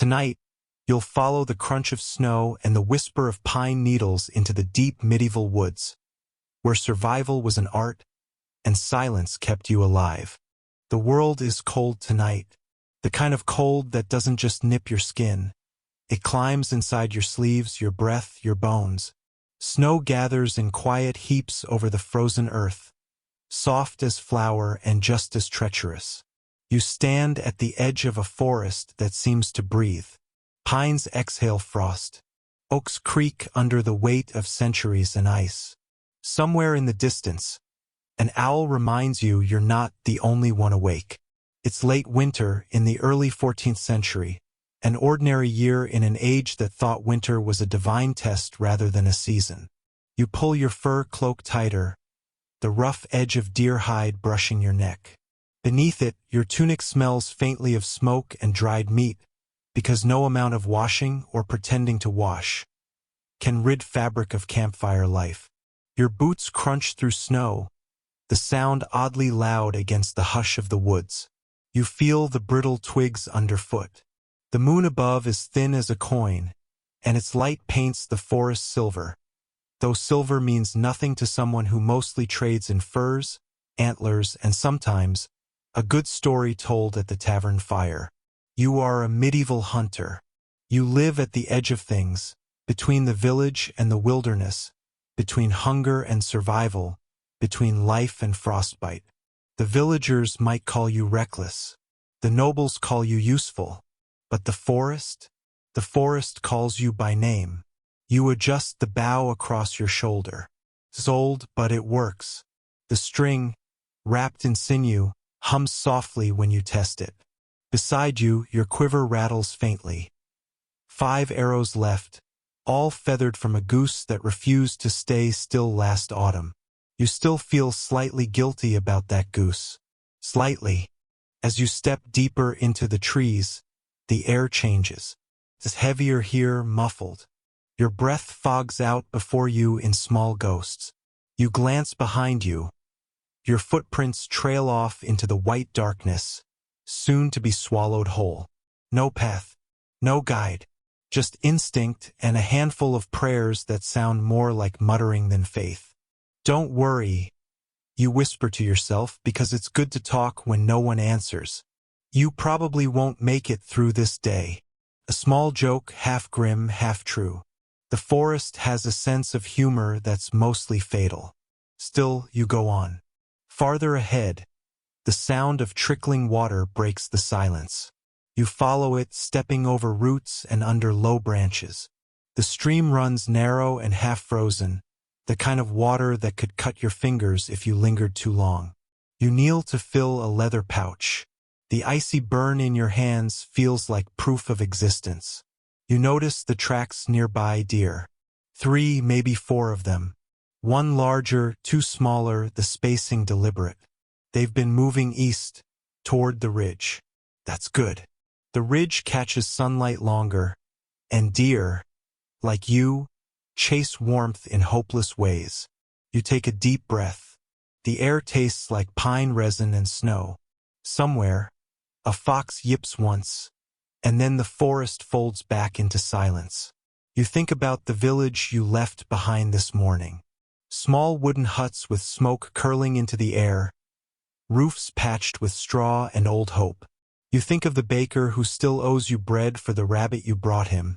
Tonight, you'll follow the crunch of snow and the whisper of pine needles into the deep medieval woods, where survival was an art and silence kept you alive. The world is cold tonight, the kind of cold that doesn't just nip your skin. It climbs inside your sleeves, your breath, your bones. Snow gathers in quiet heaps over the frozen earth, soft as flour and just as treacherous. You stand at the edge of a forest that seems to breathe. Pines exhale frost. Oaks creak under the weight of centuries and ice. Somewhere in the distance, an owl reminds you you're not the only one awake. It's late winter in the early 14th century, an ordinary year in an age that thought winter was a divine test rather than a season. You pull your fur cloak tighter, the rough edge of deer hide brushing your neck. Beneath it, your tunic smells faintly of smoke and dried meat, because no amount of washing or pretending to wash can rid fabric of campfire life. Your boots crunch through snow, the sound oddly loud against the hush of the woods. You feel the brittle twigs underfoot. The moon above is thin as a coin, and its light paints the forest silver, though silver means nothing to someone who mostly trades in furs, antlers, and sometimes a good story told at the tavern fire. You are a medieval hunter. You live at the edge of things, between the village and the wilderness, between hunger and survival, between life and frostbite. The villagers might call you reckless. The nobles call you useful. But the forest calls you by name. You adjust the bow across your shoulder. It's old, but it works. The string, wrapped in sinew, hums softly when you test it. Beside you, your quiver rattles faintly. 5 arrows left, all feathered from a goose that refused to stay still last autumn. You still feel slightly guilty about that goose. Slightly. As you step deeper into the trees, the air changes. It's heavier here, muffled. Your breath fogs out before you in small ghosts. You glance behind you. Your footprints trail off into the white darkness, soon to be swallowed whole. No path, no guide, just instinct and a handful of prayers that sound more like muttering than faith. Don't worry, you whisper to yourself, because it's good to talk when no one answers. You probably won't make it through this day. A small joke, half grim, half true. The forest has a sense of humor that's mostly fatal. Still, you go on. Farther ahead, the sound of trickling water breaks the silence. You follow it, stepping over roots and under low branches. The stream runs narrow and half-frozen, the kind of water that could cut your fingers if you lingered too long. You kneel to fill a leather pouch. The icy burn in your hands feels like proof of existence. You notice the tracks nearby deer. 3, maybe 4 of them. 1 larger, 2 smaller, the spacing deliberate. They've been moving east, toward the ridge. That's good. The ridge catches sunlight longer, and deer, like you, chase warmth in hopeless ways. You take a deep breath. The air tastes like pine resin and snow. Somewhere, a fox yips once, and then the forest folds back into silence. You think about the village you left behind this morning. Small wooden huts with smoke curling into the air, roofs patched with straw and old hope. You think of the baker who still owes you bread for the rabbit you brought him,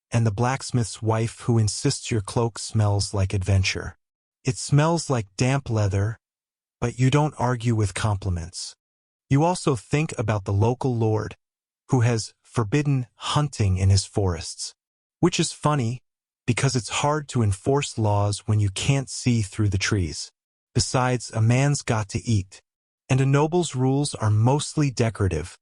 and the blacksmith's wife who insists your cloak smells like adventure. It smells like damp leather, but you don't argue with compliments. You also think about the local lord, who has forbidden hunting in his forests. Which is funny, because it's hard to enforce laws when you can't see through the trees. Besides, a man's got to eat, and a noble's rules are mostly decorative,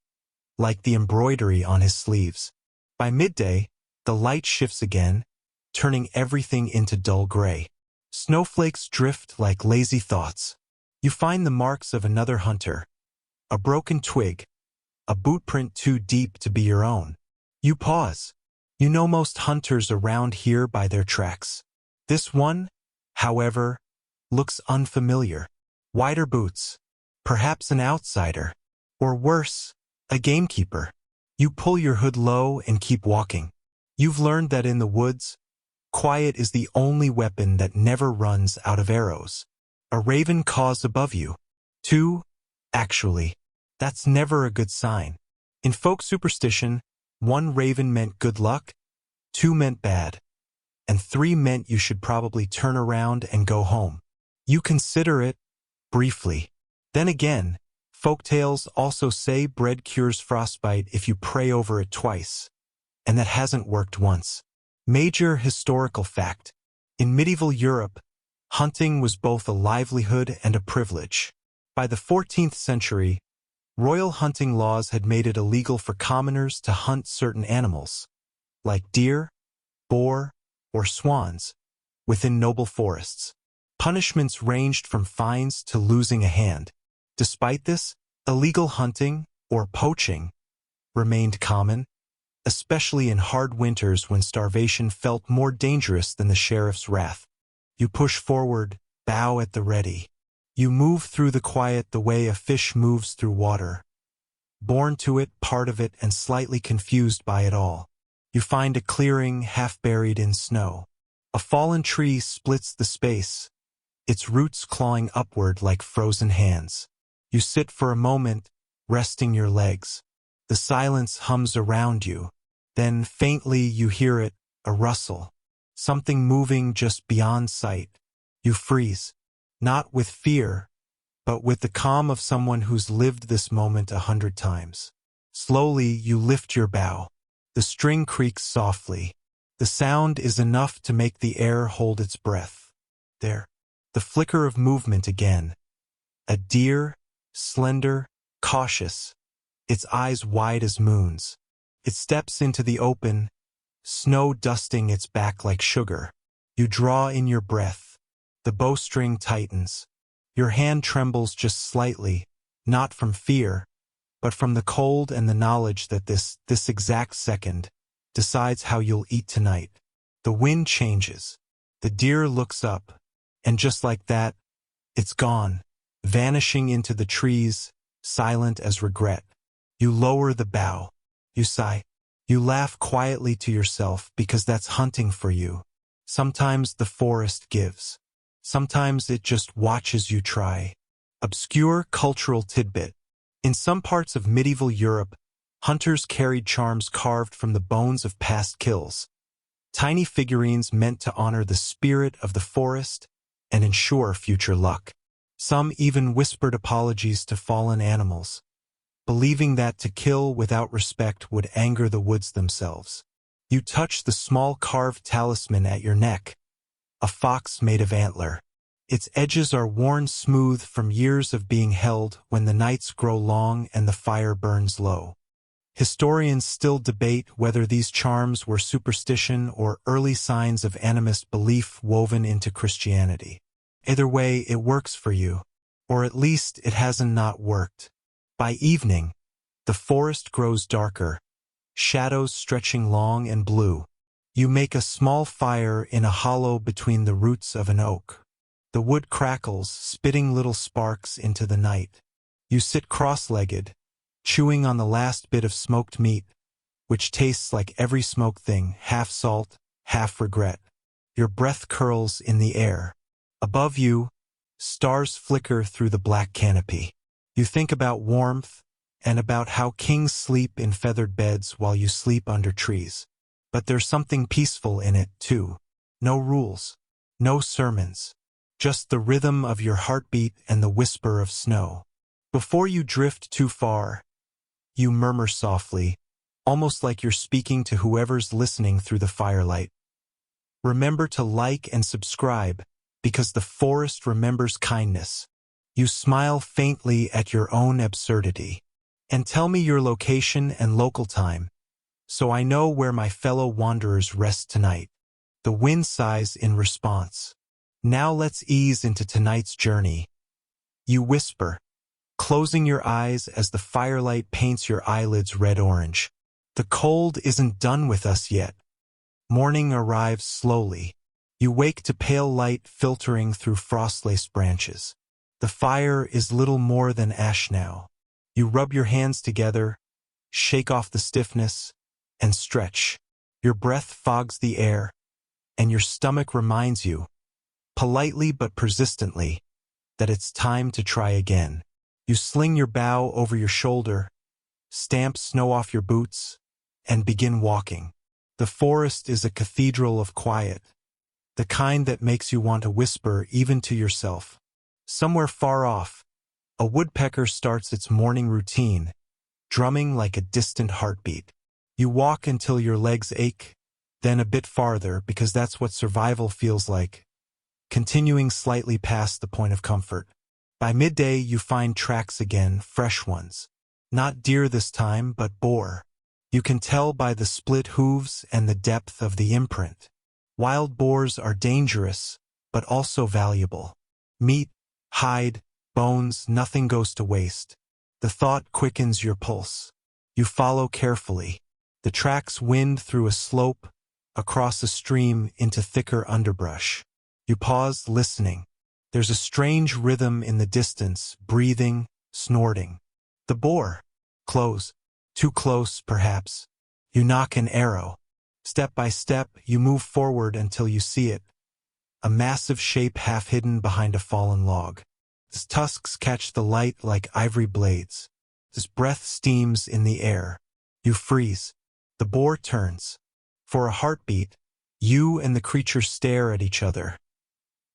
like the embroidery on his sleeves. By midday, the light shifts again, turning everything into dull gray. Snowflakes drift like lazy thoughts. You find the marks of another hunter. A broken twig, a boot print too deep to be your own. You pause. You know most hunters around here by their tracks. This one, however, looks unfamiliar. Wider boots, perhaps an outsider, or worse, a gamekeeper. You pull your hood low and keep walking. You've learned that in the woods, quiet is the only weapon that never runs out of arrows. A raven caws above you. 2, actually. That's never a good sign. In folk superstition, 1 raven meant good luck, 2 meant bad, and 3 meant you should probably turn around and go home. You consider it, briefly. Then again, folktales also say bread cures frostbite if you pray over it twice, and that hasn't worked once. Major historical fact. In medieval Europe, hunting was both a livelihood and a privilege. By the 14th century, royal hunting laws had made it illegal for commoners to hunt certain animals, like deer, boar, or swans, within noble forests. Punishments ranged from fines to losing a hand. Despite this, illegal hunting, or poaching, remained common, especially in hard winters when starvation felt more dangerous than the sheriff's wrath. You push forward, bow at the ready. You move through the quiet the way a fish moves through water. Born to it, part of it, and slightly confused by it all. You find a clearing half buried in snow. A fallen tree splits the space, its roots clawing upward like frozen hands. You sit for a moment, resting your legs. The silence hums around you. Then, faintly, you hear it, a rustle. Something moving just beyond sight. You freeze. Not with fear, but with the calm of someone who's lived this moment 100 times. Slowly, you lift your bow. The string creaks softly. The sound is enough to make the air hold its breath. There. The flicker of movement again. A deer, slender, cautious, its eyes wide as moons. It steps into the open, snow dusting its back like sugar. You draw in your breath. The bowstring tightens. Your hand trembles just slightly, not from fear, but from the cold and the knowledge that this exact second decides how you'll eat tonight. The wind changes. The deer looks up, and just like that, it's gone, vanishing into the trees, silent as regret. You lower the bow. You sigh. You laugh quietly to yourself because that's hunting for you. Sometimes the forest gives. Sometimes it just watches you try. Obscure cultural tidbit. In some parts of medieval Europe, hunters carried charms carved from the bones of past kills. Tiny figurines meant to honor the spirit of the forest and ensure future luck. Some even whispered apologies to fallen animals, believing that to kill without respect would anger the woods themselves. You touch the small carved talisman at your neck, a fox made of antler. Its edges are worn smooth from years of being held when the nights grow long and the fire burns low. Historians still debate whether these charms were superstition or early signs of animist belief woven into Christianity. Either way, it works for you, or at least it hasn't not worked. By evening, the forest grows darker, shadows stretching long and blue. You make a small fire in a hollow between the roots of an oak. The wood crackles, spitting little sparks into the night. You sit cross-legged, chewing on the last bit of smoked meat, which tastes like every smoked thing, half salt, half regret. Your breath curls in the air. Above you, stars flicker through the black canopy. You think about warmth and about how kings sleep in feathered beds while you sleep under trees. But there's something peaceful in it, too. No rules, no sermons, just the rhythm of your heartbeat and the whisper of snow. Before you drift too far, you murmur softly, almost like you're speaking to whoever's listening through the firelight. Remember to like and subscribe, because the forest remembers kindness. You smile faintly at your own absurdity. And tell me your location and local time, so I know where my fellow wanderers rest tonight. The wind sighs in response. Now let's ease into tonight's journey. You whisper, closing your eyes as the firelight paints your eyelids red-orange. The cold isn't done with us yet. Morning arrives slowly. You wake to pale light filtering through frost-laced branches. The fire is little more than ash now. You rub your hands together, shake off the stiffness, and stretch. Your breath fogs the air, and your stomach reminds you, politely but persistently, that it's time to try again. You sling your bow over your shoulder, stamp snow off your boots, and begin walking. The forest is a cathedral of quiet, the kind that makes you want to whisper even to yourself. Somewhere far off, a woodpecker starts its morning routine, drumming like a distant heartbeat. You walk until your legs ache, then a bit farther because that's what survival feels like, continuing slightly past the point of comfort. By midday, you find tracks again, fresh ones. Not deer this time, but boar. You can tell by the split hooves and the depth of the imprint. Wild boars are dangerous, but also valuable. Meat, hide, bones, nothing goes to waste. The thought quickens your pulse. You follow carefully. The tracks wind through a slope, across a stream into thicker underbrush. You pause, listening. There's a strange rhythm in the distance, breathing, snorting. The boar. Close. Too close, perhaps. You knock an arrow. Step by step, you move forward until you see it. A massive shape half hidden behind a fallen log. Its tusks catch the light like ivory blades. Its breath steams in the air. You freeze. The boar turns. For a heartbeat, you and the creature stare at each other.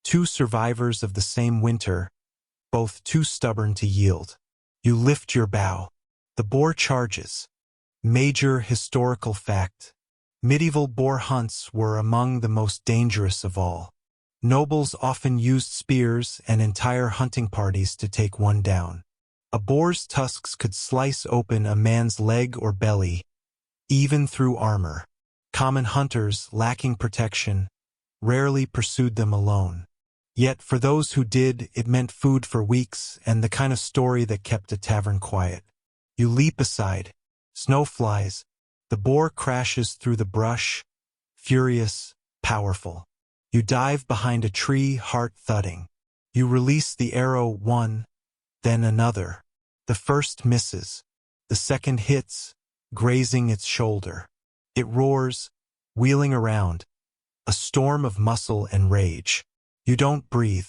Two survivors of the same winter, both too stubborn to yield. You lift your bow. The boar charges. Major historical fact. Medieval boar hunts were among the most dangerous of all. Nobles often used spears and entire hunting parties to take one down. A boar's tusks could slice open a man's leg or belly, even through armor. Common hunters, lacking protection, rarely pursued them alone. Yet for those who did, it meant food for weeks and the kind of story that kept a tavern quiet. You leap aside. Snow flies. The boar crashes through the brush, furious, powerful. You dive behind a tree, heart thudding. You release the arrow one, then another. The first misses. The second hits, grazing its shoulder. It roars, wheeling around. A storm of muscle and rage. You don't breathe.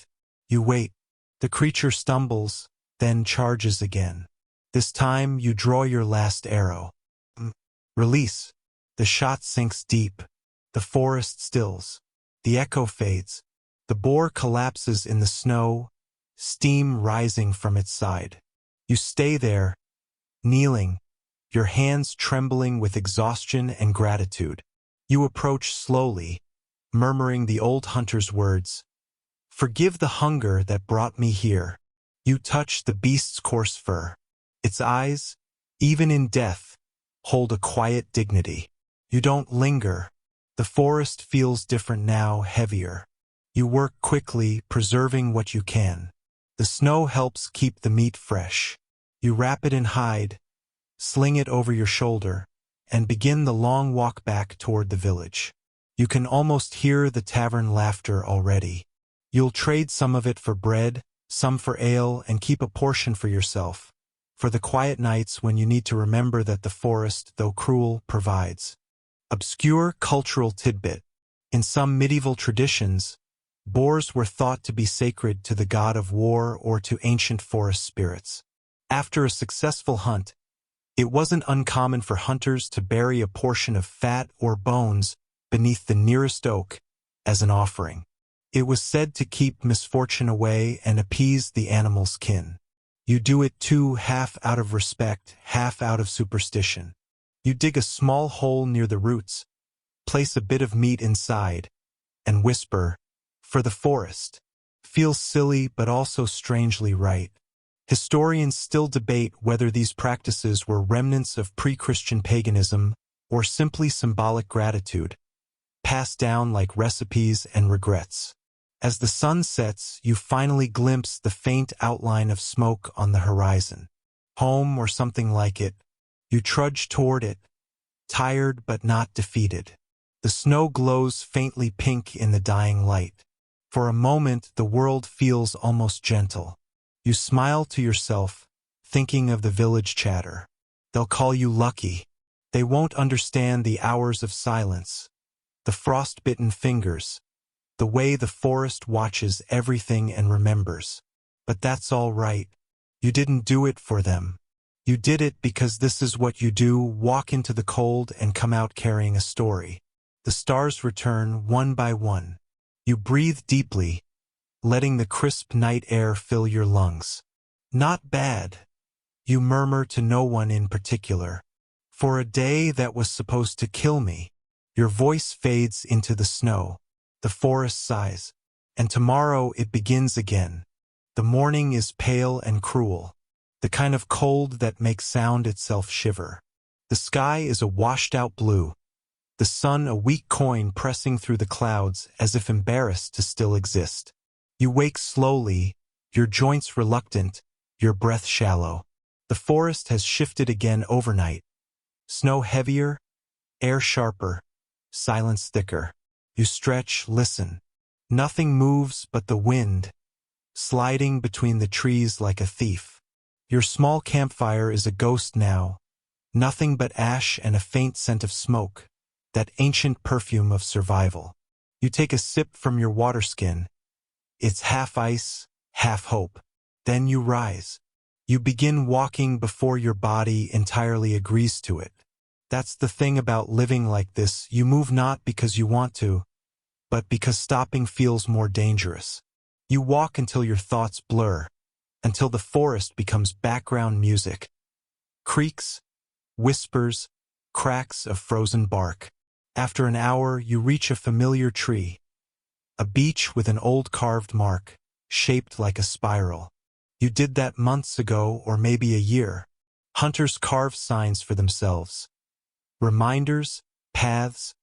You wait. The creature stumbles, then charges again. This time you draw your last arrow. Release. The shot sinks deep. The forest stills. The echo fades. The boar collapses in the snow, steam rising from its side. You stay there, kneeling, your hands trembling with exhaustion and gratitude. You approach slowly, murmuring the old hunter's words. Forgive the hunger that brought me here. You touch the beast's coarse fur. Its eyes, even in death, hold a quiet dignity. You don't linger. The forest feels different now, heavier. You work quickly, preserving what you can. The snow helps keep the meat fresh. You wrap it in hide, sling it over your shoulder, and begin the long walk back toward the village. You can almost hear the tavern laughter already. You'll trade some of it for bread, some for ale, and keep a portion for yourself, for the quiet nights when you need to remember that the forest, though cruel, provides. Obscure cultural tidbit. In some medieval traditions, boars were thought to be sacred to the god of war or to ancient forest spirits. After a successful hunt, it wasn't uncommon for hunters to bury a portion of fat or bones beneath the nearest oak as an offering. It was said to keep misfortune away and appease the animal's kin. You do it too, half out of respect, half out of superstition. You dig a small hole near the roots, place a bit of meat inside, and whisper, "For the forest." Feels silly but also strangely right. Historians still debate whether these practices were remnants of pre-Christian paganism or simply symbolic gratitude, passed down like recipes and regrets. As the sun sets, you finally glimpse the faint outline of smoke on the horizon. Home or something like it. You trudge toward it, tired but not defeated. The snow glows faintly pink in the dying light. For a moment, the world feels almost gentle. You smile to yourself, thinking of the village chatter. They'll call you lucky. They won't understand the hours of silence, the frost-bitten fingers, the way the forest watches everything and remembers. But that's all right. You didn't do it for them. You did it because this is what you do: walk into the cold and come out carrying a story. The stars return one by one. You breathe deeply, letting the crisp night air fill your lungs. Not bad. You murmur to no one in particular. For a day that was supposed to kill me. Your voice fades into the snow. The forest sighs. And tomorrow it begins again. The morning is pale and cruel. The kind of cold that makes sound itself shiver. The sky is a washed-out blue. The sun a weak coin pressing through the clouds as if embarrassed to still exist. You wake slowly, your joints reluctant, your breath shallow. The forest has shifted again overnight. Snow heavier, air sharper, silence thicker. You stretch, listen. Nothing moves but the wind, sliding between the trees like a thief. Your small campfire is a ghost now. Nothing but ash and a faint scent of smoke, that ancient perfume of survival. You take a sip from your water skin. It's half ice, half hope. Then you rise. You begin walking before your body entirely agrees to it. That's the thing about living like this: you move not because you want to, but because stopping feels more dangerous. You walk until your thoughts blur, until the forest becomes background music. Creaks, whispers, cracks of frozen bark. After an hour, you reach a familiar tree. A beech with an old carved mark, shaped like a spiral. You did that months ago, or maybe a year. Hunters carve signs for themselves. Reminders, paths,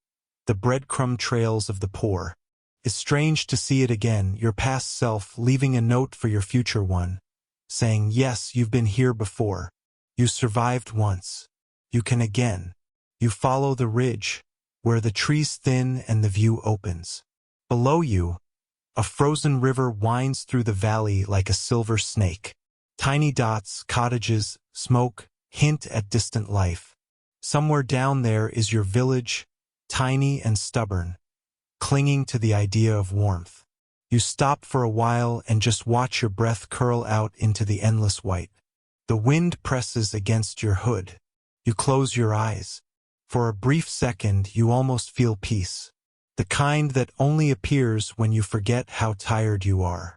the breadcrumb trails of the poor. It's strange to see it again, your past self leaving a note for your future one, saying, yes, you've been here before. You survived once. You can again. You follow the ridge, where the trees thin and the view opens. Below you, a frozen river winds through the valley like a silver snake. Tiny dots, cottages, smoke, hint at distant life. Somewhere down there is your village, tiny and stubborn, clinging to the idea of warmth. You stop for a while and just watch your breath curl out into the endless white. The wind presses against your hood. You close your eyes. For a brief second, you almost feel peace. The kind that only appears when you forget how tired you are.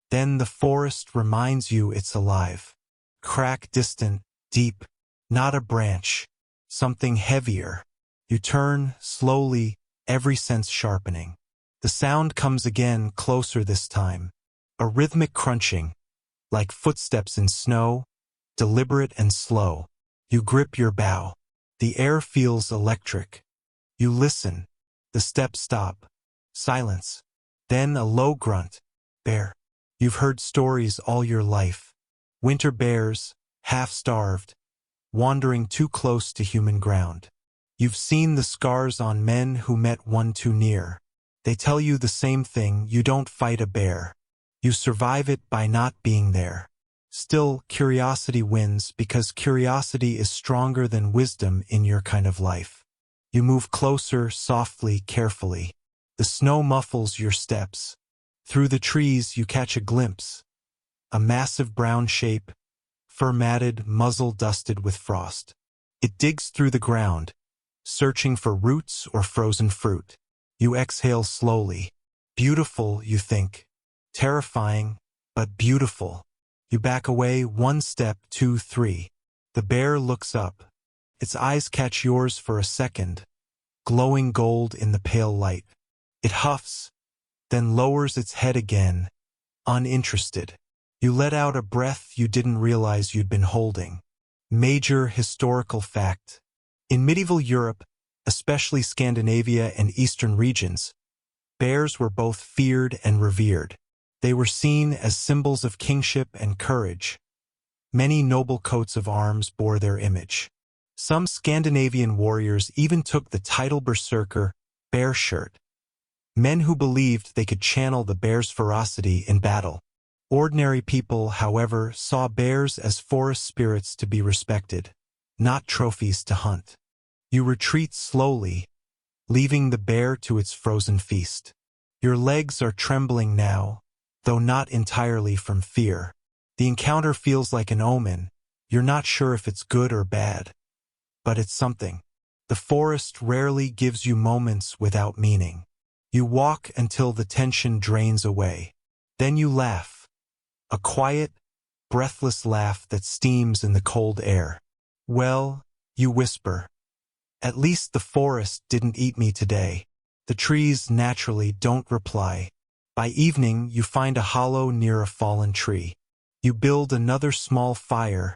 Then the forest reminds you it's alive. Crack distant, deep, not a branch, something heavier. You turn, slowly, every sense sharpening. The sound comes again, closer this time. A rhythmic crunching, like footsteps in snow, deliberate and slow. You grip your bough. The air feels electric. You listen. The steps stop. Silence. Then a low grunt. Bear. You've heard stories all your life. Winter bears, half-starved, wandering too close to human ground. You've seen the scars on men who met one too near. They tell you the same thing: you don't fight a bear. You survive it by not being there. Still, curiosity wins because curiosity is stronger than wisdom in your kind of life. You move closer, softly, carefully. The snow muffles your steps. Through the trees you catch a glimpse. A massive brown shape, fur-matted, muzzle dusted with frost. It digs through the ground, searching for roots or frozen fruit. You exhale slowly. Beautiful, you think. Terrifying, but beautiful. You back away, one step, 2, 3. The bear looks up. Its eyes catch yours for a second, glowing gold in the pale light. It huffs, then lowers its head again, uninterested. You let out a breath you didn't realize you'd been holding. Major historical fact. In medieval Europe, especially Scandinavia and eastern regions, bears were both feared and revered. They were seen as symbols of kingship and courage. Many noble coats of arms bore their image. Some Scandinavian warriors even took the title berserker, bear shirt. Men who believed they could channel the bear's ferocity in battle. Ordinary people, however, saw bears as forest spirits to be respected, not trophies to hunt. You retreat slowly, leaving the bear to its frozen feast. Your legs are trembling now, though not entirely from fear. The encounter feels like an omen. You're not sure if it's good or bad, but it's something. The forest rarely gives you moments without meaning. You walk until the tension drains away. Then you laugh. A quiet, breathless laugh that steams in the cold air. Well, you whisper. At least the forest didn't eat me today. The trees naturally don't reply. By evening, you find a hollow near a fallen tree. You build another small fire,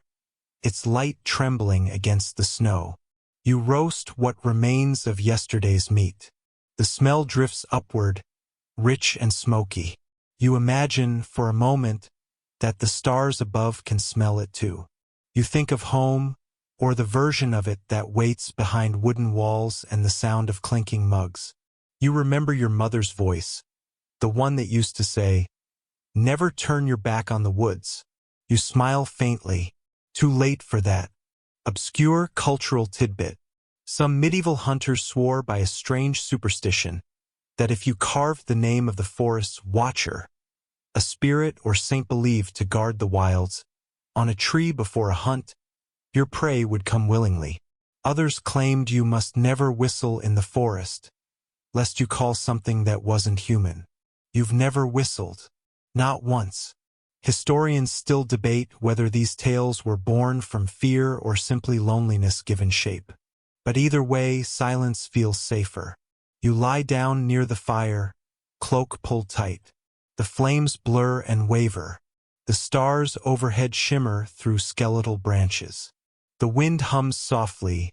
its light trembling against the snow. You roast what remains of yesterday's meat. The smell drifts upward, rich and smoky. You imagine, for a moment, that the stars above can smell it too. You think of home, or the version of it that waits behind wooden walls and the sound of clinking mugs. You remember your mother's voice, the one that used to say, "Never turn your back on the woods." You smile faintly. Too late for that. Obscure cultural tidbit. Some medieval hunters swore by a strange superstition that if you carved the name of the forest's watcher, a spirit or saint believed to guard the wilds, on a tree before a hunt, your prey would come willingly. Others claimed you must never whistle in the forest, lest you call something that wasn't human. You've never whistled. Not once. Historians still debate whether these tales were born from fear or simply loneliness given shape. But either way, silence feels safer. You lie down near the fire, cloak pulled tight. The flames blur and waver. The stars overhead shimmer through skeletal branches. The wind hums softly,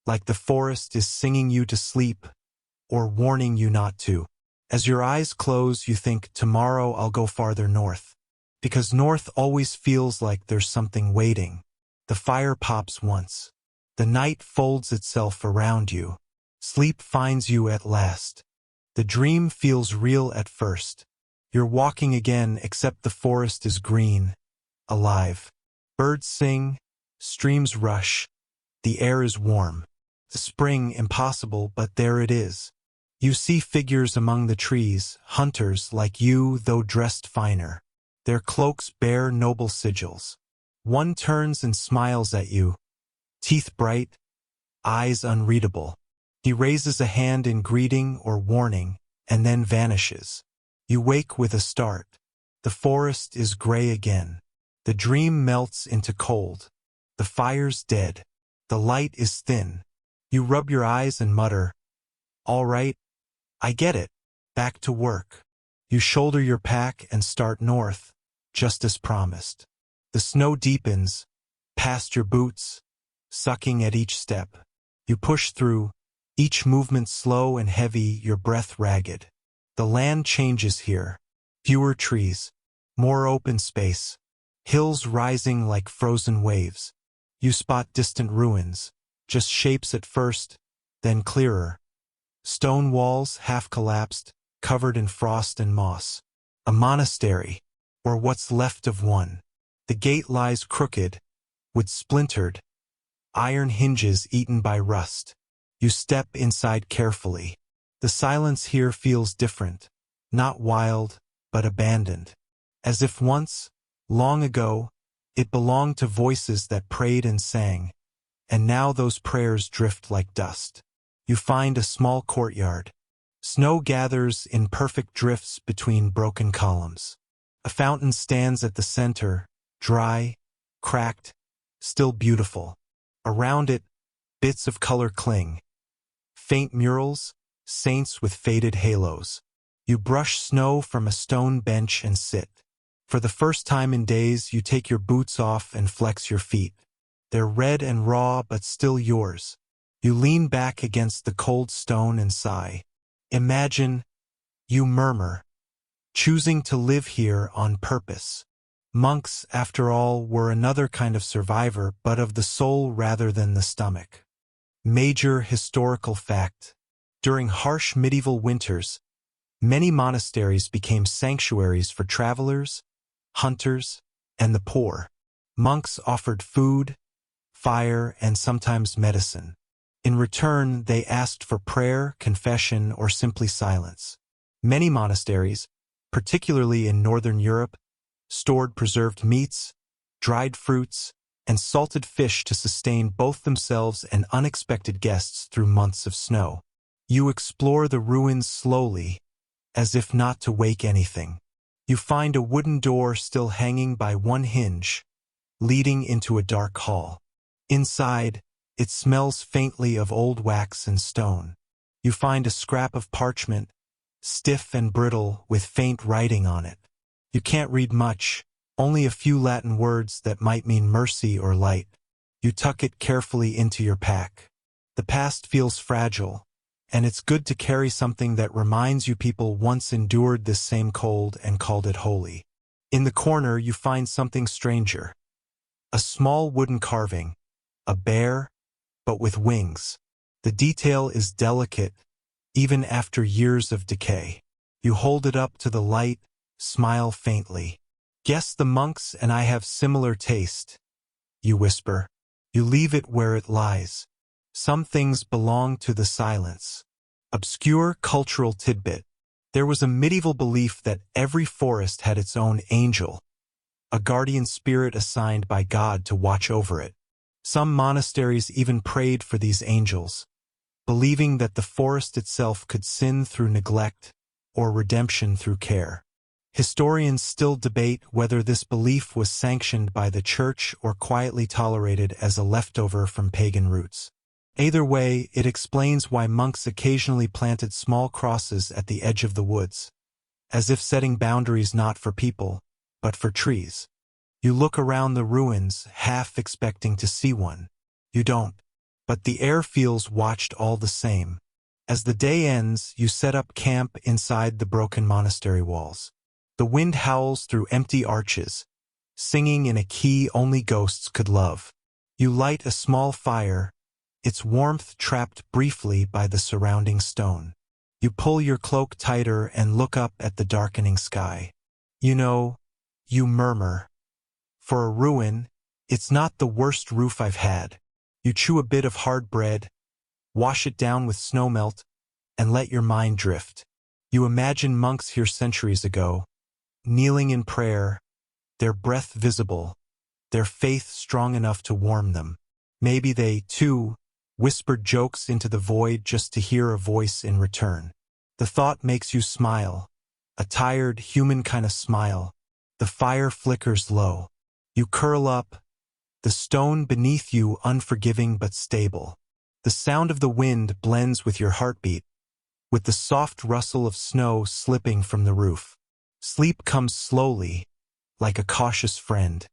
like the forest is singing you to sleep or warning you not to. As your eyes close, you think, tomorrow I'll go farther north. Because north always feels like there's something waiting. The fire pops once. The night folds itself around you. Sleep finds you at last. The dream feels real at first. You're walking again, except the forest is green, alive. Birds sing, streams rush, the air is warm. The spring impossible, but there it is. You see figures among the trees, hunters like you, though dressed finer. Their cloaks bear noble sigils. One turns and smiles at you, teeth bright, eyes unreadable. He raises a hand in greeting or warning, and then vanishes. You wake with a start. The forest is gray again. The dream melts into cold. The fire's dead. The light is thin. You rub your eyes and mutter, "All right, I get it. Back to work." You shoulder your pack and start north, just as promised. The snow deepens, past your boots, sucking at each step. You push through, each movement slow and heavy, your breath ragged. The land changes here. Fewer trees, more open space, hills rising like frozen waves. You spot distant ruins, just shapes at first, then clearer. Stone walls half collapsed, covered in frost and moss. A monastery, or what's left of one. The gate lies crooked, with splintered, iron hinges eaten by rust. You step inside carefully. The silence here feels different, not wild, but abandoned. As if once, long ago, it belonged to voices that prayed and sang, and now those prayers drift like dust. You find a small courtyard. Snow gathers in perfect drifts between broken columns. A fountain stands at the center, dry, cracked, still beautiful. Around it, bits of color cling. Faint murals, saints with faded halos. You brush snow from a stone bench and sit. For the first time in days, you take your boots off and flex your feet. They're red and raw, but still yours. You lean back against the cold stone and sigh. Imagine, you murmur, choosing to live here on purpose. Monks, after all, were another kind of survivor, but of the soul rather than the stomach. Major historical fact. During harsh medieval winters, many monasteries became sanctuaries for travelers, hunters, and the poor. Monks offered food, fire, and sometimes medicine. In return, they asked for prayer, confession, or simply silence. Many monasteries, particularly in Northern Europe, stored preserved meats, dried fruits, and salted fish to sustain both themselves and unexpected guests through months of snow. You explore the ruins slowly, as if not to wake anything. You find a wooden door still hanging by one hinge, leading into a dark hall. Inside, it smells faintly of old wax and stone. You find a scrap of parchment, stiff and brittle, with faint writing on it. You can't read much, only a few Latin words that might mean mercy or light. You tuck it carefully into your pack. The past feels fragile, and it's good to carry something that reminds you people once endured this same cold and called it holy. In the corner, you find something stranger. A small wooden carving, a bear, but with wings. The detail is delicate, even after years of decay. You hold it up to the light, smile faintly. "Guess the monks and I have similar taste," you whisper. You leave it where it lies. Some things belong to the silence. Obscure cultural tidbit. There was a medieval belief that every forest had its own angel, a guardian spirit assigned by God to watch over it. Some monasteries even prayed for these angels, believing that the forest itself could sin through neglect or redemption through care. Historians still debate whether this belief was sanctioned by the church or quietly tolerated as a leftover from pagan roots. Either way, it explains why monks occasionally planted small crosses at the edge of the woods, as if setting boundaries not for people, but for trees. You look around the ruins, half expecting to see one. You don't. But the air feels watched all the same. As the day ends, you set up camp inside the broken monastery walls. The wind howls through empty arches, singing in a key only ghosts could love. You light a small fire, its warmth trapped briefly by the surrounding stone. You pull your cloak tighter and look up at the darkening sky. You murmur. For a ruin, it's not the worst roof I've had. You chew a bit of hard bread, wash it down with snowmelt, and let your mind drift. You imagine monks here centuries ago, kneeling in prayer, their breath visible, their faith strong enough to warm them. Maybe they, too, whispered jokes into the void just to hear a voice in return. The thought makes you smile, a tired, human kind of smile. The fire flickers low. You curl up, the stone beneath you unforgiving but stable. The sound of the wind blends with your heartbeat, with the soft rustle of snow slipping from the roof. Sleep comes slowly, like a cautious friend.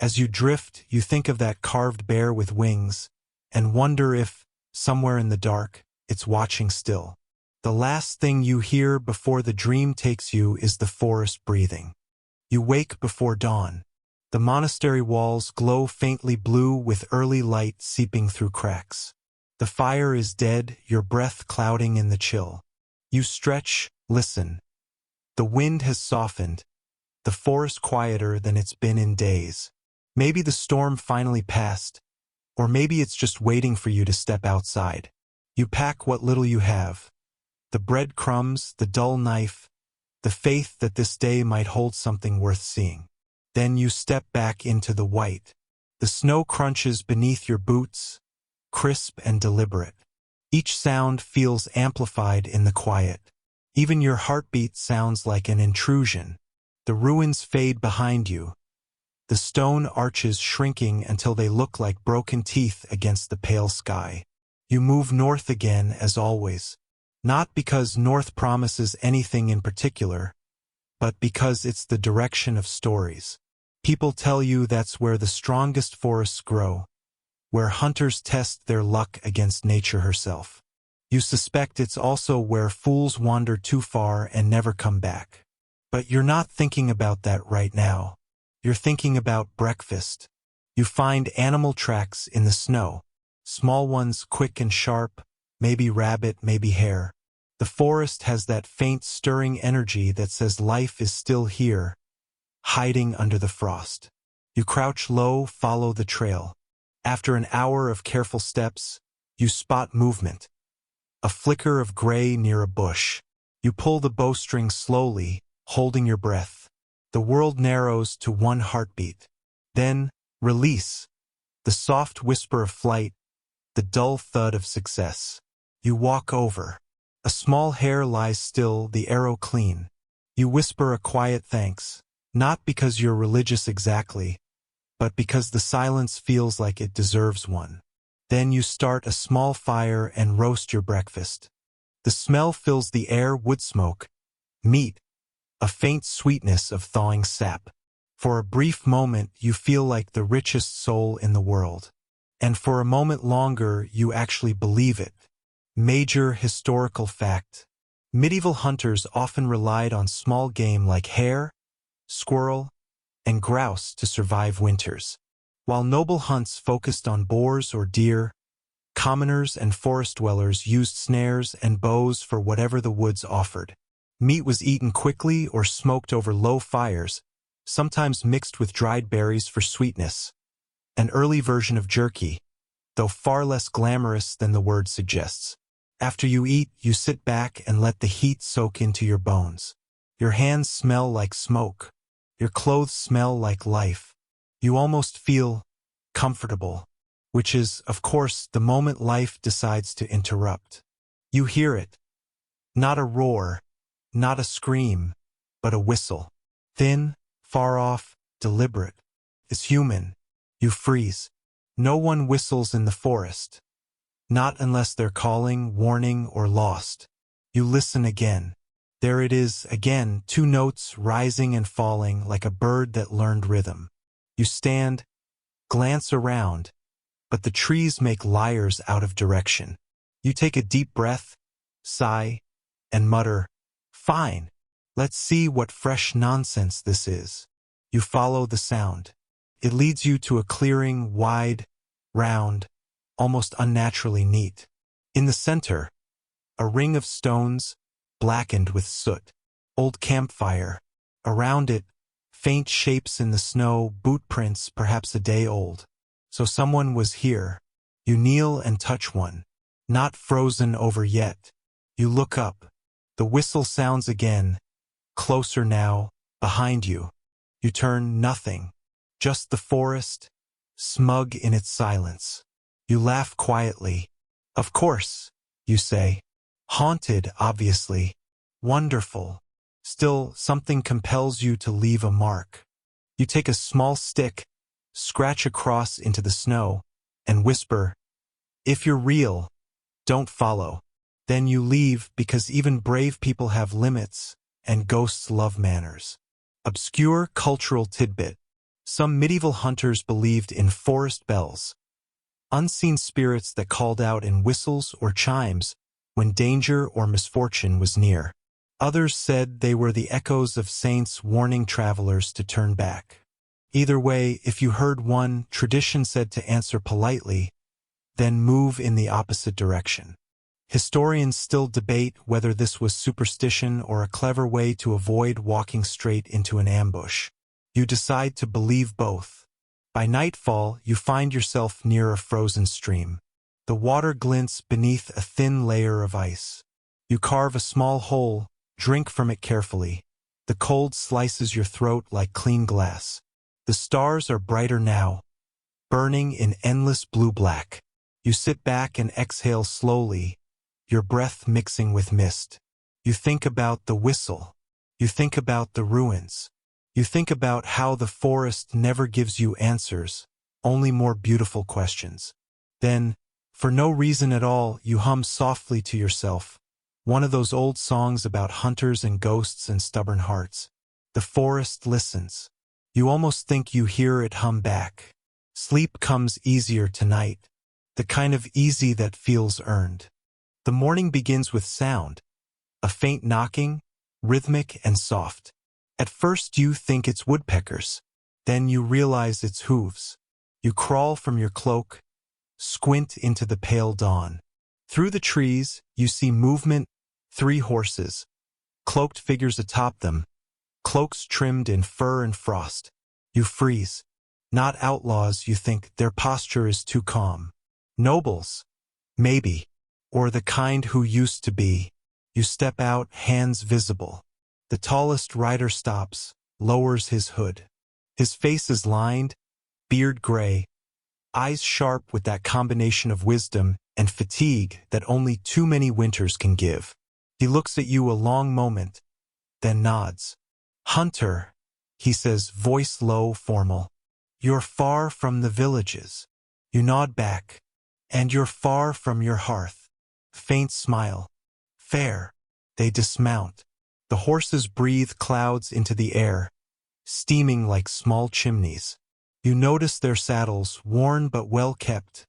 As you drift, you think of that carved bear with wings, and wonder if, somewhere in the dark, it's watching still. The last thing you hear before the dream takes you is the forest breathing. You wake before dawn. The monastery walls glow faintly blue with early light seeping through cracks. The fire is dead, your breath clouding in the chill. You stretch, listen. The wind has softened, the forest quieter than it's been in days. Maybe the storm finally passed, or maybe it's just waiting for you to step outside. You pack what little you have. The breadcrumbs, the dull knife, the faith that this day might hold something worth seeing. Then you step back into the white. The snow crunches beneath your boots, crisp and deliberate. Each sound feels amplified in the quiet. Even your heartbeat sounds like an intrusion. The ruins fade behind you, the stone arches shrinking until they look like broken teeth against the pale sky. You move north again as always, not because north promises anything in particular, but because it's the direction of stories. People tell you that's where the strongest forests grow, where hunters test their luck against nature herself. You suspect it's also where fools wander too far and never come back. But you're not thinking about that right now. You're thinking about breakfast. You find animal tracks in the snow, small ones quick and sharp, maybe rabbit, maybe hare. The forest has that faint stirring energy that says life is still here, hiding under the frost. You crouch low, follow the trail. After an hour of careful steps, you spot movement. A flicker of gray near a bush. You pull the bowstring slowly, holding your breath. The world narrows to one heartbeat. Then, release. The soft whisper of flight, the dull thud of success. You walk over. A small hare lies still, the arrow clean. You whisper a quiet thanks, not because you're religious exactly, but because the silence feels like it deserves one. Then you start a small fire and roast your breakfast. The smell fills the air, wood smoke, meat, a faint sweetness of thawing sap. For a brief moment you feel like the richest soul in the world. And for a moment longer you actually believe it. Major historical fact. Medieval hunters often relied on small game like hare, squirrel, and grouse to survive winters. While noble hunts focused on boars or deer, commoners and forest dwellers used snares and bows for whatever the woods offered. Meat was eaten quickly or smoked over low fires, sometimes mixed with dried berries for sweetness. An early version of jerky, though far less glamorous than the word suggests. After you eat, you sit back and let the heat soak into your bones. Your hands smell like smoke. Your clothes smell like life. You almost feel comfortable, which is, of course, the moment life decides to interrupt. You hear it. Not a roar, not a scream, but a whistle. Thin, far off, deliberate. It's human. You freeze. No one whistles in the forest. Not unless they're calling, warning, or lost. You listen again. There it is, again, two notes rising and falling like a bird that learned rhythm. You stand, glance around, but the trees make liars out of direction. You take a deep breath, sigh, and mutter, "Fine, let's see what fresh nonsense this is." You follow the sound. It leads you to a clearing, wide, round, almost unnaturally neat. In the center, a ring of stones, blackened with soot. Old campfire. Around it, faint shapes in the snow, boot prints perhaps a day old. So someone was here. You kneel and touch one. Not frozen over yet. You look up. The whistle sounds again. Closer now, behind you. You turn, nothing. Just the forest, smug in its silence. You laugh quietly. "Of course," you say. "Haunted, obviously. Wonderful." Still, something compels you to leave a mark. You take a small stick, scratch across into the snow, and whisper, "If you're real, don't follow." Then you leave because even brave people have limits, and ghosts love manners. Obscure cultural tidbit. Some medieval hunters believed in forest bells, unseen spirits that called out in whistles or chimes when danger or misfortune was near. Others said they were the echoes of saints warning travelers to turn back. Either way, if you heard one, tradition said to answer politely, then move in the opposite direction. Historians still debate whether this was superstition or a clever way to avoid walking straight into an ambush. You decide to believe both. By nightfall, you find yourself near a frozen stream. The water glints beneath a thin layer of ice. You carve a small hole, drink from it carefully. The cold slices your throat like clean glass. The stars are brighter now, burning in endless blue-black. You sit back and exhale slowly, your breath mixing with mist. You think about the whistle. You think about the ruins. You think about how the forest never gives you answers, only more beautiful questions. Then, for no reason at all, you hum softly to yourself, one of those old songs about hunters and ghosts and stubborn hearts. The forest listens. You almost think you hear it hum back. Sleep comes easier tonight, the kind of easy that feels earned. The morning begins with sound, a faint knocking, rhythmic and soft. At first you think it's woodpeckers. Then you realize it's hooves. You crawl from your cloak, squint into the pale dawn. Through the trees, you see movement, 3 horses, cloaked figures atop them, cloaks trimmed in fur and frost. You freeze. Not outlaws, you think, their posture is too calm. Nobles, maybe, or the kind who used to be. You step out, hands visible. The tallest rider stops, lowers his hood. His face is lined, beard gray, eyes sharp with that combination of wisdom and fatigue that only too many winters can give. He looks at you a long moment, then nods. "Hunter," he says, voice low, formal. "You're far from the villages." You nod back. "And you're far from your hearth." Faint smile. "Fair." They dismount. The horses breathe clouds into the air, steaming like small chimneys. You notice their saddles, worn but well kept,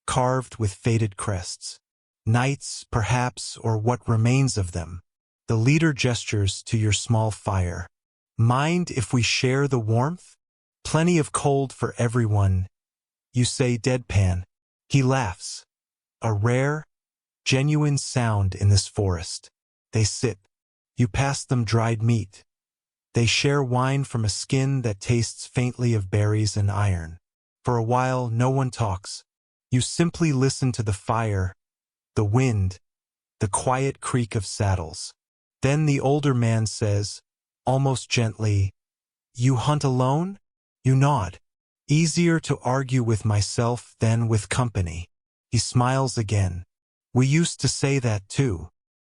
carved with faded crests. Knights, perhaps, or what remains of them. The leader gestures to your small fire. "Mind if we share the warmth? Plenty of cold for everyone," you say deadpan. He laughs. A rare, genuine sound in this forest. They sit. You pass them dried meat. They share wine from a skin that tastes faintly of berries and iron. For a while, no one talks. You simply listen to the fire, the wind, the quiet creak of saddles. Then the older man says, almost gently, "You hunt alone?" You nod. "Easier to argue with myself than with company." He smiles again. "We used to say that too."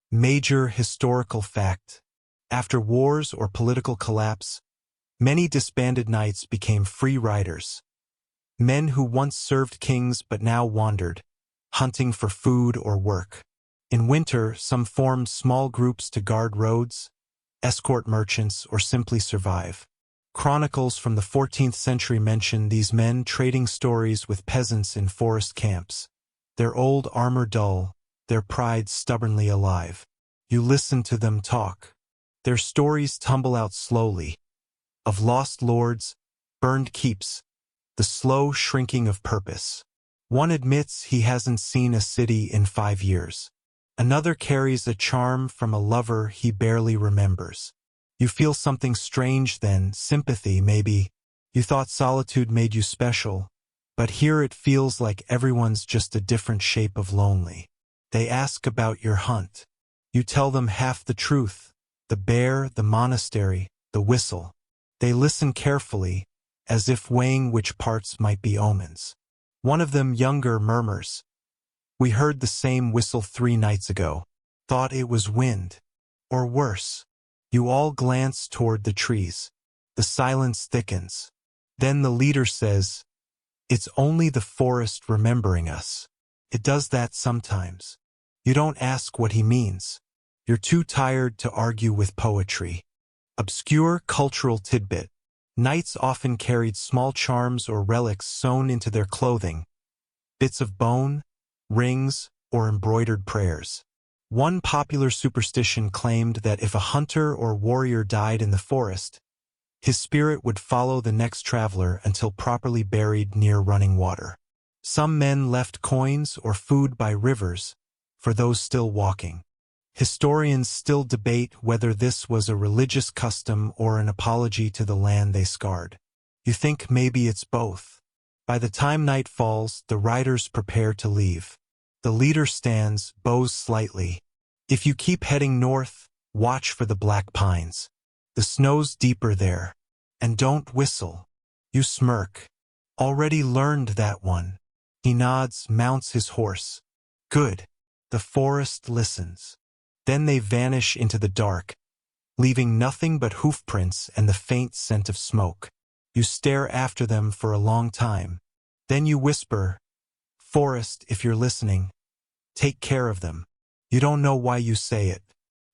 Major historical fact. After wars or political collapse, many disbanded knights became free riders. Men who once served kings but now wandered, hunting for food or work. In winter, some formed small groups to guard roads, escort merchants, or simply survive. Chronicles from the 14th century mention these men trading stories with peasants in forest camps, their old armor dull, their pride stubbornly alive. You listen to them talk. Their stories tumble out slowly, of lost lords, burned keeps, the slow shrinking of purpose. One admits he hasn't seen a city in 5 years. Another carries a charm from a lover he barely remembers. You feel something strange then, sympathy maybe. You thought solitude made you special, but here it feels like everyone's just a different shape of lonely. They ask about your hunt. You tell them half the truth, the bear, the monastery, the whistle. They listen carefully, as if weighing which parts might be omens. One of them, younger, murmurs, "We heard the same whistle 3 nights ago. Thought it was wind. Or worse." You all glance toward the trees. The silence thickens. Then the leader says, "It's only the forest remembering us. It does that sometimes." You don't ask what he means. You're too tired to argue with poetry. Obscure cultural tidbit. Knights often carried small charms or relics sewn into their clothing, bits of bone, rings, or embroidered prayers. One popular superstition claimed that if a hunter or warrior died in the forest, his spirit would follow the next traveler until properly buried near running water. Some men left coins or food by rivers for those still walking. Historians still debate whether this was a religious custom or an apology to the land they scarred. You think maybe it's both. By the time night falls, the riders prepare to leave. The leader stands, bows slightly. "If you keep heading north, watch for the black pines. The snow's deeper there. And don't whistle." You smirk. "Already learned that one." He nods, mounts his horse. "Good." The forest listens. Then they vanish into the dark, leaving nothing but hoofprints and the faint scent of smoke. You stare after them for a long time. Then you whisper, "Forest, if you're listening, take care of them." You don't know why you say it.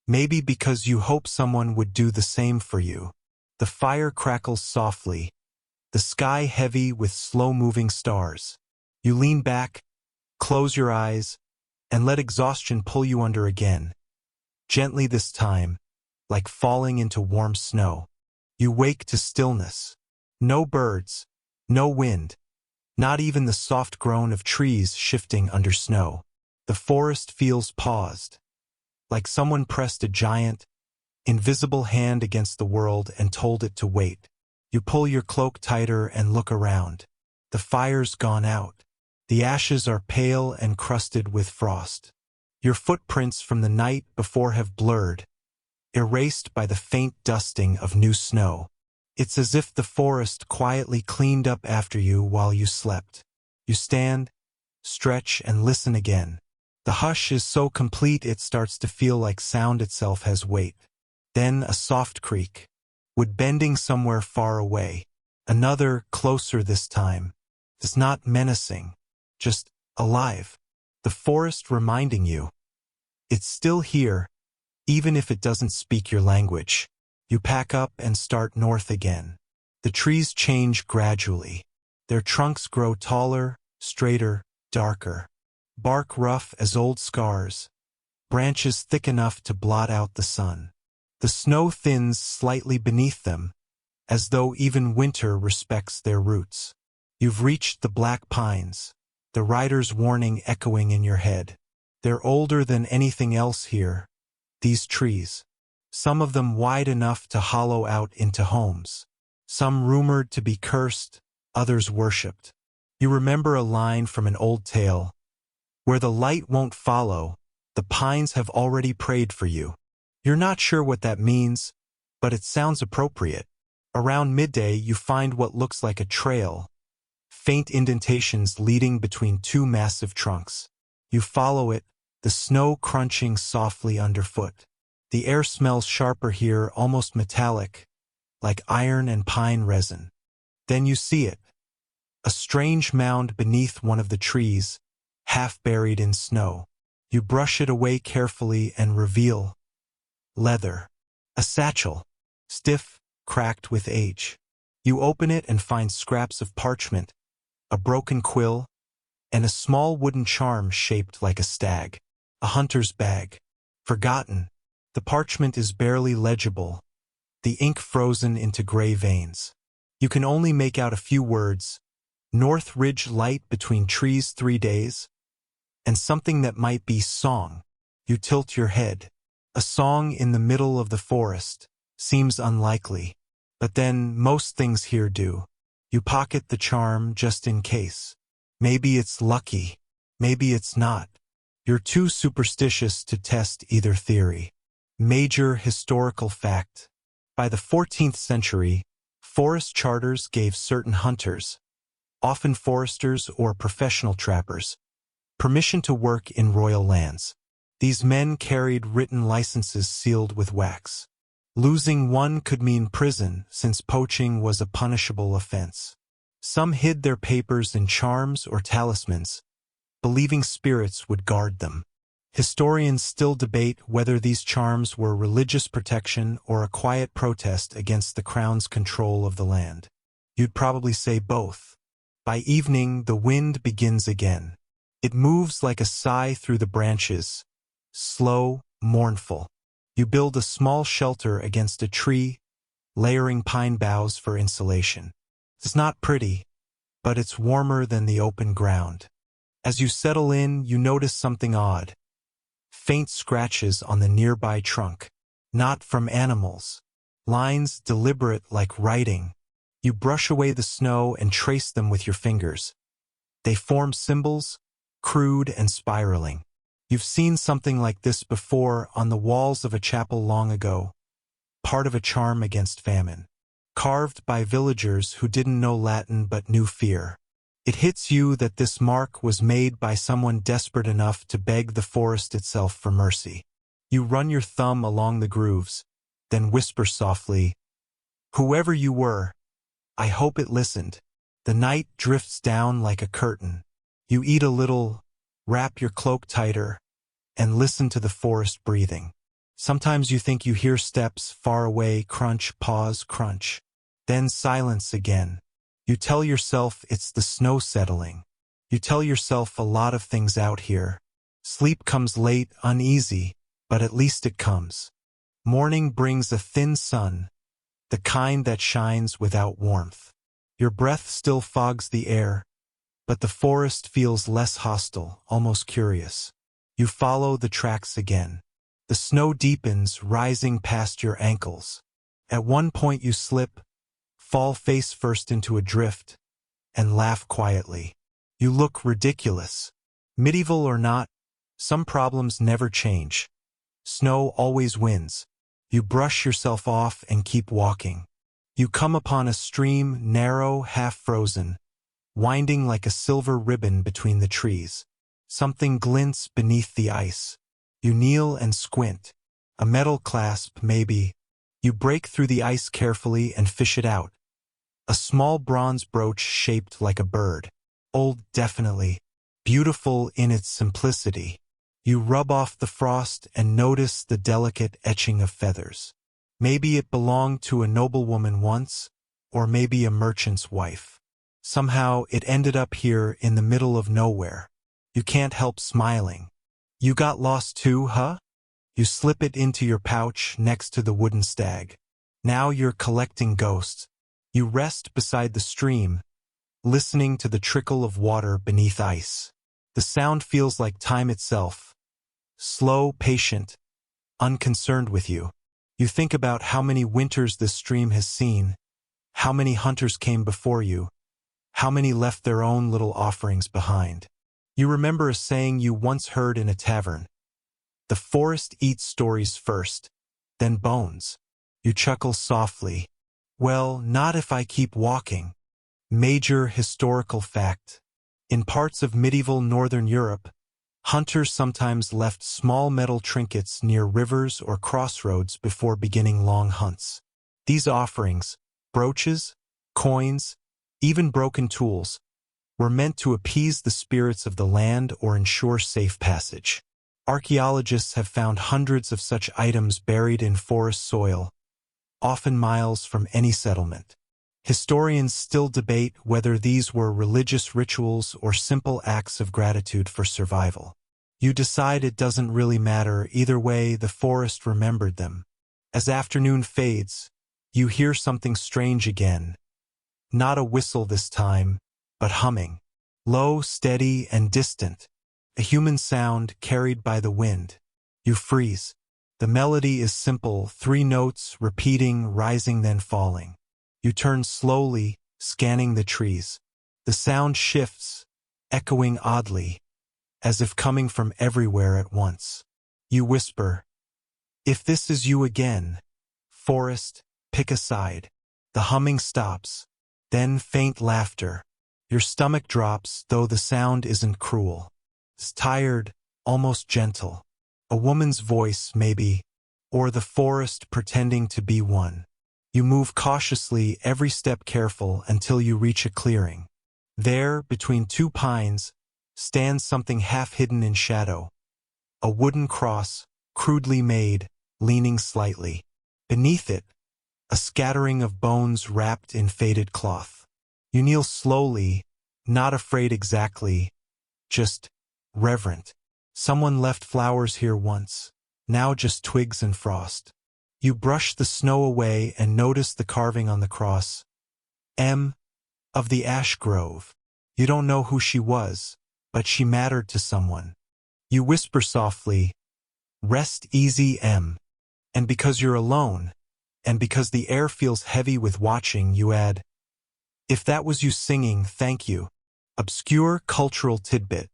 Maybe because you hope someone would do the same for you. The fire crackles softly, the sky heavy with slow-moving stars. You lean back, close your eyes, and let exhaustion pull you under again. Gently this time, like falling into warm snow. You wake to stillness. No birds, no wind, not even the soft groan of trees shifting under snow. The forest feels paused, like someone pressed a giant, invisible hand against the world and told it to wait. You pull your cloak tighter and look around. The fire's gone out. The ashes are pale and crusted with frost. Your footprints from the night before have blurred, erased by the faint dusting of new snow. It's as if the forest quietly cleaned up after you while you slept. You stand, stretch, and listen again. The hush is so complete it starts to feel like sound itself has weight. Then a soft creak. Wood bending somewhere far away. Another, closer this time. It's not menacing, just alive. The forest reminding you. It's still here, even if it doesn't speak your language. You pack up and start north again. The trees change gradually. Their trunks grow taller, straighter, darker. Bark rough as old scars. Branches thick enough to blot out the sun. The snow thins slightly beneath them, as though even winter respects their roots. You've reached the black pines, the rider's warning echoing in your head. They're older than anything else here, these trees. Some of them wide enough to hollow out into homes. Some rumored to be cursed, others worshipped. You remember a line from an old tale. Where the light won't follow, the pines have already prayed for you. You're not sure what that means, but it sounds appropriate. Around midday you find what looks like a trail, faint indentations leading between two massive trunks. You follow it, the snow crunching softly underfoot. The air smells sharper here, almost metallic, like iron and pine resin. Then you see it. A strange mound beneath one of the trees, half buried in snow. You brush it away carefully and reveal leather. A satchel, stiff, cracked with age. You open it and find scraps of parchment, a broken quill, and a small wooden charm shaped like a stag. A hunter's bag. Forgotten. The parchment is barely legible, the ink frozen into gray veins. You can only make out a few words. North Ridge light between trees 3 days, and something that might be song. You tilt your head. A song in the middle of the forest seems unlikely, but then most things here do. You pocket the charm just in case. Maybe it's lucky, maybe it's not. You're too superstitious to test either theory. Major historical fact. By the 14th century, forest charters gave certain hunters, often foresters or professional trappers, permission to work in royal lands. These men carried written licenses sealed with wax. Losing one could mean prison, since poaching was a punishable offense. Some hid their papers in charms or talismans, believing spirits would guard them. Historians still debate whether these charms were religious protection or a quiet protest against the crown's control of the land. You'd probably say both. By evening, the wind begins again. It moves like a sigh through the branches, slow, mournful. You build a small shelter against a tree, layering pine boughs for insulation. It's not pretty, but it's warmer than the open ground. As you settle in, you notice something odd. Faint scratches on the nearby trunk. Not from animals. Lines deliberate like writing. You brush away the snow and trace them with your fingers. They form symbols, crude and spiraling. You've seen something like this before on the walls of a chapel long ago, part of a charm against famine. Carved by villagers who didn't know Latin but knew fear. It hits you that this mark was made by someone desperate enough to beg the forest itself for mercy. You run your thumb along the grooves, then whisper softly, "Whoever you were, I hope it listened." The night drifts down like a curtain. You eat a little, wrap your cloak tighter, and listen to the forest breathing. Sometimes you think you hear steps far away, crunch, pause, crunch. Then silence again. You tell yourself it's the snow settling. You tell yourself a lot of things out here. Sleep comes late, uneasy, but at least it comes. Morning brings a thin sun, the kind that shines without warmth. Your breath still fogs the air, but the forest feels less hostile, almost curious. You follow the tracks again. The snow deepens, rising past your ankles. At one point you slip, fall face first into a drift and laugh quietly. You look ridiculous. Medieval or not, some problems never change. Snow always wins. You brush yourself off and keep walking. You come upon a stream, narrow, half-frozen, winding like a silver ribbon between the trees. Something glints beneath the ice. You kneel and squint. A metal clasp, maybe. You break through the ice carefully and fish it out. A small bronze brooch shaped like a bird. Old, definitely. Beautiful in its simplicity. You rub off the frost and notice the delicate etching of feathers. Maybe it belonged to a noblewoman once, or maybe a merchant's wife. Somehow it ended up here in the middle of nowhere. You can't help smiling. You got lost too, huh? You slip it into your pouch next to the wooden stag. Now you're collecting ghosts. You rest beside the stream, listening to the trickle of water beneath ice. The sound feels like time itself. Slow, patient, unconcerned with you. You think about how many winters this stream has seen, how many hunters came before you, how many left their own little offerings behind. You remember a saying you once heard in a tavern. The forest eats stories first, then bones. You chuckle softly. Well, not if I keep walking. Major historical fact. In parts of medieval northern Europe, hunters sometimes left small metal trinkets near rivers or crossroads before beginning long hunts. These offerings, brooches, coins, even broken tools, were meant to appease the spirits of the land or ensure safe passage. Archaeologists have found hundreds of such items buried in forest soil, often miles from any settlement. Historians still debate whether these were religious rituals or simple acts of gratitude for survival. You decide it doesn't really matter, either way the forest remembered them. As afternoon fades, you hear something strange again. Not a whistle this time, but humming. Low, steady, and distant. A human sound carried by the wind. You freeze. The melody is simple, 3 notes repeating, rising then falling. You turn slowly, scanning the trees. The sound shifts, echoing oddly, as if coming from everywhere at once. You whisper, "If this is you again, forest, pick a side." The humming stops, then faint laughter. Your stomach drops, though the sound isn't cruel. It's tired, almost gentle. A woman's voice, maybe, or the forest pretending to be one. You move cautiously, every step careful, until you reach a clearing. There, between 2 pines, stands something half hidden in shadow. A wooden cross, crudely made, leaning slightly. Beneath it, a scattering of bones wrapped in faded cloth. You kneel slowly, not afraid exactly, just reverent. Someone left flowers here once, now just twigs and frost. You brush the snow away and notice the carving on the cross. M. of the Ash Grove. You don't know who she was, but she mattered to someone. You whisper softly, "Rest easy, M." And because you're alone, and because the air feels heavy with watching, you add, "If that was you singing, thank you." Obscure cultural tidbit.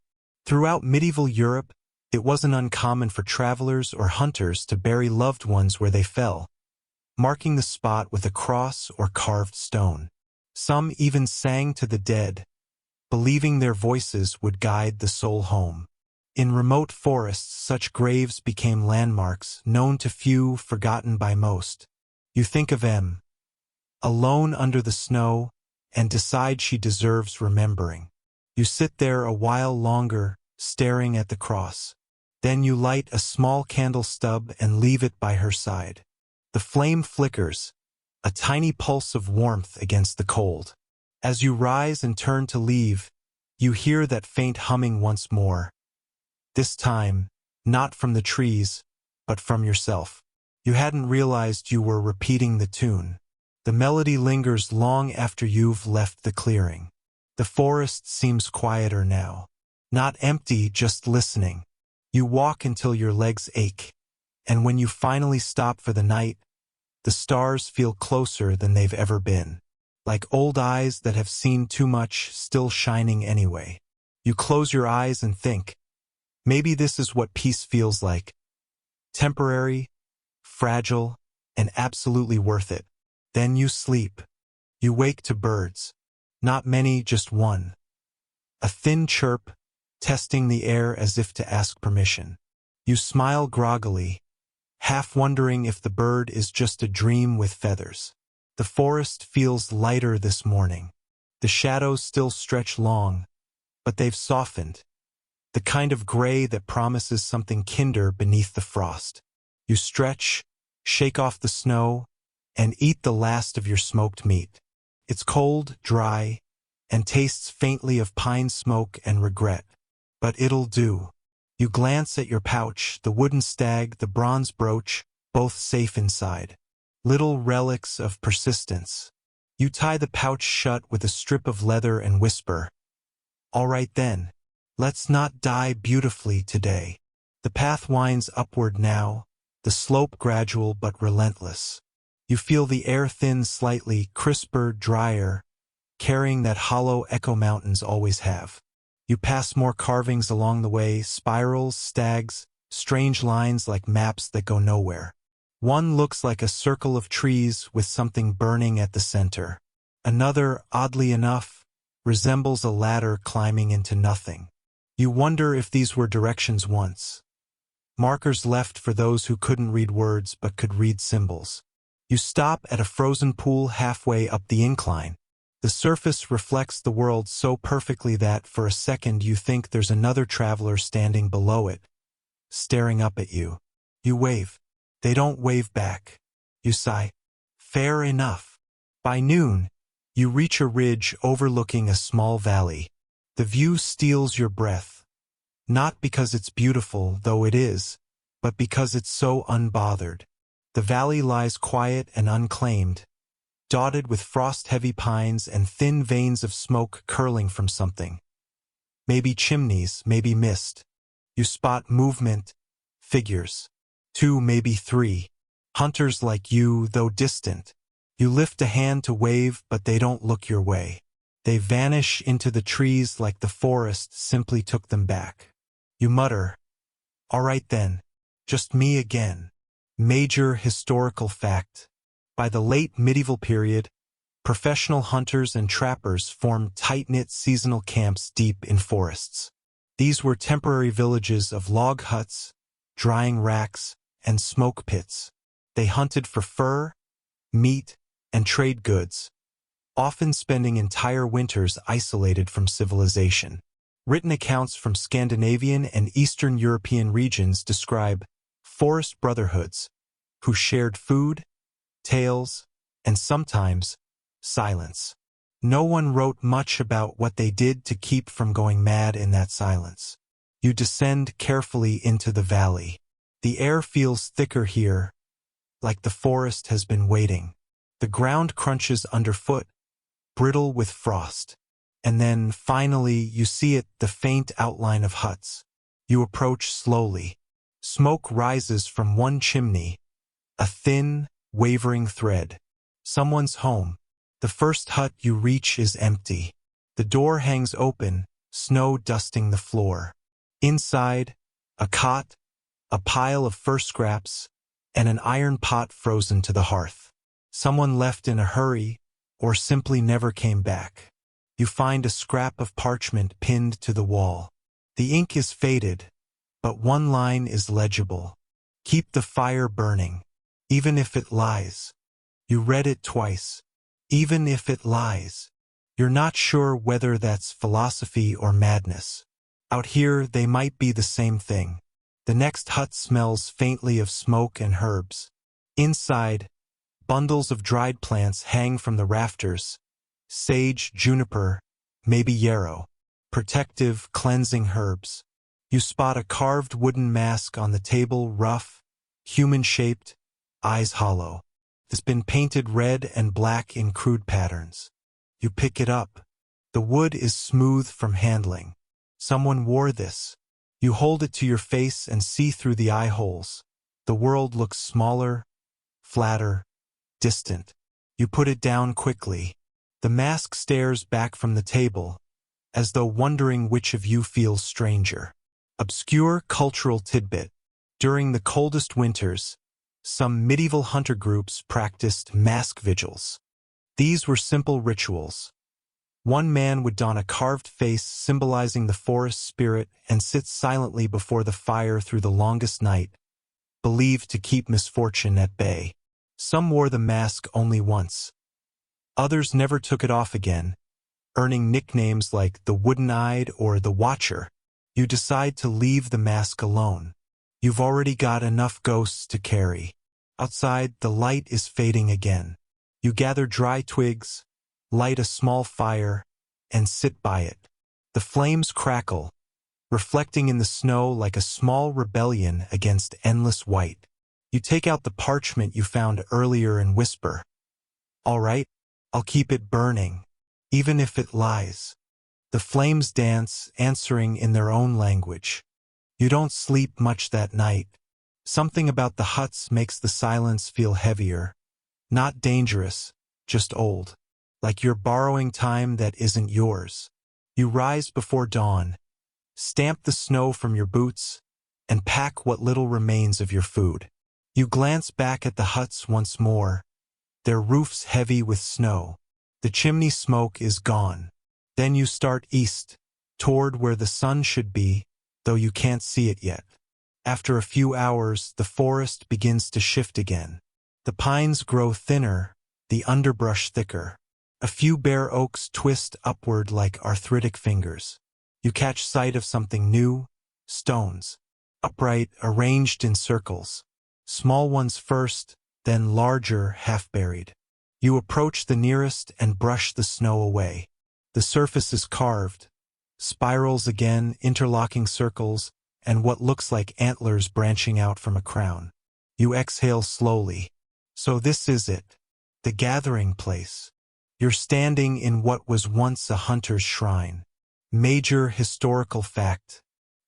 Throughout medieval Europe, it wasn't uncommon for travelers or hunters to bury loved ones where they fell, marking the spot with a cross or carved stone. Some even sang to the dead, believing their voices would guide the soul home. In remote forests, such graves became landmarks, known to few, forgotten by most. You think of M, alone under the snow, and decide she deserves remembering. You sit there a while longer, staring at the cross. Then you light a small candle stub and leave it by her side. The flame flickers, a tiny pulse of warmth against the cold. As you rise and turn to leave, you hear that faint humming once more. This time, not from the trees, but from yourself. You hadn't realized you were repeating the tune. The melody lingers long after you've left the clearing. The forest seems quieter now. Not empty, just listening. You walk until your legs ache, and when you finally stop for the night, the stars feel closer than they've ever been. like old eyes that have seen too much, still shining anyway. You close your eyes and think, maybe this is what peace feels like. Temporary, fragile, and absolutely worth it. Then you sleep. You wake to birds. Not many, just one. A thin chirp, testing the air as if to ask permission. You smile groggily, half wondering if the bird is just a dream with feathers. The forest feels lighter this morning. The shadows still stretch long, but they've softened. The kind of gray that promises something kinder beneath the frost. You stretch, shake off the snow, and eat the last of your smoked meat. It's cold, dry, and tastes faintly of pine smoke and regret. But it'll do. You glance at your pouch, the wooden stag, the bronze brooch, both safe inside. Little relics of persistence. You tie the pouch shut with a strip of leather and whisper, "All right then. Let's not die beautifully today." The path winds upward now, the slope gradual but relentless. You feel the air thin slightly, crisper, drier, carrying that hollow echo mountains always have. You pass more carvings along the way, spirals, stags, strange lines like maps that go nowhere. One looks like a circle of trees with something burning at the center. Another, oddly enough, resembles a ladder climbing into nothing. You wonder if these were directions once. Markers left for those who couldn't read words but could read symbols. You stop at a frozen pool halfway up the incline. The surface reflects the world so perfectly that for a second you think there's another traveler standing below it, staring up at you. You wave. They don't wave back. You sigh. Fair enough. By noon, you reach a ridge overlooking a small valley. The view steals your breath. Not because it's beautiful, though it is, but because it's so unbothered. The valley lies quiet and unclaimed, dotted with frost-heavy pines and thin veins of smoke curling from something. Maybe chimneys, maybe mist. You spot movement, figures. 2, maybe 3. Hunters like you, though distant. You lift a hand to wave, but they don't look your way. They vanish into the trees like the forest simply took them back. You mutter, "All right then, just me again." Major historical fact. By the late medieval period, professional hunters and trappers formed tight-knit seasonal camps deep in forests. These were temporary villages of log huts, drying racks, and smoke pits. They hunted for fur, meat, and trade goods, often spending entire winters isolated from civilization. Written accounts from Scandinavian and Eastern European regions describe forest brotherhoods who shared food, tales, and sometimes silence. No one wrote much about what they did to keep from going mad in that silence. You descend carefully into the valley. The air feels thicker here, like the forest has been waiting. The ground crunches underfoot, brittle with frost. And then, finally, you see it, the faint outline of huts. You approach slowly. Smoke rises from one chimney, a thin, wavering thread. Someone's home. The first hut you reach is empty. The door hangs open, snow dusting the floor. Inside, a cot, a pile of fur scraps, and an iron pot frozen to the hearth. Someone left in a hurry, or simply never came back. You find a scrap of parchment pinned to the wall. The ink is faded, but one line is legible. Keep the fire burning, even if it lies. You read it twice. Even if it lies. You're not sure whether that's philosophy or madness. Out here, they might be the same thing. The next hut smells faintly of smoke and herbs. Inside, bundles of dried plants hang from the rafters. Sage, juniper, maybe yarrow. Protective, cleansing herbs. You spot a carved wooden mask on the table, rough, human-shaped, eyes hollow. It's been painted red and black in crude patterns. You pick it up. The wood is smooth from handling. Someone wore this. You hold it to your face and see through the eye holes. The world looks smaller, flatter, distant. You put it down quickly. The mask stares back from the table, as though wondering which of you feels stranger. Obscure cultural tidbit. During the coldest winters, some medieval hunter groups practiced mask vigils. These were simple rituals. One man would don a carved face symbolizing the forest spirit and sit silently before the fire through the longest night, believed to keep misfortune at bay. Some wore the mask only once. Others never took it off again, earning nicknames like the Wooden-Eyed or the Watcher. You decide to leave the mask alone. You've already got enough ghosts to carry. Outside, the light is fading again. You gather dry twigs, light a small fire, and sit by it. The flames crackle, reflecting in the snow like a small rebellion against endless white. You take out the parchment you found earlier and whisper, "All right, I'll keep it burning, even if it lies." The flames dance, answering in their own language. You don't sleep much that night. Something about the huts makes the silence feel heavier. Not dangerous, just old. Like you're borrowing time that isn't yours. You rise before dawn, stamp the snow from your boots, and pack what little remains of your food. You glance back at the huts once more, their roofs heavy with snow. The chimney smoke is gone. Then you start east, toward where the sun should be, though you can't see it yet. After a few hours, the forest begins to shift again. The pines grow thinner, the underbrush thicker. A few bare oaks twist upward like arthritic fingers. You catch sight of something new, stones, upright, arranged in circles. Small ones first, then larger, half-buried. You approach the nearest and brush the snow away. The surface is carved, spirals again, interlocking circles, and what looks like antlers branching out from a crown. You exhale slowly. So this is it, the gathering place. You're standing in what was once a hunter's shrine. Major historical fact.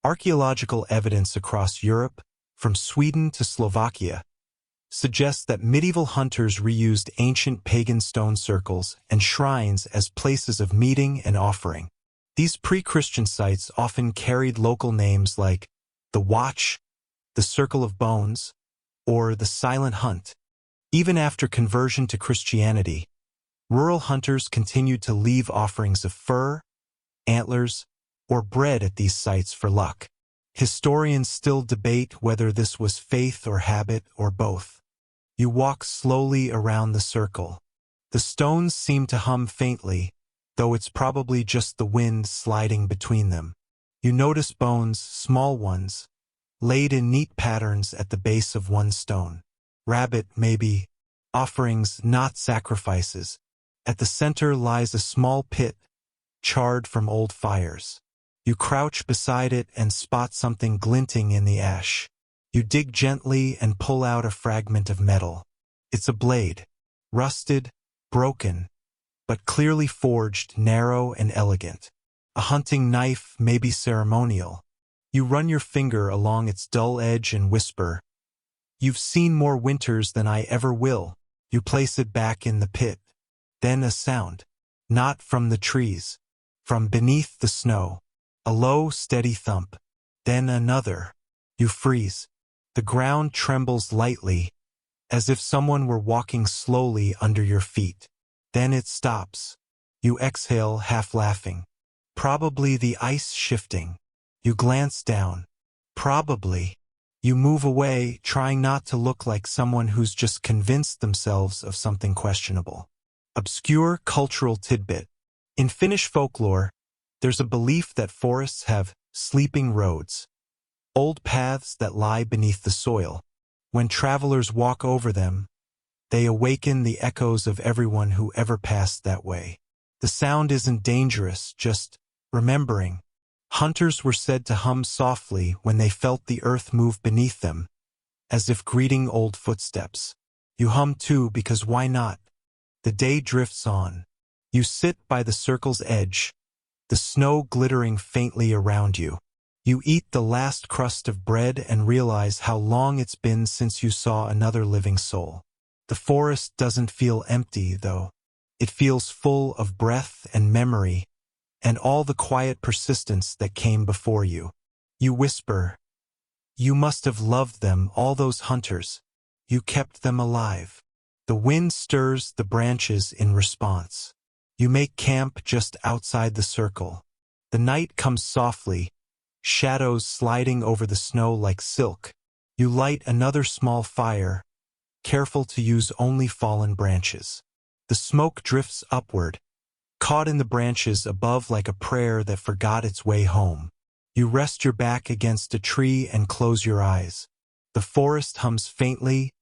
Archaeological evidence across Europe, from Sweden to Slovakia, suggests that medieval hunters reused ancient pagan stone circles and shrines as places of meeting and offering. These pre-Christian sites often carried local names like the Watch, the Circle of Bones, or the Silent Hunt. Even after conversion to Christianity, rural hunters continued to leave offerings of fur, antlers, or bread at these sites for luck. Historians still debate whether this was faith or habit or both. You walk slowly around the circle. The stones seem to hum faintly, though it's probably just the wind sliding between them. You notice bones, small ones, laid in neat patterns at the base of one stone. Rabbit, maybe. Offerings, not sacrifices. At the center lies a small pit, charred from old fires. You crouch beside it and spot something glinting in the ash. You dig gently and pull out a fragment of metal. It's a blade. Rusted, broken, but clearly forged, narrow and elegant. A hunting knife, maybe ceremonial. You run your finger along its dull edge and whisper, "You've seen more winters than I ever will." You place it back in the pit. Then a sound. Not from the trees. From beneath the snow. A low, steady thump. Then another. You freeze. The ground trembles lightly, as if someone were walking slowly under your feet. Then it stops. You exhale, half laughing. Probably the ice shifting. You glance down. Probably. You move away, trying not to look like someone who's just convinced themselves of something questionable. Obscure cultural tidbit. In Finnish folklore, there's a belief that forests have sleeping roads, old paths that lie beneath the soil. When travelers walk over them, they awaken the echoes of everyone who ever passed that way. The sound isn't dangerous, just remembering. Hunters were said to hum softly when they felt the earth move beneath them, as if greeting old footsteps. You hum too because why not? The day drifts on. You sit by the circle's edge, the snow glittering faintly around you. You eat the last crust of bread and realize how long it's been since you saw another living soul. The forest doesn't feel empty, though. It feels full of breath and memory, and all the quiet persistence that came before you. You whisper, "You must have loved them, all those hunters. You kept them alive." The wind stirs the branches in response. You make camp just outside the circle. The night comes softly, shadows sliding over the snow like silk. You light another small fire, careful to use only fallen branches. The smoke drifts upward, caught in the branches above like a prayer that forgot its way home. You rest your back against a tree and close your eyes. The forest hums faintly,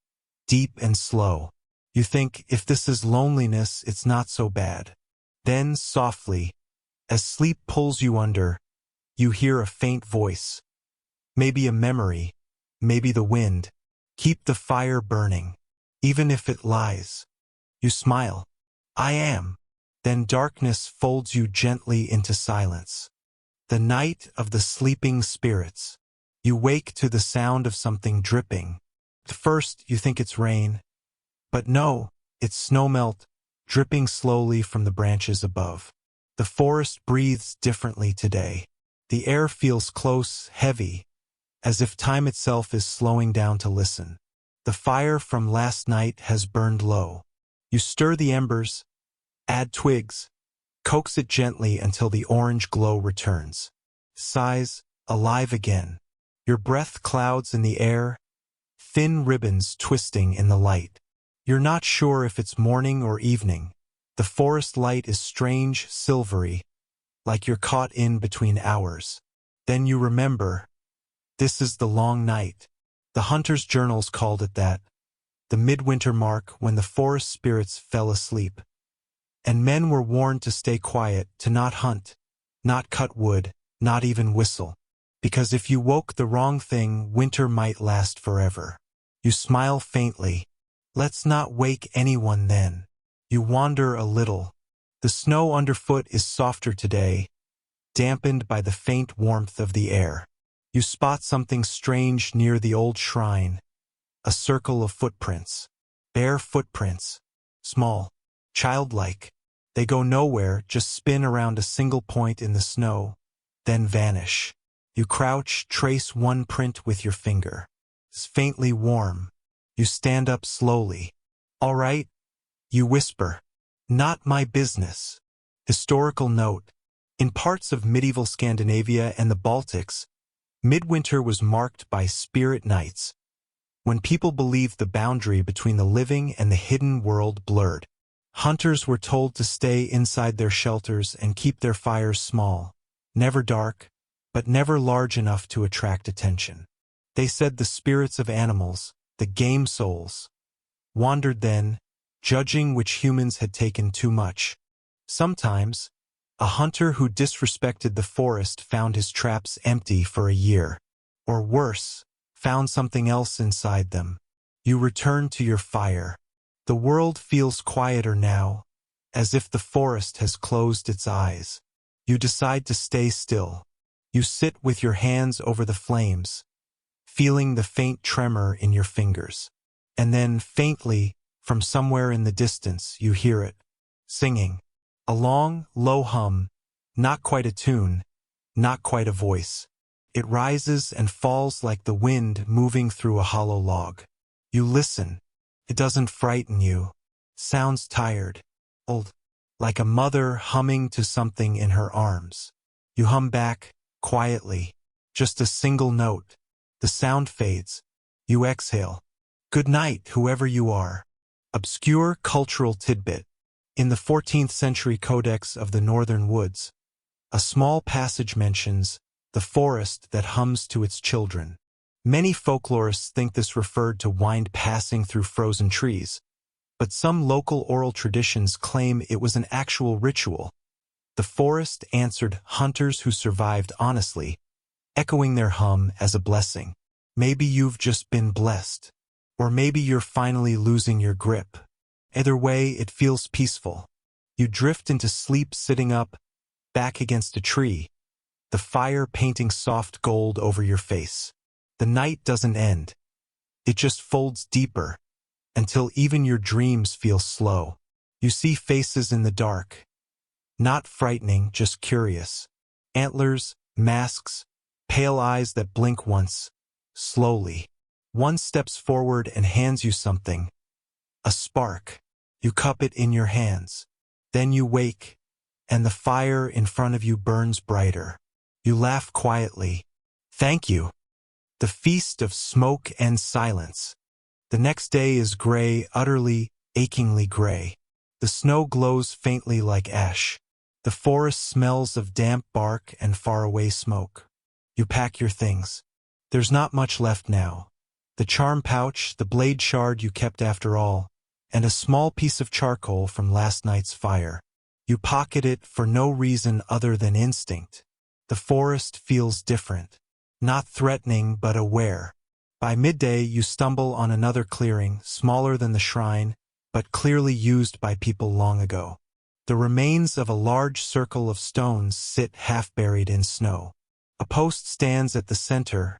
deep and slow. You think, if this is loneliness, it's not so bad. Then, softly, as sleep pulls you under, you hear a faint voice. Maybe a memory, maybe the wind. Keep the fire burning, even if it lies. You smile. I am. Then darkness folds you gently into silence. The night of the sleeping spirits. You wake to the sound of something dripping. At first, you think it's rain. But no, it's snowmelt, dripping slowly from the branches above. The forest breathes differently today. The air feels close, heavy, as if time itself is slowing down to listen. The fire from last night has burned low. You stir the embers, add twigs, coax it gently until the orange glow returns. Sighs, alive again. Your breath clouds in the air, thin ribbons twisting in the light. You're not sure if it's morning or evening. The forest light is strange, silvery, like you're caught in between hours. Then you remember, this is the long night. The hunters' journals called it that, the midwinter mark when the forest spirits fell asleep. And men were warned to stay quiet, to not hunt, not cut wood, not even whistle. Because if you woke the wrong thing, winter might last forever. You smile faintly. Let's not wake anyone then. You wander a little. The snow underfoot is softer today, dampened by the faint warmth of the air. You spot something strange near the old shrine. A circle of footprints. Bare footprints. Small. Childlike. They go nowhere, just spin around a single point in the snow, then vanish. You crouch, trace one print with your finger. It's faintly warm. You stand up slowly. All right? You whisper. Not my business. Historical note. In parts of medieval Scandinavia and the Baltics, midwinter was marked by spirit nights, when people believed the boundary between the living and the hidden world blurred. Hunters were told to stay inside their shelters and keep their fires small, never dark, but never large enough to attract attention. They said the spirits of animals, the game souls, wandered then, judging which humans had taken too much. Sometimes, a hunter who disrespected the forest found his traps empty for a year, or worse, found something else inside them. You return to your fire. The world feels quieter now, as if the forest has closed its eyes. You decide to stay still. You sit with your hands over the flames, feeling the faint tremor in your fingers. And then, faintly, from somewhere in the distance, you hear it, singing. A long, low hum, not quite a tune, not quite a voice. It rises and falls like the wind moving through a hollow log. You listen. It doesn't frighten you. Sounds tired, old, like a mother humming to something in her arms. You hum back, quietly, just a single note. The sound fades. You exhale. Good night, whoever you are. Obscure cultural tidbit. In the 14th century Codex of the Northern Woods, a small passage mentions the forest that hums to its children. Many folklorists think this referred to wind passing through frozen trees, but some local oral traditions claim it was an actual ritual. The forest answered hunters who survived honestly, echoing their hum as a blessing. Maybe you've just been blessed, or maybe you're finally losing your grip. Either way, it feels peaceful. You drift into sleep sitting up, back against a tree, the fire painting soft gold over your face. The night doesn't end. It just folds deeper, until even your dreams feel slow. You see faces in the dark. Not frightening, just curious. Antlers, masks, pale eyes that blink once. Slowly. One steps forward and hands you something. A spark. You cup it in your hands. Then you wake, and the fire in front of you burns brighter. You laugh quietly. Thank you. The feast of smoke and silence. The next day is gray, utterly, achingly gray. The snow glows faintly like ash. The forest smells of damp bark and faraway smoke. You pack your things. There's not much left now. The charm pouch, the blade shard you kept after all, and a small piece of charcoal from last night's fire. You pocket it for no reason other than instinct. The forest feels different. Not threatening, but aware. By midday, you stumble on another clearing, smaller than the shrine, but clearly used by people long ago. The remains of a large circle of stones sit half-buried in snow. A post stands at the center,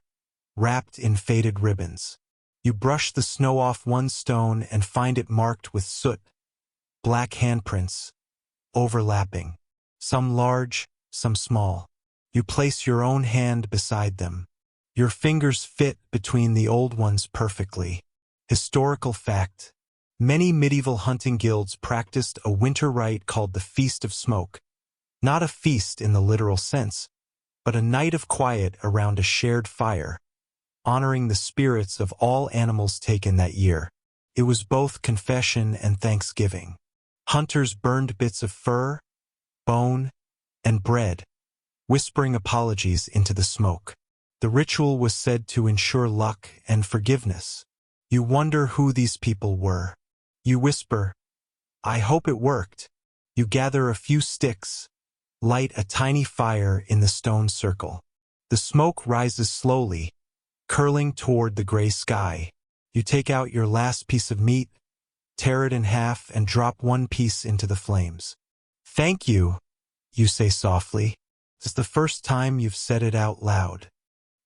wrapped in faded ribbons. You brush the snow off one stone and find it marked with soot, black handprints, overlapping. Some large, some small. You place your own hand beside them. Your fingers fit between the old ones perfectly. Historical fact. Many medieval hunting guilds practiced a winter rite called the Feast of Smoke. Not a feast in the literal sense, but a night of quiet around a shared fire, honoring the spirits of all animals taken that year. It was both confession and thanksgiving. Hunters burned bits of fur, bone, and bread, whispering apologies into the smoke. The ritual was said to ensure luck and forgiveness. You wonder who these people were. You whisper, "I hope it worked." You gather a few sticks, light a tiny fire in the stone circle. The smoke rises slowly, curling toward the gray sky. You take out your last piece of meat, tear it in half, and drop one piece into the flames. "Thank you," you say softly. It's the first time you've said it out loud.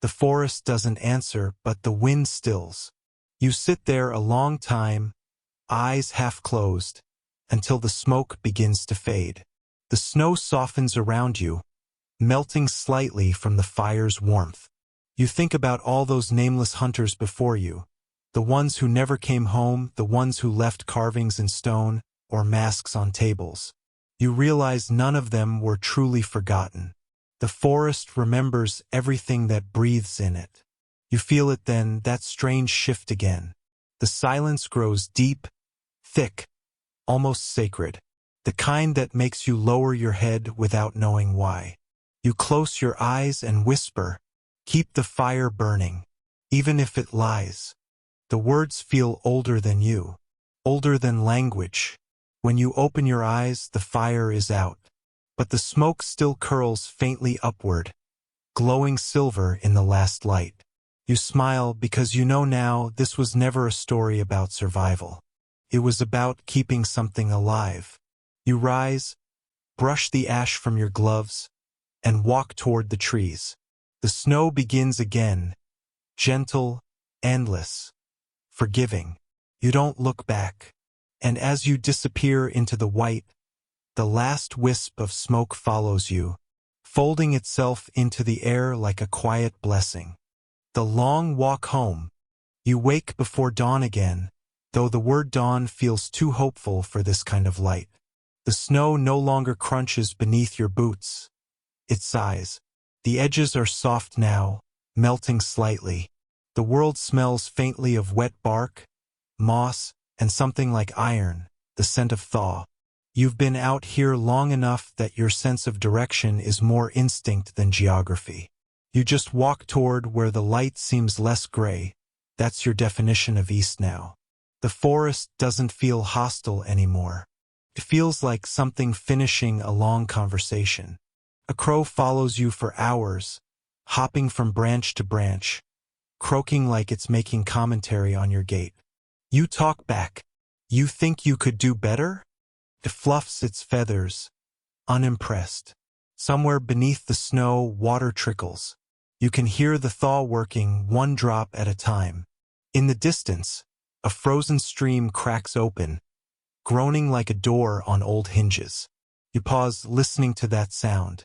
The forest doesn't answer, but the wind stills. You sit there a long time, eyes half closed, until the smoke begins to fade. The snow softens around you, melting slightly from the fire's warmth. You think about all those nameless hunters before you, the ones who never came home, the ones who left carvings in stone or masks on tables. You realize none of them were truly forgotten. The forest remembers everything that breathes in it. You feel it then, that strange shift again. The silence grows deep, thick, almost sacred, the kind that makes you lower your head without knowing why. You close your eyes and whisper, "Keep the fire burning, even if it lies." The words feel older than you, older than language. When you open your eyes, the fire is out, but the smoke still curls faintly upward, glowing silver in the last light. You smile because you know now this was never a story about survival. It was about keeping something alive. You rise, brush the ash from your gloves, and walk toward the trees. The snow begins again, gentle, endless, forgiving. You don't look back, and as you disappear into the white, the last wisp of smoke follows you, folding itself into the air like a quiet blessing. The long walk home. You wake before dawn again, though the word dawn feels too hopeful for this kind of light. The snow no longer crunches beneath your boots. It sighs. The edges are soft now, melting slightly. The world smells faintly of wet bark, moss, and something like iron, the scent of thaw. You've been out here long enough that your sense of direction is more instinct than geography. You just walk toward where the light seems less gray. That's your definition of east now. The forest doesn't feel hostile anymore. It feels like something finishing a long conversation. A crow follows you for hours, hopping from branch to branch, croaking like it's making commentary on your gait. You talk back. "You think you could do better?" It fluffs its feathers, unimpressed. Somewhere beneath the snow, water trickles. You can hear the thaw working, one drop at a time. In the distance, a frozen stream cracks open, groaning like a door on old hinges. You pause, listening to that sound.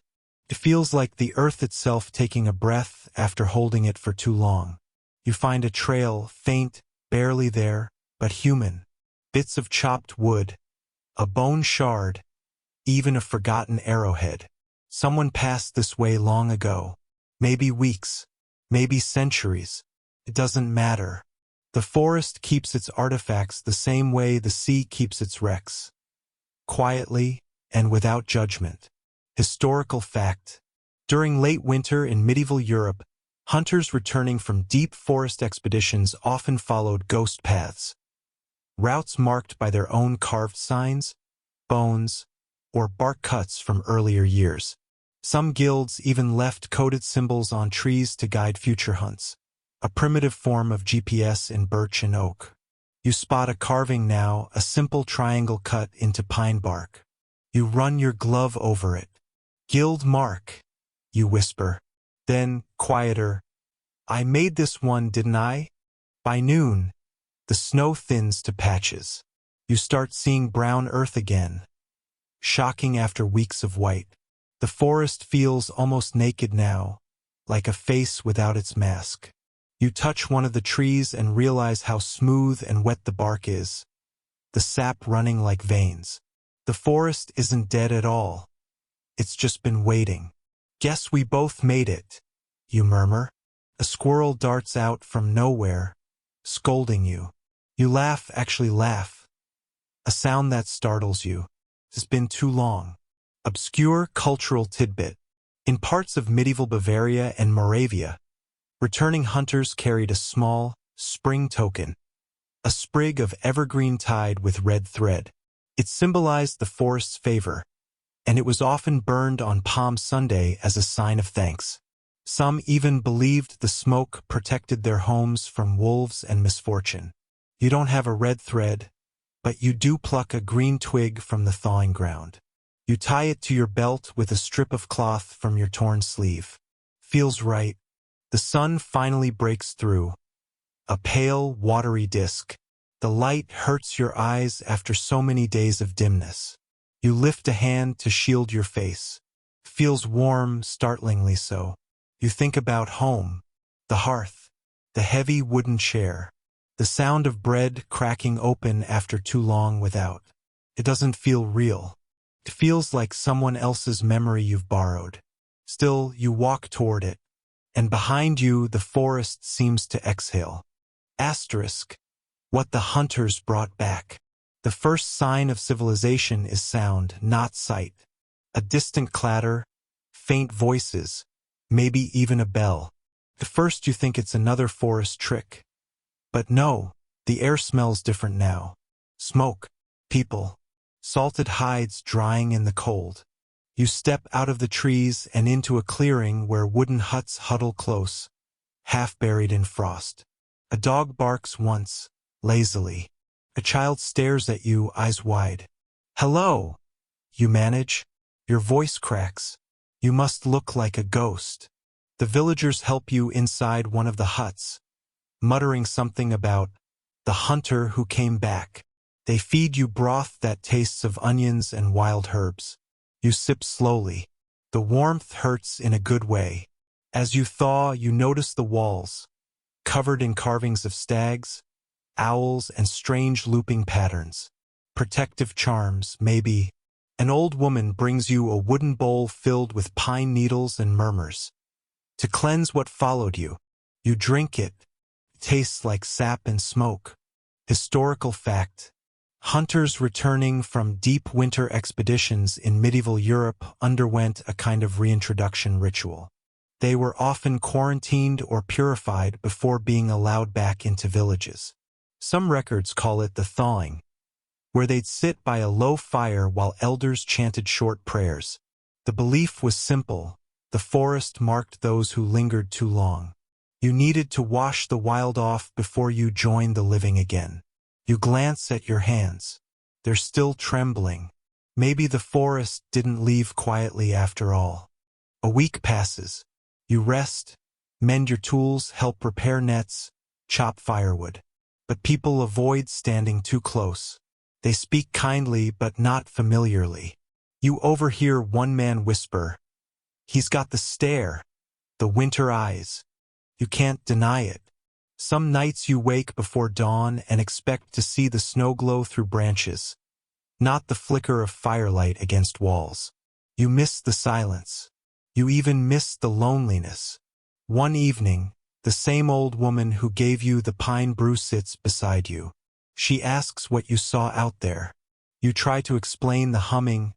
It feels like the earth itself taking a breath after holding it for too long. You find a trail, faint, barely there, but human. Bits of chopped wood, a bone shard, even a forgotten arrowhead. Someone passed this way long ago. Maybe weeks, maybe centuries. It doesn't matter. The forest keeps its artifacts the same way the sea keeps its wrecks. Quietly and without judgment. Historical fact. During late winter in medieval Europe, hunters returning from deep forest expeditions often followed ghost paths. Routes marked by their own carved signs, bones, or bark cuts from earlier years. Some guilds even left coded symbols on trees to guide future hunts, a primitive form of GPS in birch and oak. You spot a carving now, a simple triangle cut into pine bark. You run your glove over it. Guild mark, you whisper. Then, quieter, I made this one, didn't I? By noon, the snow thins to patches. You start seeing brown earth again. Shocking after weeks of white. The forest feels almost naked now, like a face without its mask. You touch one of the trees and realize how smooth and wet the bark is, the sap running like veins. The forest isn't dead at all. It's just been waiting. Guess we both made it, you murmur. A squirrel darts out from nowhere, scolding you. You laugh, actually laugh. A sound that startles you. It's been too long. Obscure cultural tidbit. In parts of medieval Bavaria and Moravia, returning hunters carried a small, spring token, a sprig of evergreen tied with red thread. It symbolized the forest's favor, and it was often burned on Palm Sunday as a sign of thanks. Some even believed the smoke protected their homes from wolves and misfortune. You don't have a red thread, but you do pluck a green twig from the thawing ground. You tie it to your belt with a strip of cloth from your torn sleeve. Feels right. The sun finally breaks through. A pale, watery disk. The light hurts your eyes after so many days of dimness. You lift a hand to shield your face. Feels warm, startlingly so. You think about home, the hearth, the heavy wooden chair, the sound of bread cracking open after too long without. It doesn't feel real. It feels like someone else's memory you've borrowed. Still, you walk toward it, and behind you the forest seems to exhale. Asterisk. What the hunters brought back. The first sign of civilization is sound, not sight. A distant clatter, faint voices, maybe even a bell. At first you think it's another forest trick. But no, the air smells different now. Smoke, people, salted hides drying in the cold. You step out of the trees and into a clearing where wooden huts huddle close, half buried in frost. A dog barks once, lazily. A child stares at you, eyes wide. Hello, you manage. Your voice cracks. You must look like a ghost. The villagers help you inside one of the huts, muttering something about the hunter who came back. They feed you broth that tastes of onions and wild herbs. You sip slowly. The warmth hurts in a good way. As you thaw, you notice the walls, covered in carvings of stags, owls, and strange looping patterns. Protective charms, maybe. An old woman brings you a wooden bowl filled with pine needles and murmurs. To cleanse what followed you. You drink it. It tastes like sap and smoke. Historical fact. Hunters returning from deep winter expeditions in medieval Europe underwent a kind of reintroduction ritual. They were often quarantined or purified before being allowed back into villages. Some records call it the thawing, where they'd sit by a low fire while elders chanted short prayers. The belief was simple. The forest marked those who lingered too long. You needed to wash the wild off before you joined the living again. You glance at your hands. They're still trembling. Maybe the forest didn't leave quietly after all. A week passes. You rest, mend your tools, help repair nets, chop firewood. But people avoid standing too close. They speak kindly but not familiarly. You overhear one man whisper, "He's got the stare, the winter eyes." You can't deny it. Some nights you wake before dawn and expect to see the snow glow through branches, not the flicker of firelight against walls. You miss the silence. You even miss the loneliness. One evening, the same old woman who gave you the pine brew sits beside you. She asks what you saw out there. You try to explain the humming,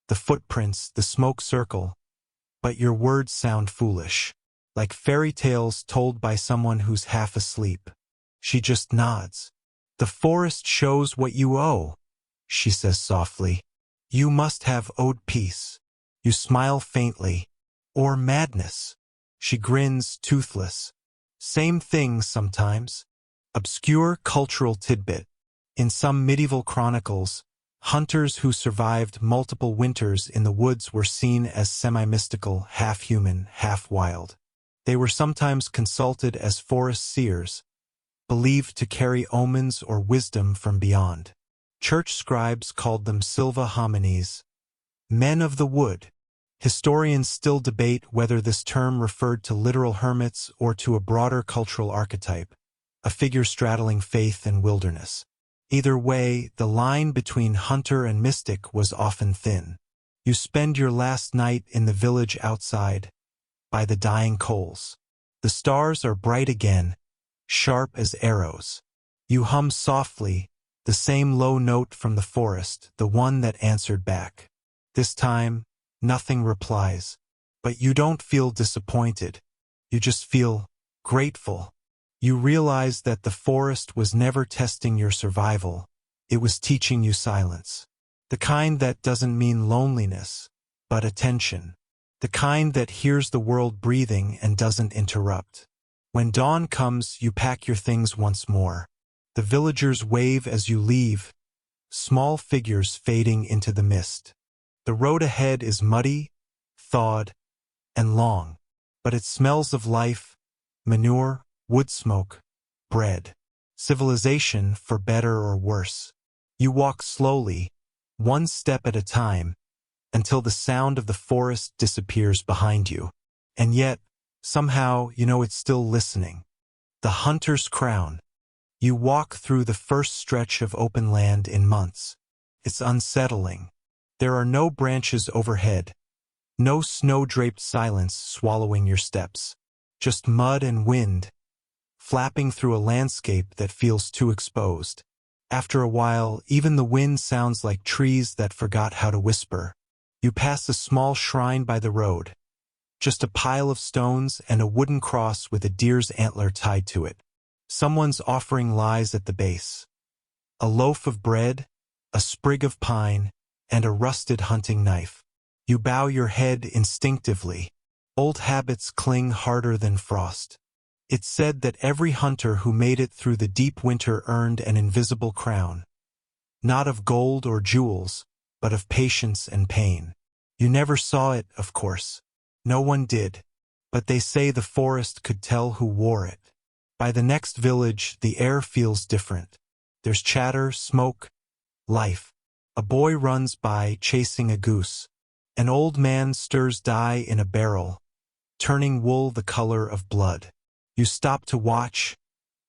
the footprints, the smoke circle, but your words sound foolish, like fairy tales told by someone who's half asleep. She just nods. "The forest shows what you owe," she says softly. "You must have owed peace." You smile faintly. "Or madness." She grins, toothless. "Same thing sometimes." Obscure cultural tidbit. In some medieval chronicles, hunters who survived multiple winters in the woods were seen as semi-mystical, half-human, half-wild. They were sometimes consulted as forest seers, believed to carry omens or wisdom from beyond. Church scribes called them silva homines, men of the wood. Historians still debate whether this term referred to literal hermits or to a broader cultural archetype, a figure straddling faith and wilderness. Either way, the line between hunter and mystic was often thin. You spend your last night in the village outside, by the dying coals. The stars are bright again, sharp as arrows. You hum softly, the same low note from the forest, the one that answered back. This time, nothing replies. But you don't feel disappointed. You just feel grateful. You realize that the forest was never testing your survival. It was teaching you silence. The kind that doesn't mean loneliness, but attention. The kind that hears the world breathing and doesn't interrupt. When dawn comes, you pack your things once more. The villagers wave as you leave, small figures fading into the mist. The road ahead is muddy, thawed, and long, but it smells of life, manure, wood smoke, bread. Civilization, for better or worse. You walk slowly, one step at a time, until the sound of the forest disappears behind you. And yet, somehow, you know it's still listening. The hunter's crown. You walk through the first stretch of open land in months. It's unsettling. There are no branches overhead, no snow-draped silence swallowing your steps. Just mud and wind, flapping through a landscape that feels too exposed. After a while, even the wind sounds like trees that forgot how to whisper. You pass a small shrine by the road. Just a pile of stones and a wooden cross with a deer's antler tied to it. Someone's offering lies at the base. A loaf of bread, a sprig of pine, and a rusted hunting knife. You bow your head instinctively. Old habits cling harder than frost. It's said that every hunter who made it through the deep winter earned an invisible crown. Not of gold or jewels, but of patience and pain. You never saw it, of course. No one did. But they say the forest could tell who wore it. By the next village, the air feels different. There's chatter, smoke, life. A boy runs by, chasing a goose. An old man stirs dye in a barrel, turning wool the color of blood. You stop to watch,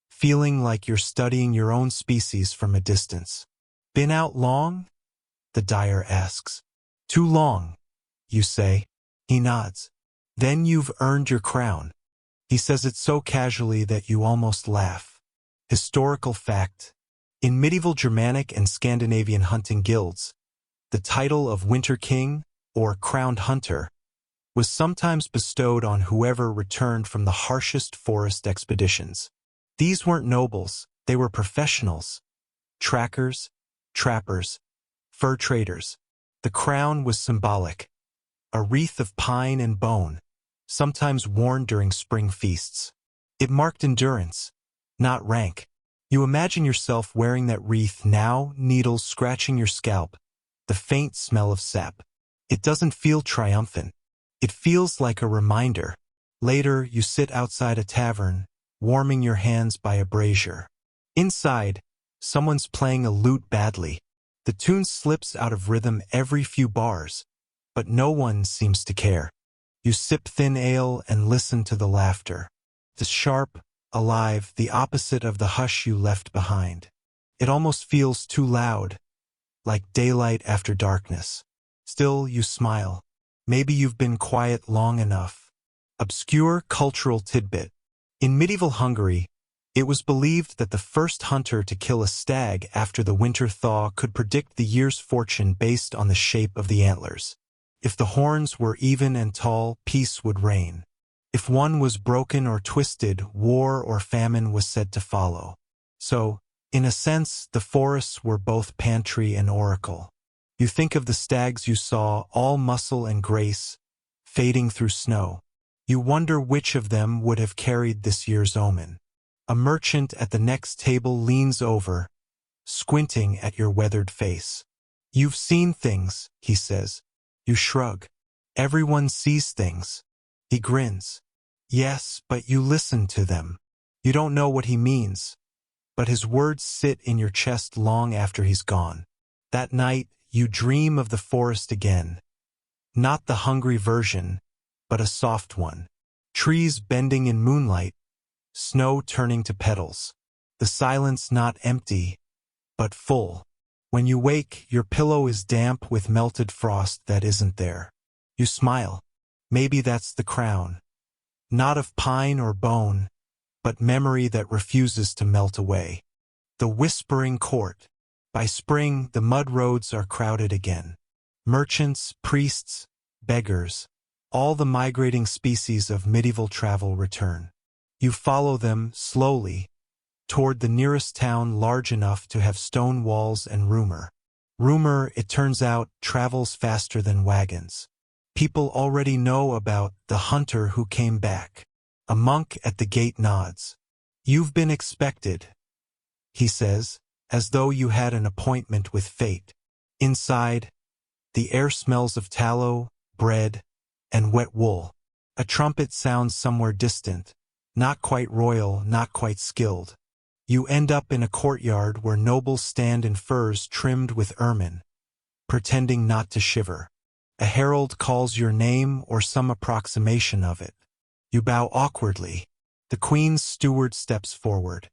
feeling like you're studying your own species from a distance. "Been out long?" the dyer asks. "Too long," you say. He nods. "Then you've earned your crown." He says it so casually that you almost laugh. Historical fact. In medieval Germanic and Scandinavian hunting guilds, the title of Winter King, or Crowned Hunter, was sometimes bestowed on whoever returned from the harshest forest expeditions. These weren't nobles, they were professionals. Trackers, trappers, fur traders. The crown was symbolic. A wreath of pine and bone, sometimes worn during spring feasts. It marked endurance, not rank. You imagine yourself wearing that wreath now, needles scratching your scalp, the faint smell of sap. It doesn't feel triumphant. It feels like a reminder. Later, you sit outside a tavern, warming your hands by a brazier. Inside, someone's playing a lute badly. The tune slips out of rhythm every few bars, but no one seems to care. You sip thin ale and listen to the laughter. It's sharp, alive, the opposite of the hush you left behind. It almost feels too loud, like daylight after darkness. Still, you smile. Maybe you've been quiet long enough. Obscure cultural tidbit. In medieval Hungary, it was believed that the first hunter to kill a stag after the winter thaw could predict the year's fortune based on the shape of the antlers. If the horns were even and tall, peace would reign. If one was broken or twisted, war or famine was said to follow. So, in a sense, the forests were both pantry and oracle. You think of the stags you saw, all muscle and grace, fading through snow. You wonder which of them would have carried this year's omen. A merchant at the next table leans over, squinting at your weathered face. "You've seen things," he says. You shrug. "Everyone sees things." He grins. "Yes, but you listen to them." You don't know what he means, but his words sit in your chest long after he's gone. That night, you dream of the forest again. Not the hungry version, but a soft one. Trees bending in moonlight, snow turning to petals. The silence not empty, but full. When you wake, your pillow is damp with melted frost that isn't there. You smile. Maybe that's the crown. Not of pine or bone, but memory that refuses to melt away. The whispering court. By spring, the mud roads are crowded again. Merchants, priests, beggars, all the migrating species of medieval travel return. You follow them, slowly, toward the nearest town large enough to have stone walls and rumor. Rumor, it turns out, travels faster than wagons. People already know about the hunter who came back. A monk at the gate nods. "You've been expected," he says, as though you had an appointment with fate. Inside, the air smells of tallow, bread, and wet wool. A trumpet sounds somewhere distant, not quite royal, not quite skilled. You end up in a courtyard where nobles stand in furs trimmed with ermine, pretending not to shiver. A herald calls your name or some approximation of it. You bow awkwardly. The Queen's steward steps forward.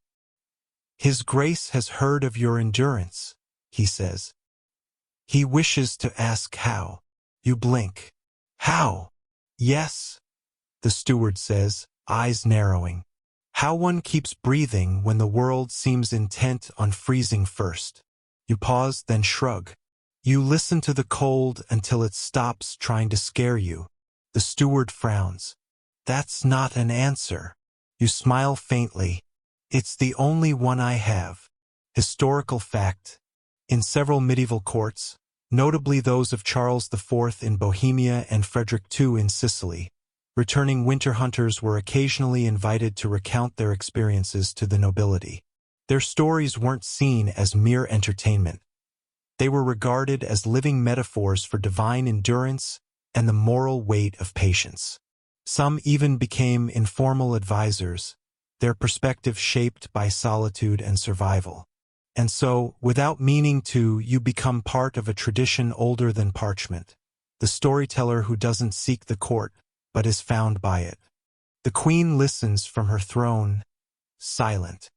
"His Grace has heard of your endurance," he says. "He wishes to ask how." You blink. "How?" "Yes," the steward says, eyes narrowing. "How one keeps breathing when the world seems intent on freezing first." You pause, then shrug. You listen to the cold until it stops trying to scare you. The steward frowns. "That's not an answer." You smile faintly. "It's the only one I have." Historical fact. In several medieval courts, notably those of Charles IV in Bohemia and Frederick II in Sicily, returning winter hunters were occasionally invited to recount their experiences to the nobility. Their stories weren't seen as mere entertainment. They were regarded as living metaphors for divine endurance and the moral weight of patience. Some even became informal advisors, their perspective shaped by solitude and survival. And so, without meaning to, you become part of a tradition older than parchment, the storyteller who doesn't seek the court, but is found by it. The Queen listens from her throne, silent.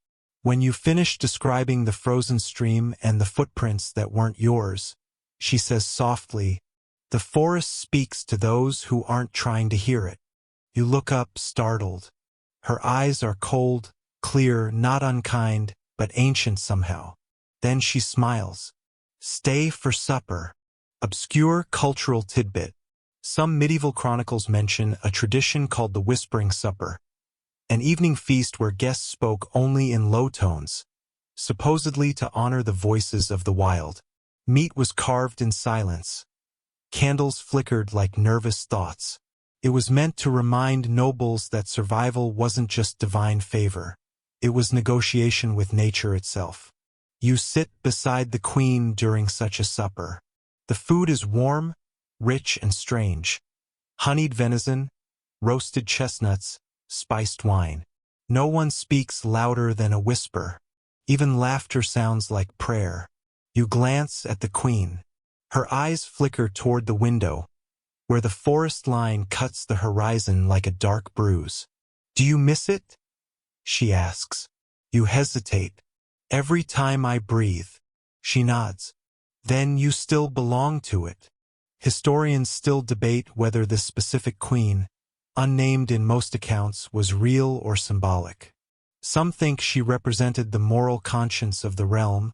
When you finish describing the frozen stream and the footprints that weren't yours, she says softly, "The forest speaks to those who aren't trying to hear it." You look up, startled. Her eyes are cold, clear, not unkind, but ancient somehow. Then she smiles. "Stay for supper." Obscure cultural tidbit. Some medieval chronicles mention a tradition called the Whispering Supper, an evening feast where guests spoke only in low tones, supposedly to honor the voices of the wild. Meat was carved in silence. Candles flickered like nervous thoughts. It was meant to remind nobles that survival wasn't just divine favor. It was negotiation with nature itself. You sit beside the Queen during such a supper. The food is warm, rich, and strange. Honeyed venison, roasted chestnuts, spiced wine. No one speaks louder than a whisper. Even laughter sounds like prayer. You glance at the queen. Her eyes flicker toward the window, where the forest line cuts the horizon like a dark bruise. Do you miss it? She asks. You hesitate. Every time I breathe. She nods. Then you still belong to it. Historians still debate whether this specific queen, unnamed in most accounts, was real or symbolic. Some think she represented the moral conscience of the realm,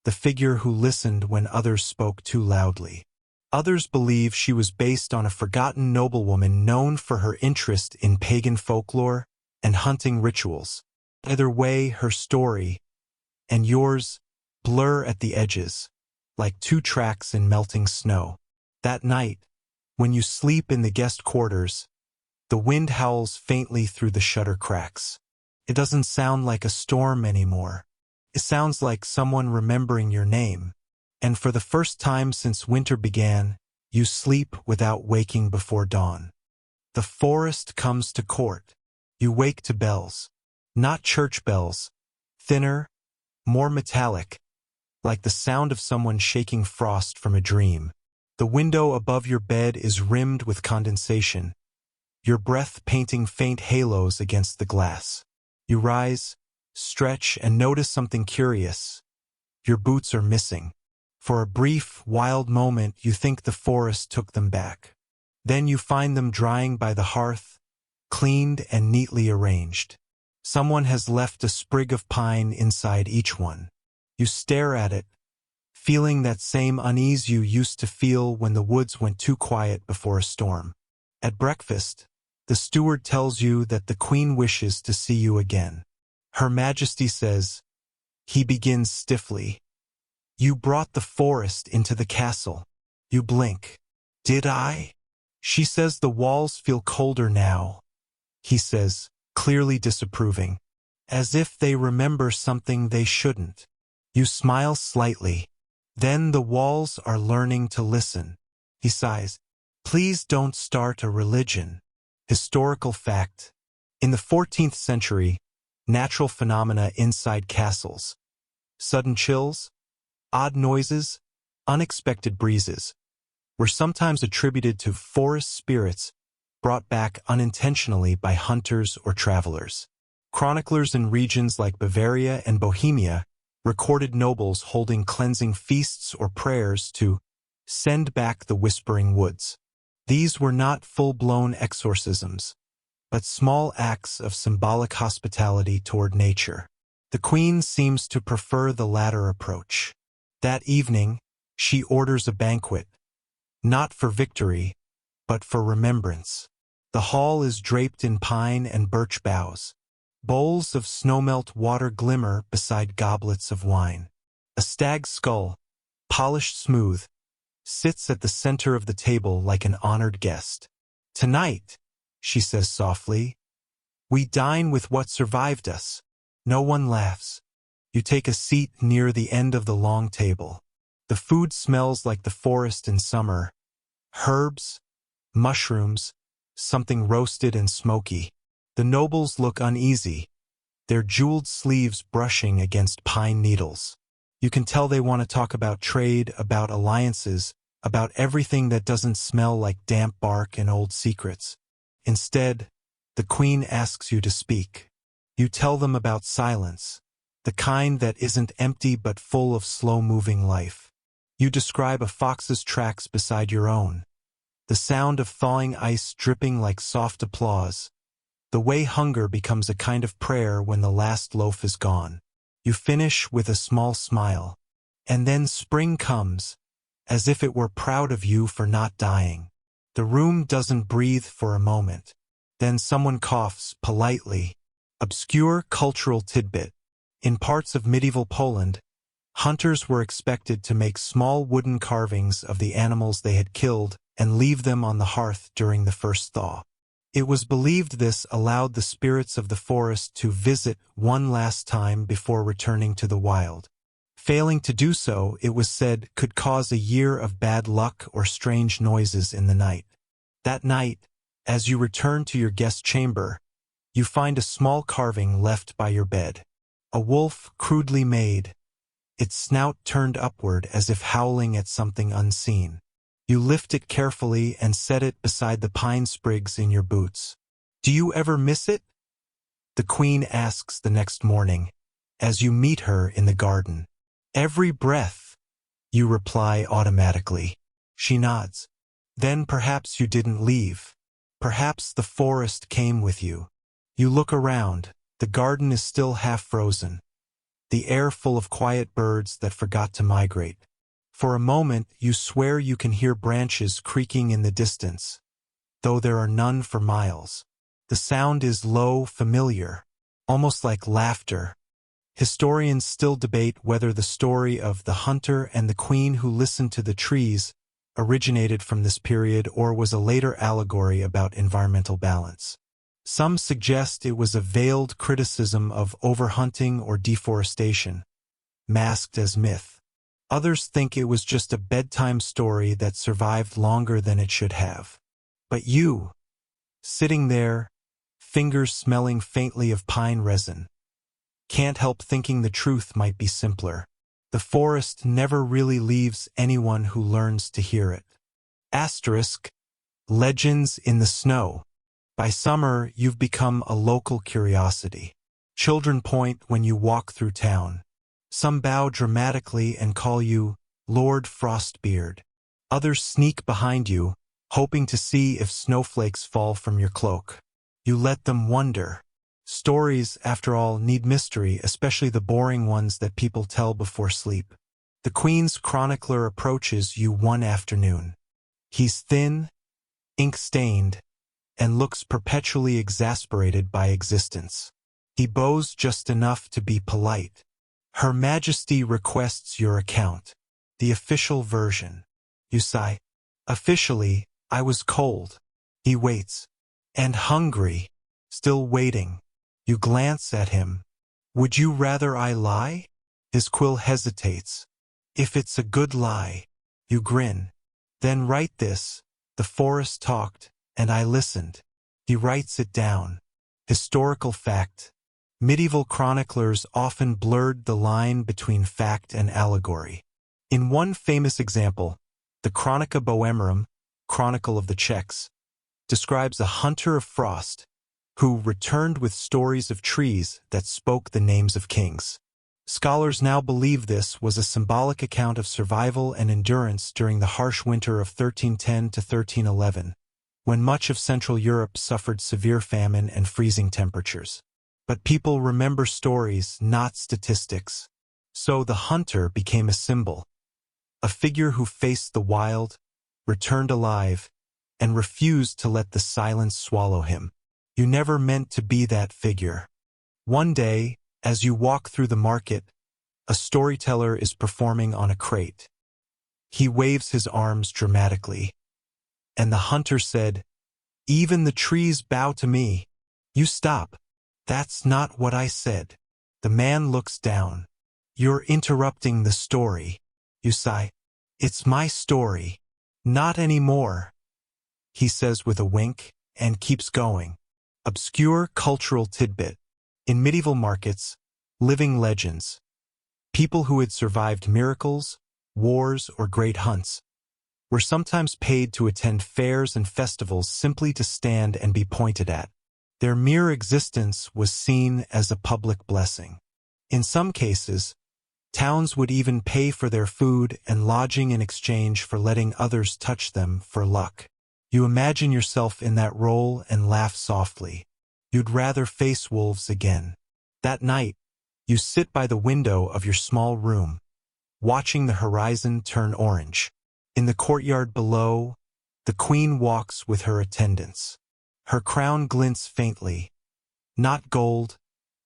the figure who listened when others spoke too loudly. Others believe she was based on a forgotten noblewoman known for her interest in pagan folklore and hunting rituals. Either way, her story, and yours, blur at the edges, like two tracks in melting snow. That night, when you sleep in the guest quarters, the wind howls faintly through the shutter cracks. It doesn't sound like a storm anymore. It sounds like someone remembering your name. And for the first time since winter began, you sleep without waking before dawn. The forest comes to court. You wake to bells. Not church bells. Thinner, more metallic, like the sound of someone shaking frost from a dream. The window above your bed is rimmed with condensation, your breath painting faint halos against the glass. You rise, stretch, and notice something curious. Your boots are missing. For a brief, wild moment, you think the forest took them back. Then you find them drying by the hearth, cleaned and neatly arranged. Someone has left a sprig of pine inside each one. You stare at it, feeling that same unease you used to feel when the woods went too quiet before a storm. At breakfast, the steward tells you that the queen wishes to see you again. Her Majesty says. He begins stiffly. You brought the forest into the castle. You blink. Did I? She says the walls feel colder now. He says, clearly disapproving, as if they remember something they shouldn't. You smile slightly. Then the walls are learning to listen. He sighs. Please don't start a religion. Historical fact. In the 14th century, natural phenomena inside castles, sudden chills, odd noises, unexpected breezes, were sometimes attributed to forest spirits brought back unintentionally by hunters or travelers. Chroniclers in regions like Bavaria and Bohemia recorded nobles holding cleansing feasts or prayers to send back the whispering woods. These were not full-blown exorcisms, but small acts of symbolic hospitality toward nature. The queen seems to prefer the latter approach. That evening, she orders a banquet, not for victory, but for remembrance. The hall is draped in pine and birch boughs. Bowls of snowmelt water glimmer beside goblets of wine. A stag's skull, polished smooth, sits at the center of the table like an honored guest. Tonight, she says softly, we dine with what survived us. No one laughs. You take a seat near the end of the long table. The food smells like the forest in summer. Herbs, mushrooms, something roasted and smoky. The nobles look uneasy, their jeweled sleeves brushing against pine needles. You can tell they want to talk about trade, about alliances, about everything that doesn't smell like damp bark and old secrets. Instead, the queen asks you to speak. You tell them about silence, the kind that isn't empty but full of slow-moving life. You describe a fox's tracks beside your own, the sound of thawing ice dripping like soft applause, the way hunger becomes a kind of prayer when the last loaf is gone. You finish with a small smile. And then spring comes, as if it were proud of you for not dying. The room doesn't breathe for a moment. Then someone coughs politely. Obscure cultural tidbit. In parts of medieval Poland, hunters were expected to make small wooden carvings of the animals they had killed and leave them on the hearth during the first thaw. It was believed this allowed the spirits of the forest to visit one last time before returning to the wild. Failing to do so, it was said, could cause a year of bad luck or strange noises in the night. That night, as you return to your guest chamber, you find a small carving left by your bed. A wolf crudely made, its snout turned upward as if howling at something unseen. You lift it carefully and set it beside the pine sprigs in your boots. "Do you ever miss it?" the queen asks the next morning, as you meet her in the garden. "Every breath," you reply automatically. She nods. "Then perhaps you didn't leave. Perhaps the forest came with you." You look around. The garden is still half frozen, the air full of quiet birds that forgot to migrate. For a moment, you swear you can hear branches creaking in the distance, though there are none for miles. The sound is low, familiar, almost like laughter. Historians still debate whether the story of the hunter and the queen who listened to the trees originated from this period or was a later allegory about environmental balance. Some suggest it was a veiled criticism of overhunting or deforestation, masked as myth. Others think it was just a bedtime story that survived longer than it should have. But you, sitting there, fingers smelling faintly of pine resin, can't help thinking the truth might be simpler. The forest never really leaves anyone who learns to hear it. Asterisk, legends in the snow. By summer, you've become a local curiosity. Children point when you walk through town. Some bow dramatically and call you Lord Frostbeard. Others sneak behind you, hoping to see if snowflakes fall from your cloak. You let them wonder. Stories, after all, need mystery, especially the boring ones that people tell before sleep. The Queen's chronicler approaches you one afternoon. He's thin, ink-stained, and looks perpetually exasperated by existence. He bows just enough to be polite. Her Majesty requests your account, the official version. You sigh. "Officially, I was cold." He waits. "And hungry." Still waiting. You glance at him. "Would you rather I lie?" His quill hesitates. "If it's a good lie." You grin. "Then write this. The forest talked, and I listened." He writes it down. Historical fact. Medieval chroniclers often blurred the line between fact and allegory. In one famous example, the Chronica Boemerum, Chronicle of the Czechs, describes a hunter of frost who returned with stories of trees that spoke the names of kings. Scholars now believe this was a symbolic account of survival and endurance during the harsh winter of 1310 to 1311, when much of Central Europe suffered severe famine and freezing temperatures. But people remember stories, not statistics. So the hunter became a symbol, a figure who faced the wild, returned alive, and refused to let the silence swallow him. You never meant to be that figure. One day, as you walk through the market, a storyteller is performing on a crate. He waves his arms dramatically. And the hunter said, "Even the trees bow to me." You stop. "That's not what I said." The man looks down. "You're interrupting the story." You sigh. "It's my story." "Not anymore," he says with a wink, and keeps going. Obscure cultural tidbit. In medieval markets, living legends. People who had survived miracles, wars, or great hunts were sometimes paid to attend fairs and festivals simply to stand and be pointed at. Their mere existence was seen as a public blessing. In some cases, towns would even pay for their food and lodging in exchange for letting others touch them for luck. You imagine yourself in that role and laugh softly. You'd rather face wolves again. That night, you sit by the window of your small room, watching the horizon turn orange. In the courtyard below, the queen walks with her attendants. Her crown glints faintly, not gold,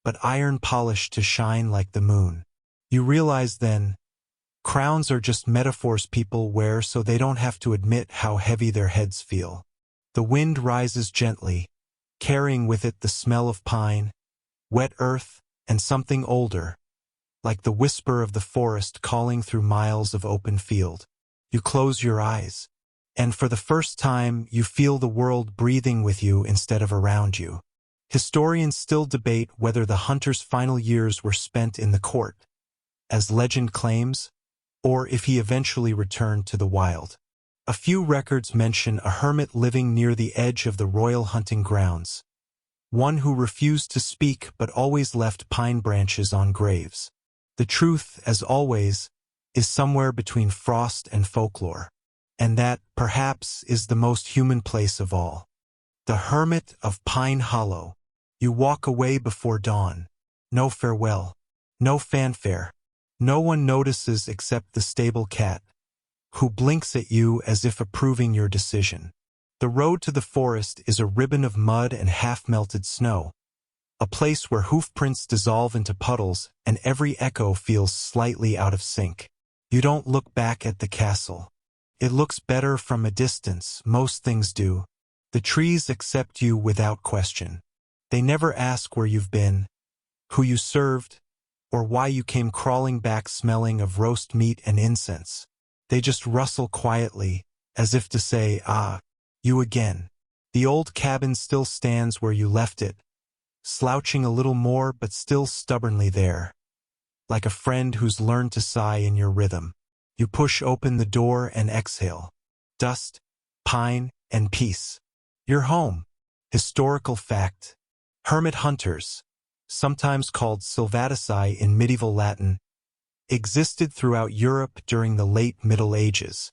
but iron polished to shine like the moon. You realize then, crowns are just metaphors people wear so they don't have to admit how heavy their heads feel. The wind rises gently, carrying with it the smell of pine, wet earth, and something older, like the whisper of the forest calling through miles of open field. You close your eyes, and for the first time you feel the world breathing with you instead of around you. Historians still debate whether the hunter's final years were spent in the court, as legend claims, or if he eventually returned to the wild. A few records mention a hermit living near the edge of the royal hunting grounds, one who refused to speak but always left pine branches on graves. The truth, as always, is somewhere between frost and folklore, and that, perhaps, is the most human place of all. The Hermit of Pine Hollow. You walk away before dawn. No farewell. No fanfare. No one notices except the stable cat, who blinks at you as if approving your decision. The road to the forest is a ribbon of mud and half-melted snow, a place where hoofprints dissolve into puddles and every echo feels slightly out of sync. You don't look back at the castle. It looks better from a distance, most things do. The trees accept you without question. They never ask where you've been, who you served, or why you came crawling back smelling of roast meat and incense. They just rustle quietly, as if to say, "Ah, you again." The old cabin still stands where you left it, slouching a little more but still stubbornly there, like a friend who's learned to sigh in your rhythm. You push open the door and exhale. Dust, pine, and peace. You're home. Historical fact. Hermit hunters, sometimes called Silvatici in medieval Latin, existed throughout Europe during the late Middle Ages.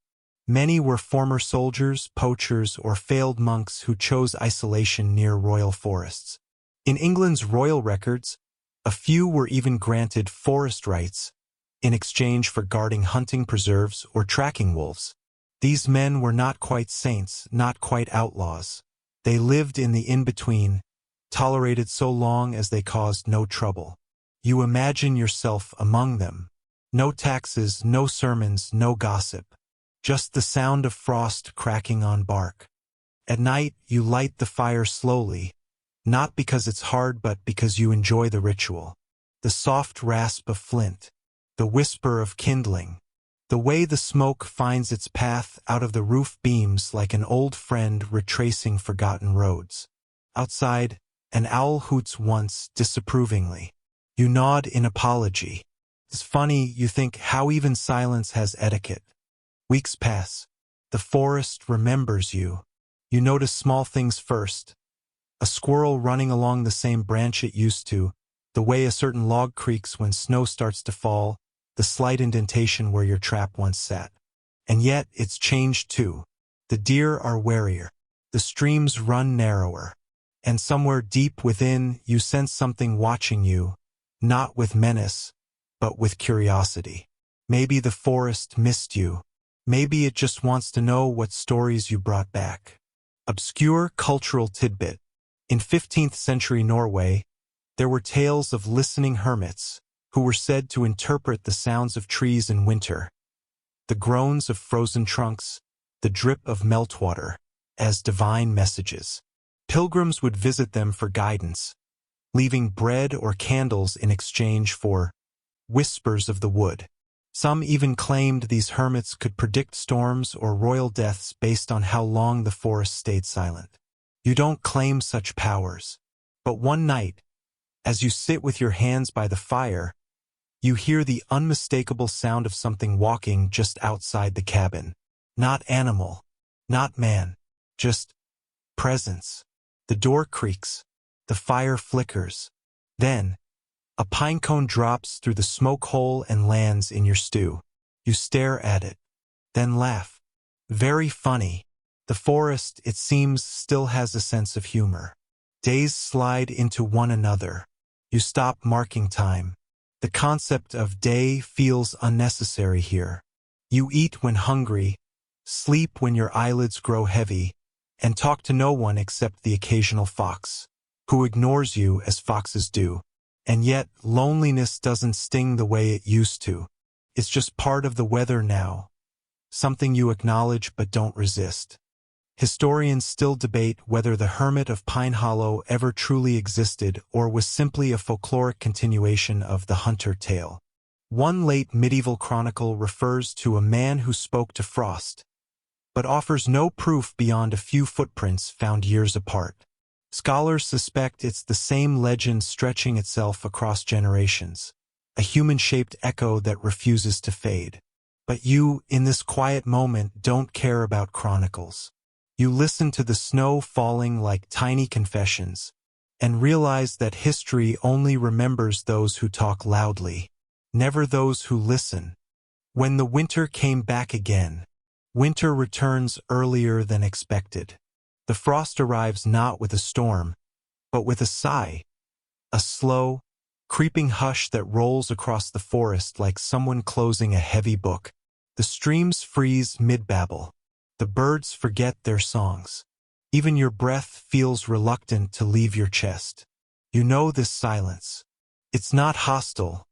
Many were former soldiers, poachers, or failed monks who chose isolation near royal forests. In England's royal records, a few were even granted forest rights in exchange for guarding hunting preserves or tracking wolves. These men were not quite saints, not quite outlaws. They lived in the in-between, tolerated so long as they caused no trouble. You imagine yourself among them. No taxes, no sermons, no gossip. Just the sound of frost cracking on bark. At night, you light the fire slowly, not because it's hard but because you enjoy the ritual. The soft rasp of flint, the whisper of kindling, the way the smoke finds its path out of the roof beams like an old friend retracing forgotten roads. Outside, an owl hoots once disapprovingly. You nod in apology. It's funny, you think, how even silence has etiquette. Weeks pass. The forest remembers you. You notice small things first. A squirrel running along the same branch it used to, the way a certain log creaks when snow starts to fall, the slight indentation where your trap once sat. And yet, it's changed too. The deer are warier. The streams run narrower. And somewhere deep within, you sense something watching you, not with menace, but with curiosity. Maybe the forest missed you. Maybe it just wants to know what stories you brought back. Obscure cultural tidbit. In 15th century Norway, there were tales of listening hermits who were said to interpret the sounds of trees in winter, the groans of frozen trunks, the drip of meltwater, as divine messages. Pilgrims would visit them for guidance, leaving bread or candles in exchange for whispers of the wood. Some even claimed these hermits could predict storms or royal deaths based on how long the forest stayed silent. You don't claim such powers. But one night, as you sit with your hands by the fire, you hear the unmistakable sound of something walking just outside the cabin. Not animal, not man, just presence. The door creaks. The fire flickers. Then, a pine cone drops through the smoke hole and lands in your stew. You stare at it, then laugh. Very funny. The forest, it seems, still has a sense of humor. Days slide into one another. You stop marking time. The concept of day feels unnecessary here. You eat when hungry, sleep when your eyelids grow heavy, and talk to no one except the occasional fox, who ignores you as foxes do. And yet, loneliness doesn't sting the way it used to. It's just part of the weather now, something you acknowledge but don't resist. Historians still debate whether the Hermit of Pine Hollow ever truly existed or was simply a folkloric continuation of the hunter tale. One late medieval chronicle refers to a man who spoke to frost, but offers no proof beyond a few footprints found years apart. Scholars suspect it's the same legend stretching itself across generations. a human-shaped echo that refuses to fade. But you, in this quiet moment, don't care about chronicles. You listen to the snow falling like tiny confessions, and realize that history only remembers those who talk loudly, never those who listen. When the winter came back again, winter returns earlier than expected. The frost arrives not with a storm, but with a sigh, a slow, creeping hush that rolls across the forest like someone closing a heavy book. The streams freeze mid-babble. The birds forget their songs. Even your breath feels reluctant to leave your chest. You know this silence. It's not hostile.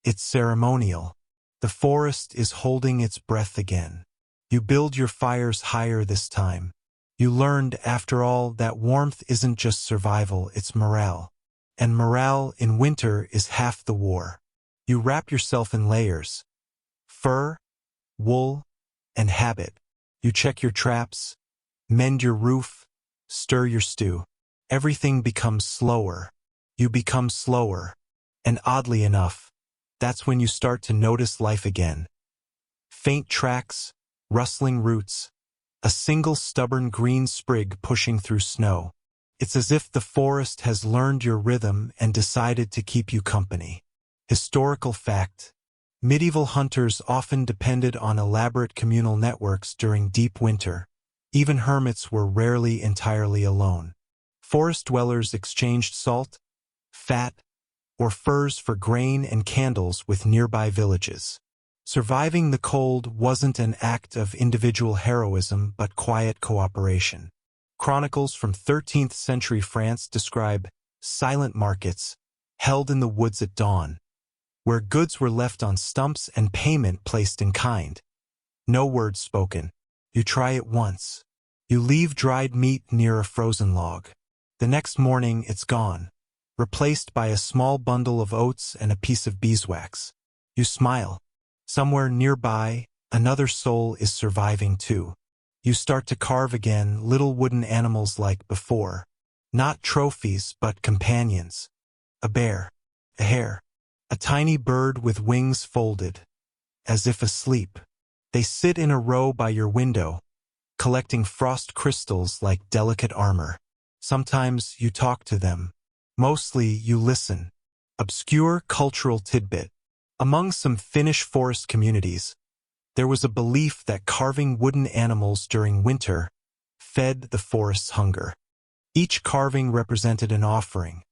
It's ceremonial. The forest is holding its breath again. You build your fires higher this time. You learned, after all, that warmth isn't just survival, it's morale. And morale in winter is half the war. You wrap yourself in layers. Fur, wool, and habit. You check your traps, mend your roof, stir your stew. Everything becomes slower. You become slower. And oddly enough, that's when you start to notice life again. Faint tracks, rustling roots, a single stubborn green sprig pushing through snow. It's as if the forest has learned your rhythm and decided to keep you company. Historical fact: medieval hunters often depended on elaborate communal networks during deep winter. Even hermits were rarely entirely alone. Forest dwellers exchanged salt, fat, or furs for grain and candles with nearby villages. Surviving the cold wasn't an act of individual heroism but quiet cooperation. Chronicles from 13th century France describe silent markets held in the woods at dawn, where goods were left on stumps and payment placed in kind. No words spoken. You try it once. You leave dried meat near a frozen log. The next morning it's gone, replaced by a small bundle of oats and a piece of beeswax. You smile. Somewhere nearby, another soul is surviving too. You start to carve again, little wooden animals like before. Not trophies, but companions. A bear, a hare, a tiny bird with wings folded, as if asleep. They sit in a row by your window, collecting frost crystals like delicate armor. Sometimes you talk to them. Mostly you listen. Obscure cultural tidbit. Among some Finnish forest communities, there was a belief that carving wooden animals during winter fed the forest's hunger. Each carving represented an offering,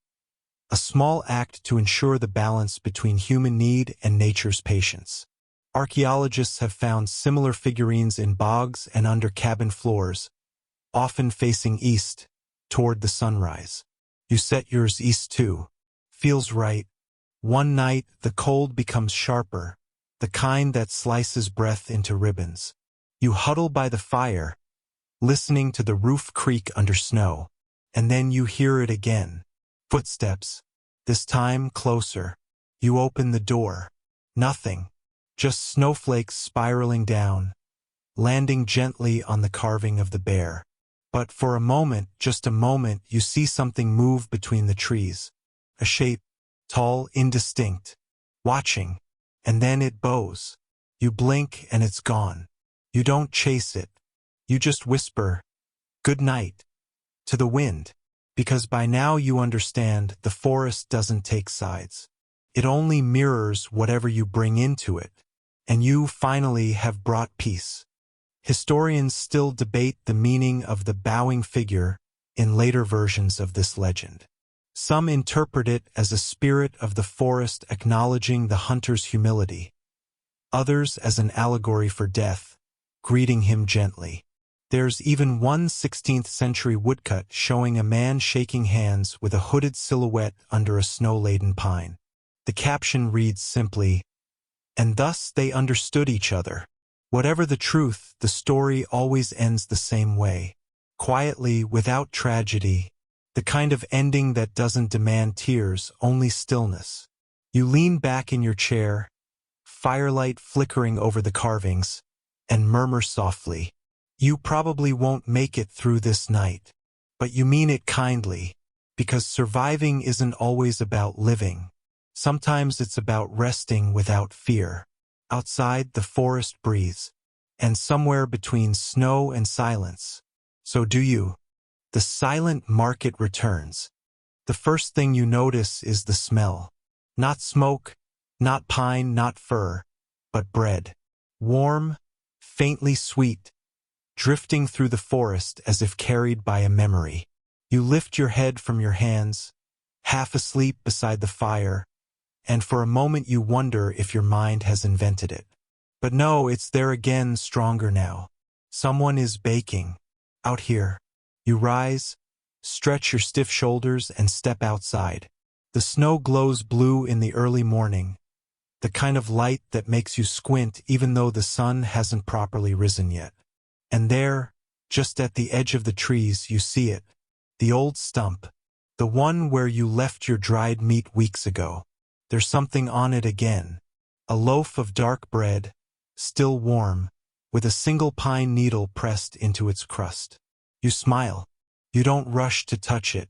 a small act to ensure the balance between human need and nature's patience. Archaeologists have found similar figurines in bogs and under cabin floors, often facing east, toward the sunrise. You set yours east too. Feels right. One night, the cold becomes sharper, the kind that slices breath into ribbons. You huddle by the fire, listening to the roof creak under snow, and then you hear it again. Footsteps, this time closer. You open the door. Nothing, just snowflakes spiraling down, landing gently on the carving of the bear. But for a moment, just a moment, you see something move between the trees. A shape, tall, indistinct, watching, and then it bows. You blink and it's gone. You don't chase it. You just whisper, "Good night," to the wind, because by now you understand the forest doesn't take sides. It only mirrors whatever you bring into it, and you finally have brought peace. Historians still debate the meaning of the bowing figure in later versions of this legend. Some interpret it as a spirit of the forest acknowledging the hunter's humility, others as an allegory for death, greeting him gently. There's even one 16th century woodcut showing a man shaking hands with a hooded silhouette under a snow-laden pine. The caption reads simply, "And thus they understood each other." Whatever the truth, the story always ends the same way, quietly, without tragedy, the kind of ending that doesn't demand tears, only stillness. You lean back in your chair, firelight flickering over the carvings, and murmur softly, "You probably won't make it through this night." But you mean it kindly, because surviving isn't always about living. Sometimes it's about resting without fear. Outside, the forest breathes, and somewhere between snow and silence. So do you. The silent market returns. The first thing you notice is the smell. Not smoke, not pine, not fir, but bread. Warm, faintly sweet, drifting through the forest as if carried by a memory. You lift your head from your hands, half asleep beside the fire, and for a moment you wonder if your mind has invented it. But no, it's there again, stronger now. Someone is baking. Out here. You rise, stretch your stiff shoulders, and step outside. The snow glows blue in the early morning, the kind of light that makes you squint even though the sun hasn't properly risen yet. And there, just at the edge of the trees, you see it. The old stump. The one where you left your dried meat weeks ago. There's something on it again. A loaf of dark bread, still warm, with a single pine needle pressed into its crust. You smile. You don't rush to touch it.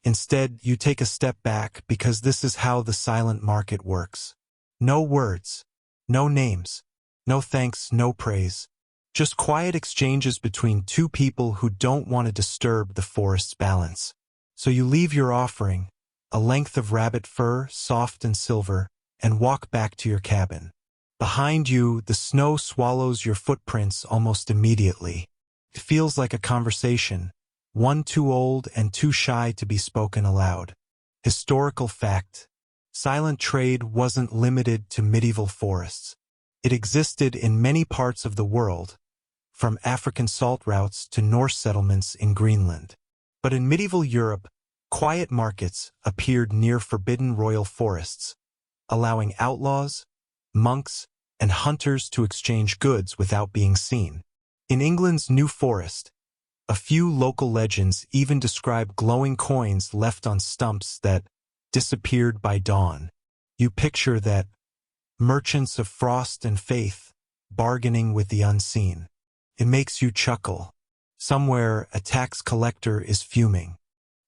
Instead, you take a step back because this is how the silent market works. No words, no names, no thanks, no praise. Just quiet exchanges between two people who don't want to disturb the forest's balance. So you leave your offering, a length of rabbit fur, soft and silver, and walk back to your cabin. Behind you, the snow swallows your footprints almost immediately. It feels like a conversation, one too old and too shy to be spoken aloud. Historical fact. Silent trade wasn't limited to medieval forests. It existed in many parts of the world, from African salt routes to Norse settlements in Greenland. But in medieval Europe, quiet markets appeared near forbidden royal forests, allowing outlaws, monks, and hunters to exchange goods without being seen. In England's New Forest, a few local legends even describe glowing coins left on stumps that disappeared by dawn. You picture that, merchants of frost and faith, bargaining with the unseen. It makes you chuckle. Somewhere, a tax collector is fuming.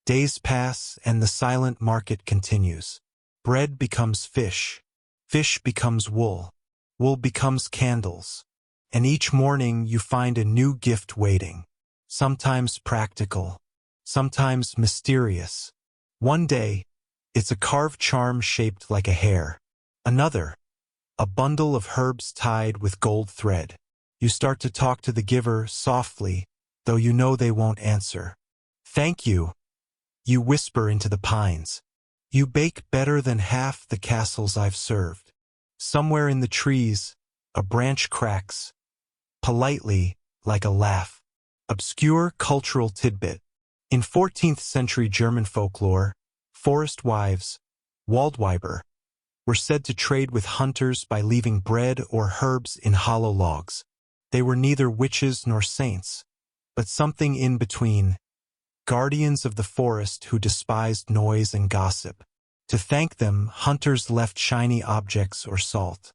Days pass and the silent market continues. Bread becomes fish. Fish becomes wool. Wool becomes candles. And each morning you find a new gift waiting. Sometimes practical. Sometimes mysterious. One day, it's a carved charm shaped like a hair. Another, a bundle of herbs tied with gold thread. You start to talk to the giver softly, though you know they won't answer. Thank you. You whisper into the pines. You bake better than half the castles I've served. Somewhere in the trees, a branch cracks, politely, like a laugh. Obscure cultural tidbit. In 14th century German folklore, forest wives, Waldweiber, were said to trade with hunters by leaving bread or herbs in hollow logs. They were neither witches nor saints, but something in between, guardians of the forest who despised noise and gossip. To thank them, hunters left shiny objects or salt.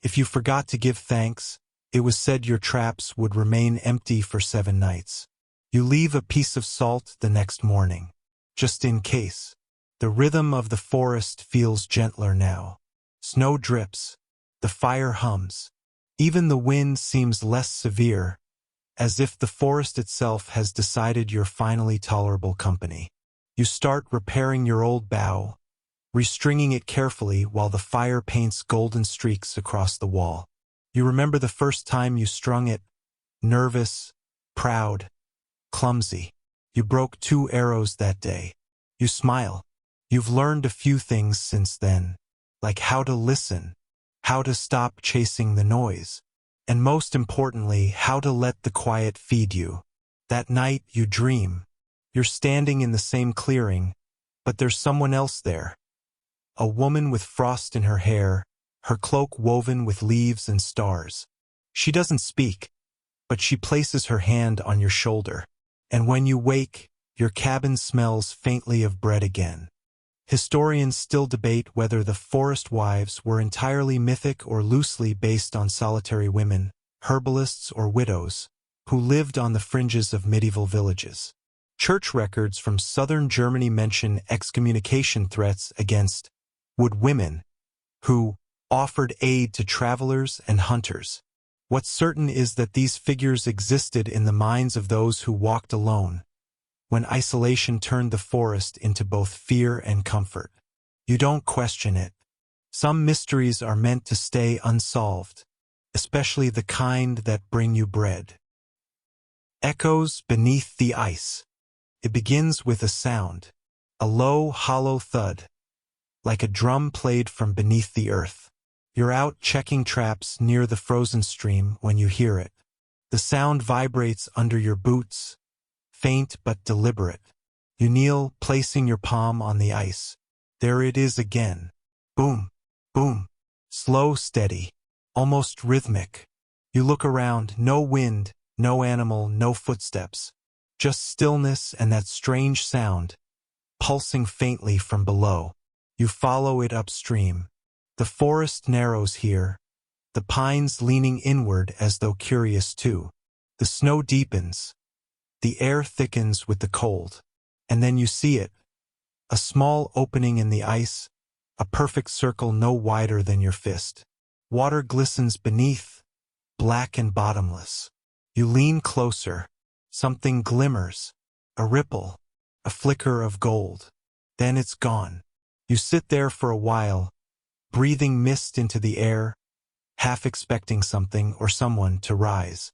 If you forgot to give thanks, it was said your traps would remain empty for 7 nights. You leave a piece of salt the next morning, just in case. The rhythm of the forest feels gentler now. Snow drips. The fire hums. Even the wind seems less severe, as if the forest itself has decided you're finally tolerable company. You start repairing your old bough, restringing it carefully while the fire paints golden streaks across the wall. You remember the first time you strung it, nervous, proud, clumsy. You broke 2 arrows that day. You smile. You've learned a few things since then, like how to listen, how to stop chasing the noise, and most importantly, how to let the quiet feed you. That night you dream. You're standing in the same clearing, but there's someone else there. A woman with frost in her hair, her cloak woven with leaves and stars. She doesn't speak, but she places her hand on your shoulder. And when you wake, your cabin smells faintly of bread again. Historians still debate whether the forest wives were entirely mythic or loosely based on solitary women, herbalists or widows, who lived on the fringes of medieval villages. Church records from southern Germany mention excommunication threats against wood women, who offered aid to travelers and hunters. What's certain is that these figures existed in the minds of those who walked alone, when isolation turned the forest into both fear and comfort. You don't question it. Some mysteries are meant to stay unsolved, especially the kind that bring you bread. Echoes beneath the ice. It begins with a sound, a low, hollow thud, like a drum played from beneath the earth. You're out checking traps near the frozen stream when you hear it. The sound vibrates under your boots, faint but deliberate. You kneel, placing your palm on the ice. There it is again. Boom, boom. Slow, steady, almost rhythmic. You look around, no wind, no animal, no footsteps. Just stillness and that strange sound, pulsing faintly from below. You follow it upstream. The forest narrows here, the pines leaning inward as though curious too. The snow deepens. The air thickens with the cold. And then you see it. A small opening in the ice, a perfect circle no wider than your fist. Water glistens beneath, black and bottomless. You lean closer. Something glimmers. A ripple. A flicker of gold. Then it's gone. You sit there for a while, breathing mist into the air, half expecting something or someone to rise.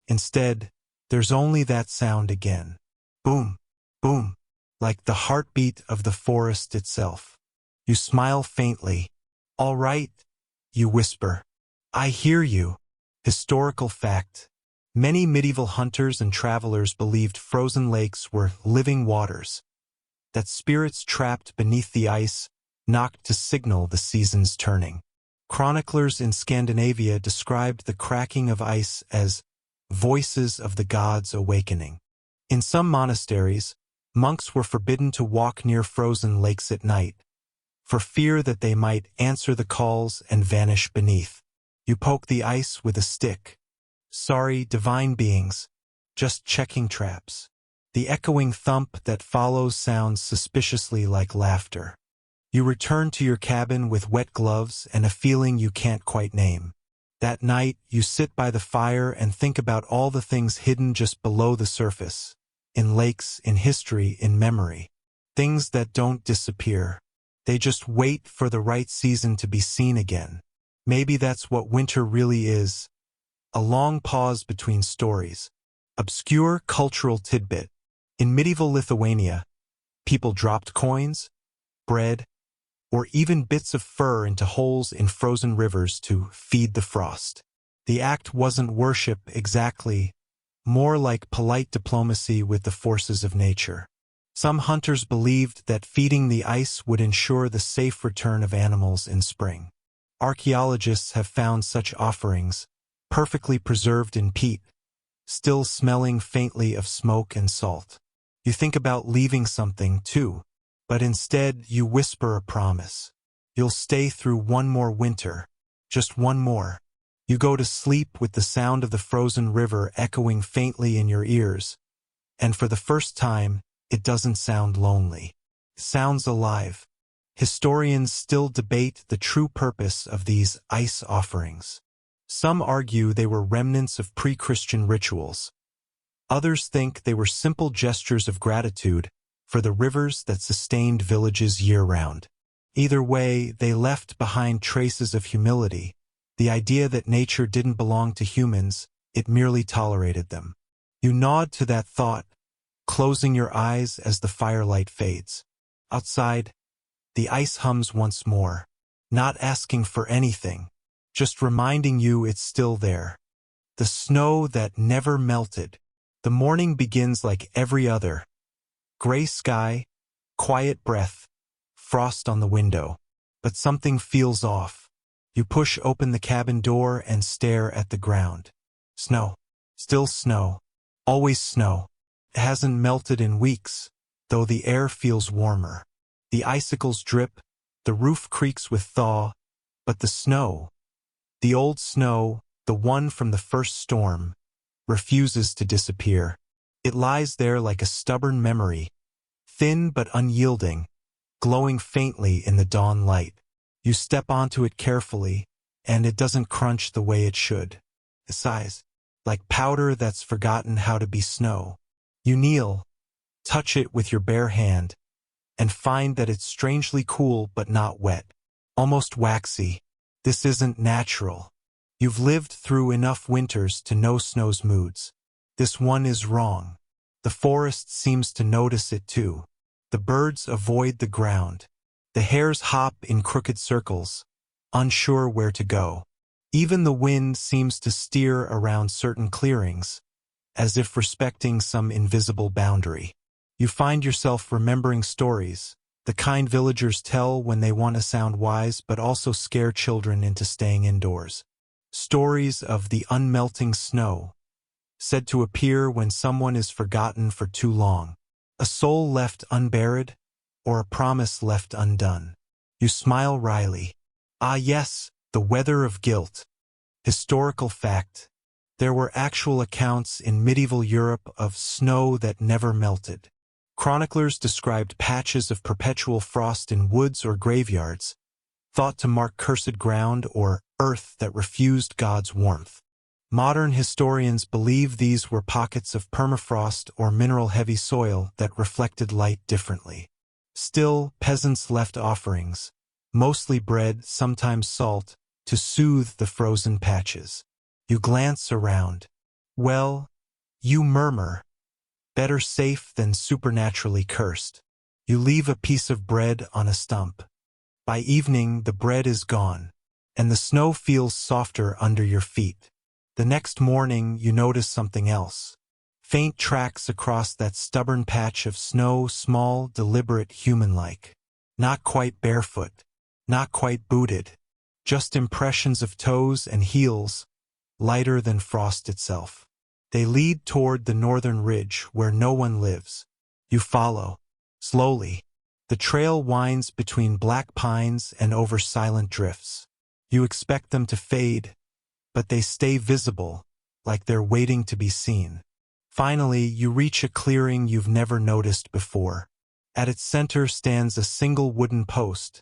Instead, there's only that sound again. Boom, boom, like the heartbeat of the forest itself. You smile faintly. All right, you whisper. I hear you. Historical fact. Many medieval hunters and travelers believed frozen lakes were living waters, that spirits trapped beneath the ice knocked to signal the seasons turning. Chroniclers in Scandinavia described the cracking of ice as voices of the gods awakening. In some monasteries, monks were forbidden to walk near frozen lakes at night, for fear that they might answer the calls and vanish beneath. You poke the ice with a stick. Sorry, divine beings, just checking traps. The echoing thump that follows sounds suspiciously like laughter. You return to your cabin with wet gloves and a feeling you can't quite name. That night, you sit by the fire and think about all the things hidden just below the surface, in lakes, in history, in memory. Things that don't disappear. They just wait for the right season to be seen again. Maybe that's what winter really is. A long pause between stories. Obscure cultural tidbit. In medieval Lithuania, people dropped coins, bread, or even bits of fur into holes in frozen rivers to feed the frost. The act wasn't worship exactly, more like polite diplomacy with the forces of nature. Some hunters believed that feeding the ice would ensure the safe return of animals in spring. Archaeologists have found such offerings, perfectly preserved in peat, still smelling faintly of smoke and salt. You think about leaving something, too, but instead you whisper a promise. You'll stay through one more winter, just one more. You go to sleep with the sound of the frozen river echoing faintly in your ears, and for the first time, it doesn't sound lonely. It sounds alive. Historians still debate the true purpose of these ice offerings. Some argue they were remnants of pre-Christian rituals. Others think they were simple gestures of gratitude for the rivers that sustained villages year-round. Either way, they left behind traces of humility, the idea that nature didn't belong to humans, it merely tolerated them. You nod to that thought, closing your eyes as the firelight fades. Outside, the ice hums once more, not asking for anything, just reminding you it's still there. The snow that never melted. The morning begins like every other. Gray sky, quiet breath, frost on the window. But something feels off. You push open the cabin door and stare at the ground. Snow. Still snow. Always snow. It hasn't melted in weeks, though the air feels warmer. The icicles drip, the roof creaks with thaw, but the snow, the old snow, the one from the first storm, refuses to disappear. It lies there like a stubborn memory, thin but unyielding, glowing faintly in the dawn light. You step onto it carefully, and it doesn't crunch the way it should. It sighs, like powder that's forgotten how to be snow. You kneel, touch it with your bare hand, and find that it's strangely cool but not wet. Almost waxy. This isn't natural. You've lived through enough winters to know snow's moods. This one is wrong. The forest seems to notice it too. The birds avoid the ground. The hares hop in crooked circles, unsure where to go. Even the wind seems to steer around certain clearings, as if respecting some invisible boundary. You find yourself remembering stories, the kind villagers tell when they want to sound wise but also scare children into staying indoors. Stories of the unmelting snow, said to appear when someone is forgotten for too long. A soul left unburied, or a promise left undone. You smile wryly. Ah yes, the weather of guilt. Historical fact. There were actual accounts in medieval Europe of snow that never melted. Chroniclers described patches of perpetual frost in woods or graveyards, thought to mark cursed ground or earth that refused God's warmth. Modern historians believe these were pockets of permafrost or mineral-heavy soil that reflected light differently. Still, peasants left offerings, mostly bread, sometimes salt, to soothe the frozen patches. You glance around. Well, you murmur, better safe than supernaturally cursed. You leave a piece of bread on a stump. By evening, the bread is gone, and the snow feels softer under your feet. The next morning, you notice something else. Faint tracks across that stubborn patch of snow, small, deliberate, human-like. Not quite barefoot, not quite booted, just impressions of toes and heels, lighter than frost itself. They lead toward the northern ridge where no one lives. You follow. Slowly. The trail winds between black pines and over silent drifts. You expect them to fade, but they stay visible, like they're waiting to be seen. Finally, you reach a clearing you've never noticed before. At its center stands a single wooden post,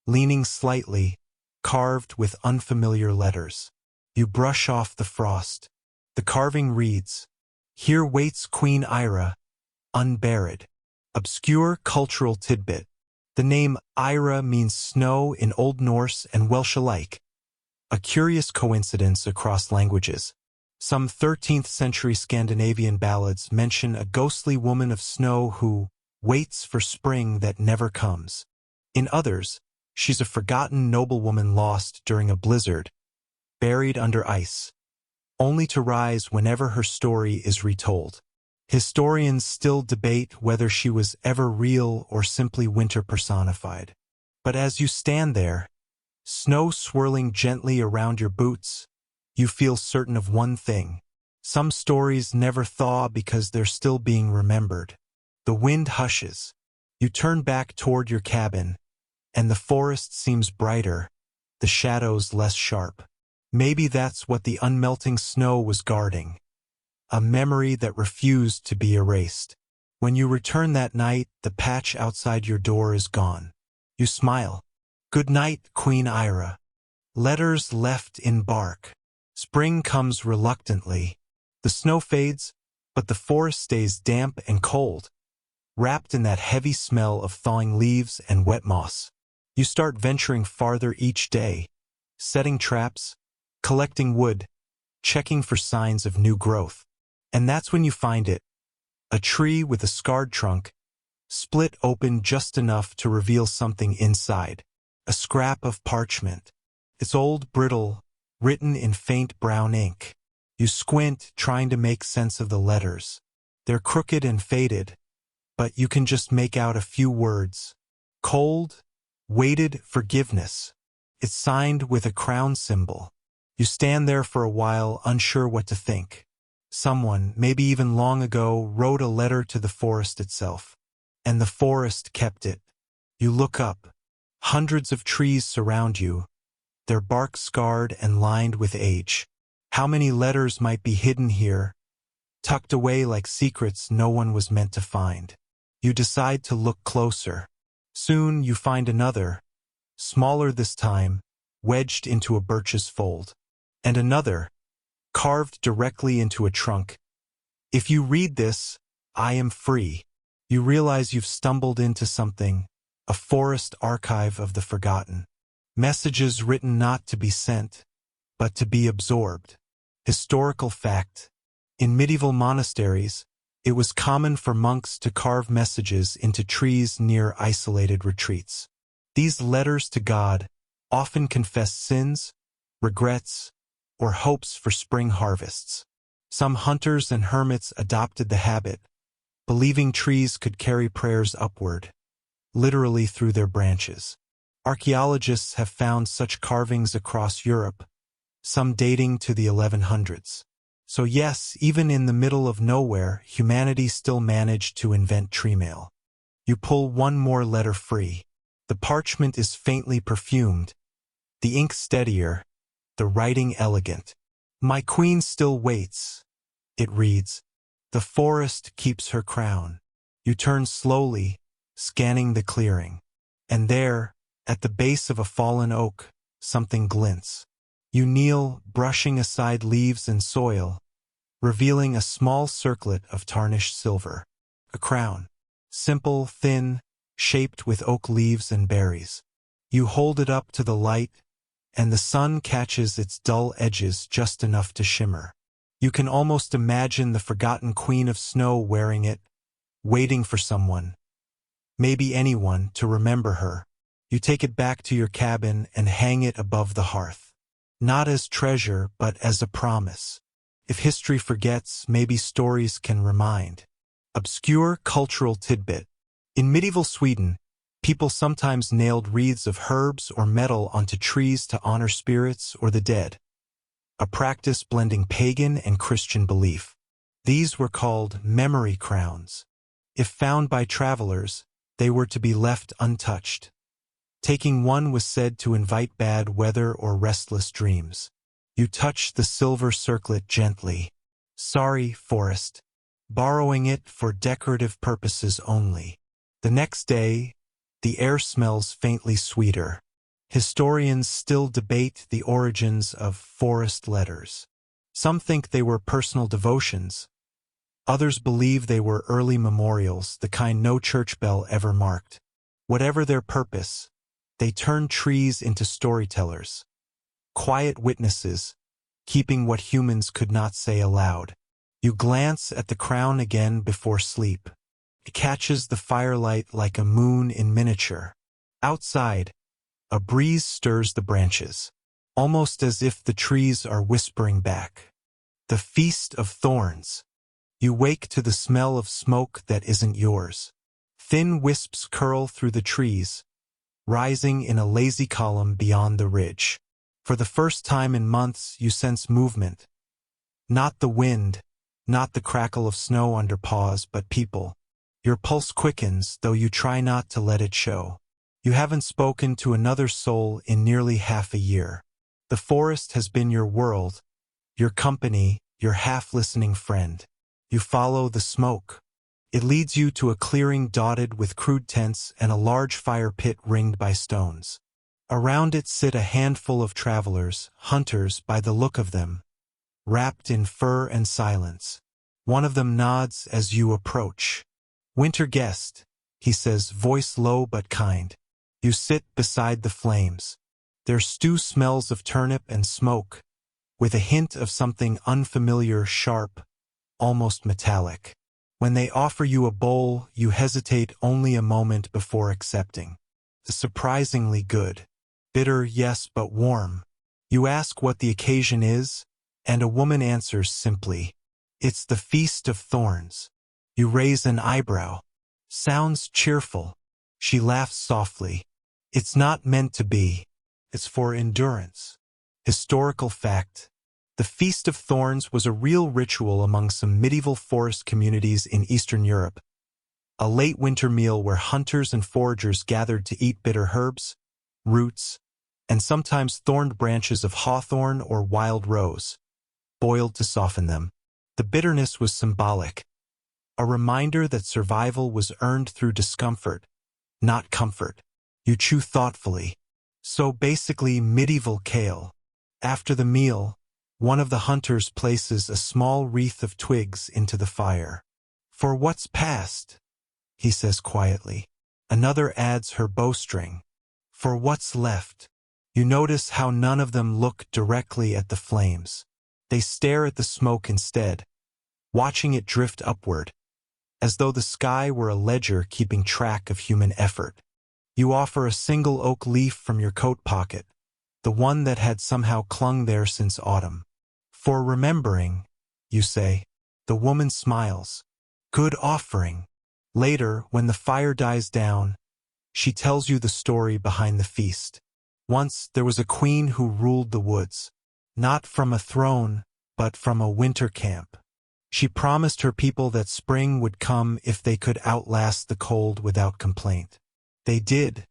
leaning slightly, carved with unfamiliar letters. You brush off the frost. The carving reads, "Here waits Queen Ira, unburied." Obscure cultural tidbit. The name Ira means snow in Old Norse and Welsh alike. A curious coincidence across languages. Some 13th century Scandinavian ballads mention a ghostly woman of snow who waits for spring that never comes. In others, she's a forgotten noblewoman lost during a blizzard, buried under ice, only to rise whenever her story is retold. Historians still debate whether she was ever real or simply winter personified. But as you stand there, snow swirling gently around your boots, you feel certain of one thing. Some stories never thaw because they're still being remembered. The wind hushes. You turn back toward your cabin, and the forest seems brighter, the shadows less sharp. Maybe that's what the unmelting snow was guarding. A memory that refused to be erased. When you return that night, the patch outside your door is gone. You smile. Good night, Queen Ira. Letters left in bark. Spring comes reluctantly. The snow fades, but the forest stays damp and cold, wrapped in that heavy smell of thawing leaves and wet moss. You start venturing farther each day, setting traps, collecting wood, checking for signs of new growth. And that's when you find it. A tree with a scarred trunk, split open just enough to reveal something inside. A scrap of parchment. It's old, brittle, written in faint brown ink. You squint, trying to make sense of the letters. They're crooked and faded, but you can just make out a few words. Cold, weighted forgiveness. It's signed with a crown symbol. You stand there for a while, unsure what to think. Someone, maybe even long ago, wrote a letter to the forest itself. And the forest kept it. You look up. Hundreds of trees surround you, their bark scarred and lined with age. How many letters might be hidden here, tucked away like secrets no one was meant to find? You decide to look closer. Soon you find another, smaller this time, wedged into a birch's fold. And another, carved directly into a trunk. If you read this, I am free. You realize you've stumbled into something, a forest archive of the forgotten. Messages written not to be sent, but to be absorbed. Historical fact. In medieval monasteries, it was common for monks to carve messages into trees near isolated retreats. These letters to God often confessed sins, regrets, or hopes for spring harvests. Some hunters and hermits adopted the habit, believing trees could carry prayers upward, literally through their branches. Archaeologists have found such carvings across Europe, some dating to the 1100s. So yes, even in the middle of nowhere, humanity still managed to invent tree mail. You pull one more letter free. The parchment is faintly perfumed, the ink steadier, the writing elegant. My queen still waits. It reads, "The forest keeps her crown." You turn slowly, scanning the clearing. And there, at the base of a fallen oak, something glints. You kneel, brushing aside leaves and soil, revealing a small circlet of tarnished silver. A crown. Simple, thin, shaped with oak leaves and berries. You hold it up to the light, and the sun catches its dull edges just enough to shimmer. You can almost imagine the forgotten Queen of Snow wearing it, waiting for someone, maybe anyone, to remember her. You take it back to your cabin and hang it above the hearth. Not as treasure, but as a promise. If history forgets, maybe stories can remind. Obscure cultural tidbit. In medieval Sweden, people sometimes nailed wreaths of herbs or metal onto trees to honor spirits or the dead, a practice blending pagan and Christian belief. These were called memory crowns. If found by travelers, they were to be left untouched. Taking one was said to invite bad weather or restless dreams. You touch the silver circlet gently. Sorry, forest. Borrowing it for decorative purposes only. The next day, the air smells faintly sweeter. Historians still debate the origins of forest letters. Some think they were personal devotions. Others believe they were early memorials, the kind no church bell ever marked. Whatever their purpose, they turned trees into storytellers. Quiet witnesses, keeping what humans could not say aloud. You glance at the crown again before sleep. It catches the firelight like a moon in miniature. Outside, a breeze stirs the branches, almost as if the trees are whispering back. The Feast of Thorns. You wake to the smell of smoke that isn't yours. Thin wisps curl through the trees, rising in a lazy column beyond the ridge. For the first time in months, you sense movement. Not the wind, not the crackle of snow under paws, but people. Your pulse quickens, though you try not to let it show. You haven't spoken to another soul in nearly half a year. The forest has been your world, your company, your half-listening friend. You follow the smoke. It leads you to a clearing dotted with crude tents and a large fire pit ringed by stones. Around it sit a handful of travelers, hunters by the look of them, wrapped in fur and silence. One of them nods as you approach. "Winter guest," he says, voice low but kind. You sit beside the flames. Their stew smells of turnip and smoke, with a hint of something unfamiliar, sharp, almost metallic. When they offer you a bowl, you hesitate only a moment before accepting. Surprisingly good. Bitter, yes, but warm. You ask what the occasion is, and a woman answers simply, "It's the Feast of Thorns." You raise an eyebrow. "Sounds cheerful." She laughs softly. "It's not meant to be. It's for endurance." Historical fact. The Feast of Thorns was a real ritual among some medieval forest communities in Eastern Europe. A late winter meal where hunters and foragers gathered to eat bitter herbs, roots, and sometimes thorned branches of hawthorn or wild rose, boiled to soften them. The bitterness was symbolic, a reminder that survival was earned through discomfort, not comfort. You chew thoughtfully. So basically medieval kale. After the meal, one of the hunters places a small wreath of twigs into the fire. For what's past, he says quietly. Another adds her bowstring. For what's left. You notice how none of them look directly at the flames. They stare at the smoke instead, watching it drift upward, as though the sky were a ledger keeping track of human effort. You offer a single oak leaf from your coat pocket, the one that had somehow clung there since autumn. For remembering, you say. The woman smiles. Good offering. Later, when the fire dies down, she tells you the story behind the feast. Once there was a queen who ruled the woods, not from a throne, but from a winter camp. She promised her people that spring would come if they could outlast the cold without complaint. They did,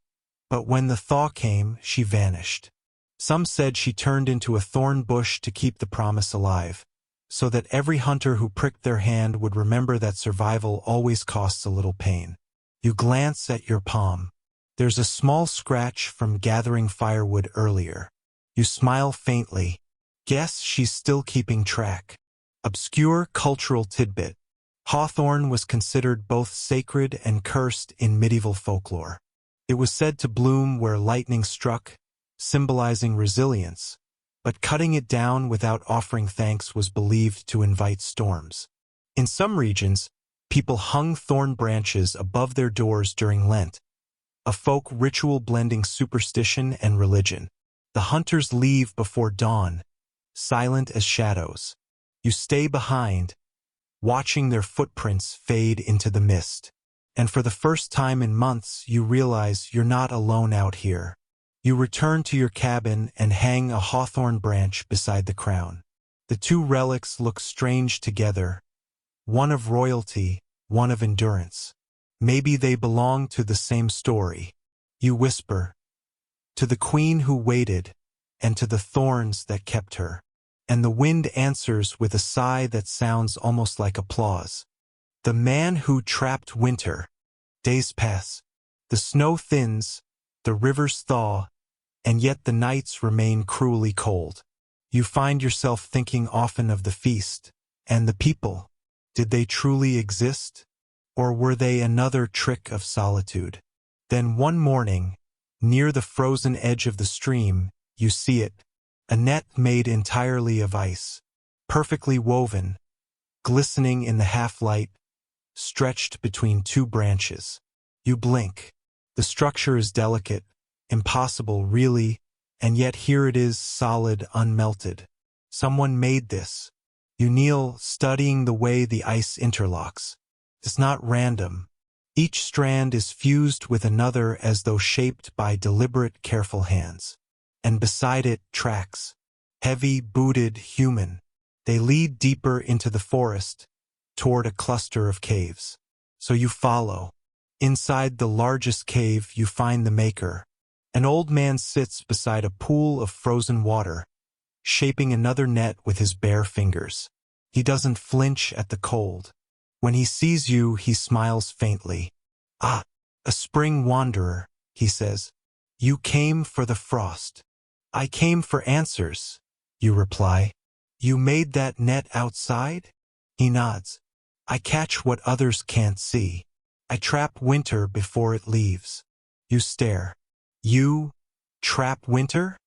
but when the thaw came, she vanished. Some said she turned into a thorn bush to keep the promise alive, so that every hunter who pricked their hand would remember that survival always costs a little pain. You glance at your palm. There's a small scratch from gathering firewood earlier. You smile faintly. Guess she's still keeping track. Obscure cultural tidbit. Hawthorn was considered both sacred and cursed in medieval folklore. It was said to bloom where lightning struck, symbolizing resilience, but cutting it down without offering thanks was believed to invite storms. In some regions, people hung thorn branches above their doors during Lent, a folk ritual blending superstition and religion. The hunters leave before dawn, silent as shadows. You stay behind, watching their footprints fade into the mist. And for the first time in months, you realize you're not alone out here. You return to your cabin and hang a hawthorn branch beside the crown. The two relics look strange together, one of royalty, one of endurance. Maybe they belong to the same story. You whisper, to the queen who waited, and to the thorns that kept her. And the wind answers with a sigh that sounds almost like applause. The man who trapped winter. Days pass. The snow thins, the rivers thaw, and yet the nights remain cruelly cold. You find yourself thinking often of the feast, and the people. Did they truly exist? Or were they another trick of solitude? Then one morning, near the frozen edge of the stream, you see it. A net made entirely of ice, perfectly woven, glistening in the half-light, stretched between two branches. You blink. The structure is delicate, impossible really, and yet here it is, solid, unmelted. Someone made this. You kneel, studying the way the ice interlocks. It's not random. Each strand is fused with another as though shaped by deliberate, careful hands. And beside it, tracks. Heavy, booted, human. They lead deeper into the forest, toward a cluster of caves. So you follow. Inside the largest cave, you find the maker. An old man sits beside a pool of frozen water, shaping another net with his bare fingers. He doesn't flinch at the cold. When he sees you, he smiles faintly. Ah, a spring wanderer, he says. You came for the frost. I came for answers, you reply. You made that net outside? He nods. I catch what others can't see. I trap winter before it leaves. You stare. You trap winter?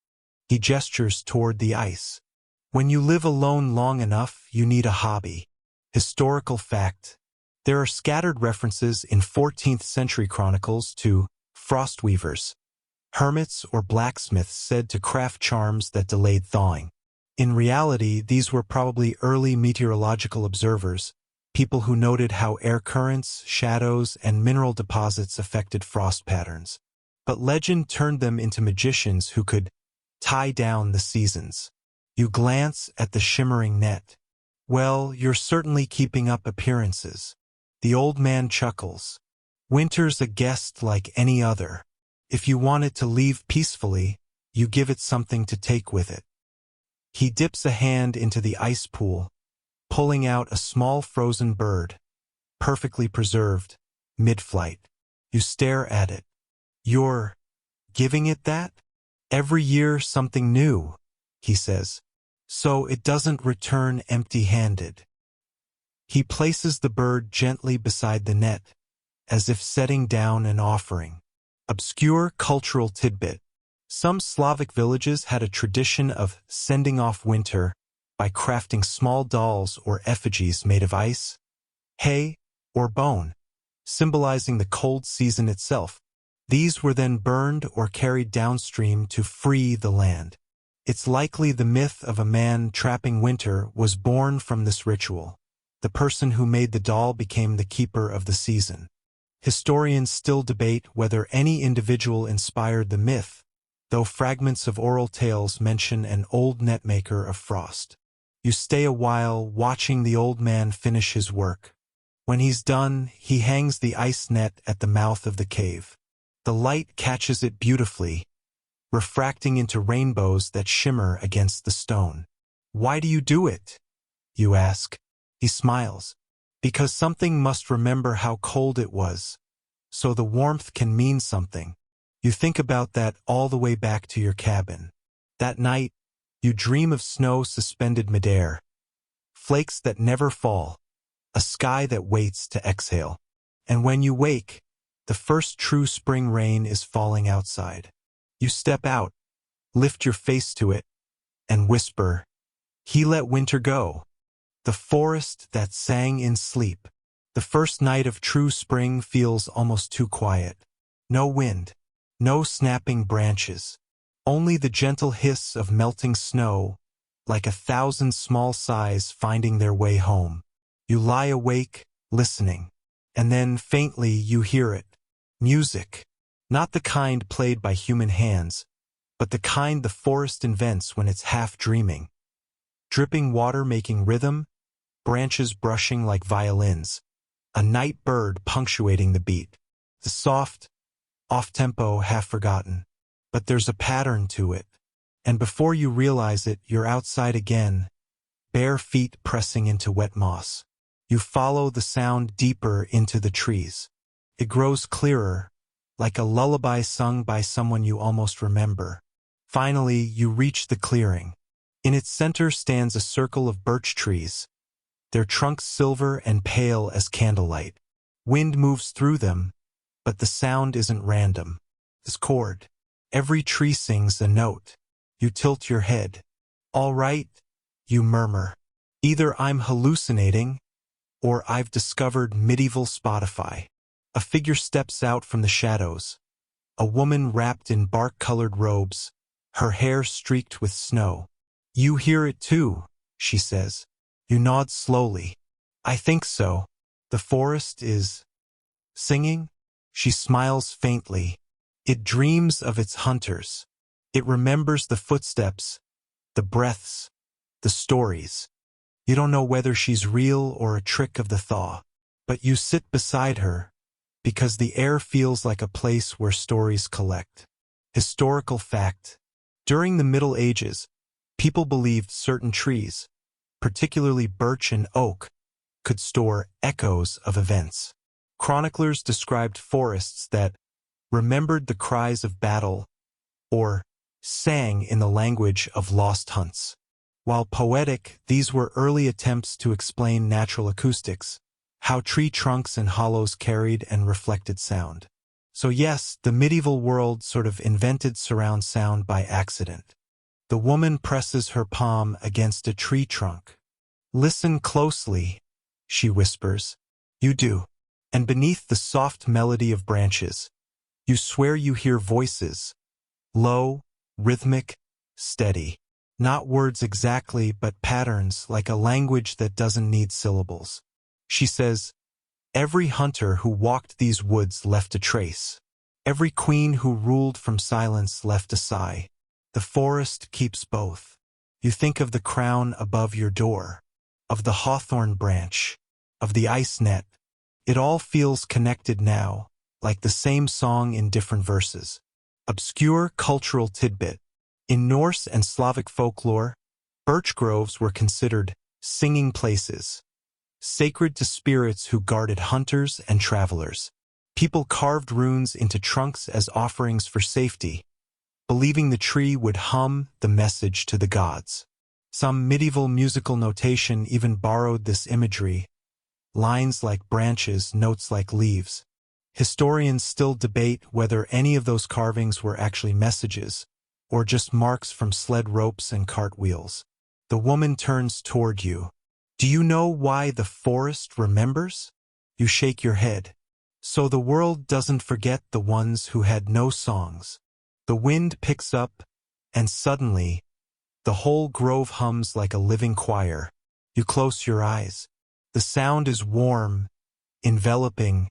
He gestures toward the ice. When you live alone long enough, you need a hobby. Historical fact. There are scattered references in 14th century chronicles to frost weavers, hermits or blacksmiths said to craft charms that delayed thawing. In reality, these were probably early meteorological observers, people who noted how air currents, shadows, and mineral deposits affected frost patterns. But legend turned them into magicians who could tie down the seasons. You glance at the shimmering net. Well, you're certainly keeping up appearances. The old man chuckles. Winter's a guest like any other. If you want it to leave peacefully, you give it something to take with it. He dips a hand into the ice pool, pulling out a small frozen bird, perfectly preserved, mid-flight. You stare at it. You're giving it that? Every year something new, he says, so it doesn't return empty-handed. He places the bird gently beside the net, as if setting down an offering. Obscure cultural tidbit. Some Slavic villages had a tradition of sending off winter by crafting small dolls or effigies made of ice, hay, or bone, symbolizing the cold season itself. These were then burned or carried downstream to free the land. It's likely the myth of a man trapping winter was born from this ritual. The person who made the doll became the keeper of the season. Historians still debate whether any individual inspired the myth, though fragments of oral tales mention an old netmaker of frost. You stay a while watching the old man finish his work. When he's done, he hangs the ice net at the mouth of the cave. The light catches it beautifully, refracting into rainbows that shimmer against the stone. "Why do you do it?" you ask. He smiles. "Because something must remember how cold it was, so the warmth can mean something." You think about that all the way back to your cabin. That night, you dream of snow suspended midair, flakes that never fall, a sky that waits to exhale. And when you wake, the first true spring rain is falling outside. You step out, lift your face to it, and whisper, "He let winter go." The forest that sang in sleep. The first night of true spring feels almost too quiet. No wind, no snapping branches, only the gentle hiss of melting snow, like 1,000 small sighs finding their way home. You lie awake, listening, and then faintly you hear it. Music. Not the kind played by human hands, but the kind the forest invents when it's half dreaming. Dripping water making rhythm, branches brushing like violins, a night bird punctuating the beat. The soft, off-tempo half-forgotten. But there's a pattern to it. And before you realize it, you're outside again, bare feet pressing into wet moss. You follow the sound deeper into the trees. It grows clearer, like a lullaby sung by someone you almost remember. Finally, you reach the clearing. In its center stands a circle of birch trees, their trunks silver and pale as candlelight. Wind moves through them, but the sound isn't random. It's chord. Every tree sings a note. You tilt your head. "All right," you murmur. "Either I'm hallucinating, or I've discovered medieval Spotify." A figure steps out from the shadows. A woman wrapped in bark-colored robes, her hair streaked with snow. "You hear it too," she says. You nod slowly. "I think so. The forest is singing?" She smiles faintly. It dreams of its hunters. It remembers the footsteps, the breaths, the stories. You don't know whether she's real or a trick of the thaw, but you sit beside her, because the air feels like a place where stories collect. Historical fact. During the Middle Ages, people believed certain trees, particularly birch and oak, could store echoes of events. Chroniclers described forests that remembered the cries of battle or sang in the language of lost hunts. While poetic, these were early attempts to explain natural acoustics, how tree trunks and hollows carried and reflected sound. So yes, the medieval world sort of invented surround sound by accident. The woman presses her palm against a tree trunk. "Listen closely," she whispers. You do. And beneath the soft melody of branches, you swear you hear voices. Low, rhythmic, steady. Not words exactly, but patterns, like a language that doesn't need syllables. She says, "Every hunter who walked these woods left a trace. Every queen who ruled from silence left a sigh. The forest keeps both." You think of the crown above your door, of the hawthorn branch, of the ice net. It all feels connected now, like the same song in different verses. Obscure cultural tidbit. In Norse and Slavic folklore, birch groves were considered singing places, sacred to spirits who guarded hunters and travelers. People carved runes into trunks as offerings for safety, believing the tree would hum the message to the gods. Some medieval musical notation even borrowed this imagery, lines like branches, notes like leaves. Historians still debate whether any of those carvings were actually messages, or just marks from sled ropes and cartwheels. The woman turns toward you. Do you know why the forest remembers? You shake your head. So the world doesn't forget the ones who had no songs. The wind picks up, and suddenly, the whole grove hums like a living choir. You close your eyes. The sound is warm, enveloping,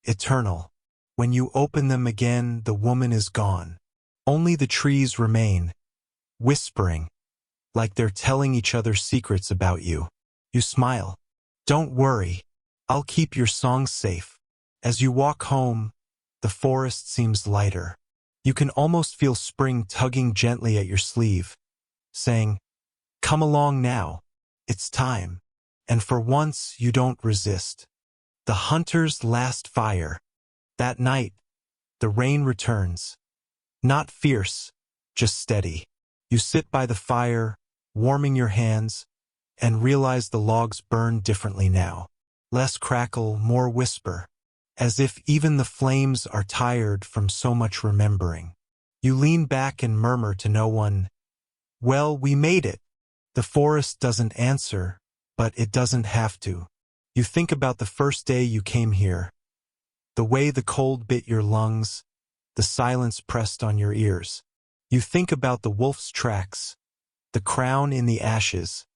eternal. When you open them again, the woman is gone. Only the trees remain, whispering, like they're telling each other secrets about you. You smile. Don't worry, I'll keep your songs safe. As you walk home, the forest seems lighter. You can almost feel spring tugging gently at your sleeve, saying, "Come along now, it's time." And for once you don't resist. The hunter's last fire. That night, the rain returns. Not fierce, just steady. You sit by the fire, warming your hands, and realize the logs burn differently now. Less crackle, more whisper, as if even the flames are tired from so much remembering. You lean back and murmur to no one, "Well, we made it." The forest doesn't answer, but it doesn't have to. You think about the first day you came here, the way the cold bit your lungs, the silence pressed on your ears. You think about the wolf's tracks, the crown in the ashes,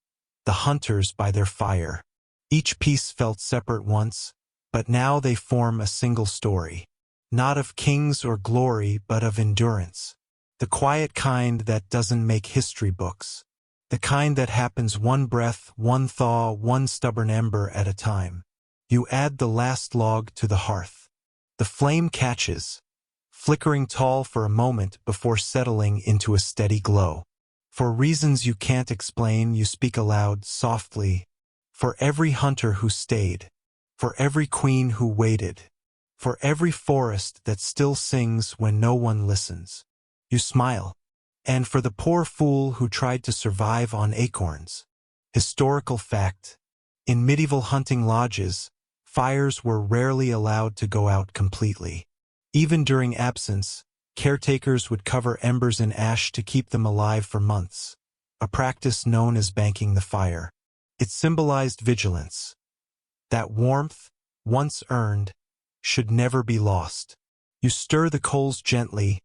the hunters by their fire. Each piece felt separate once, but now they form a single story. Not of kings or glory, but of endurance. The quiet kind that doesn't make history books. The kind that happens one breath, one thaw, one stubborn ember at a time. You add the last log to the hearth. The flame catches, flickering tall for a moment before settling into a steady glow. For reasons you can't explain, you speak aloud, softly. For every hunter who stayed, for every queen who waited, for every forest that still sings when no one listens. You smile. And for the poor fool who tried to survive on acorns. Historical fact. In medieval hunting lodges, fires were rarely allowed to go out completely. Even during absence, caretakers would cover embers in ash to keep them alive for months, a practice known as banking the fire. It symbolized vigilance. That warmth, once earned, should never be lost. You stir the coals gently,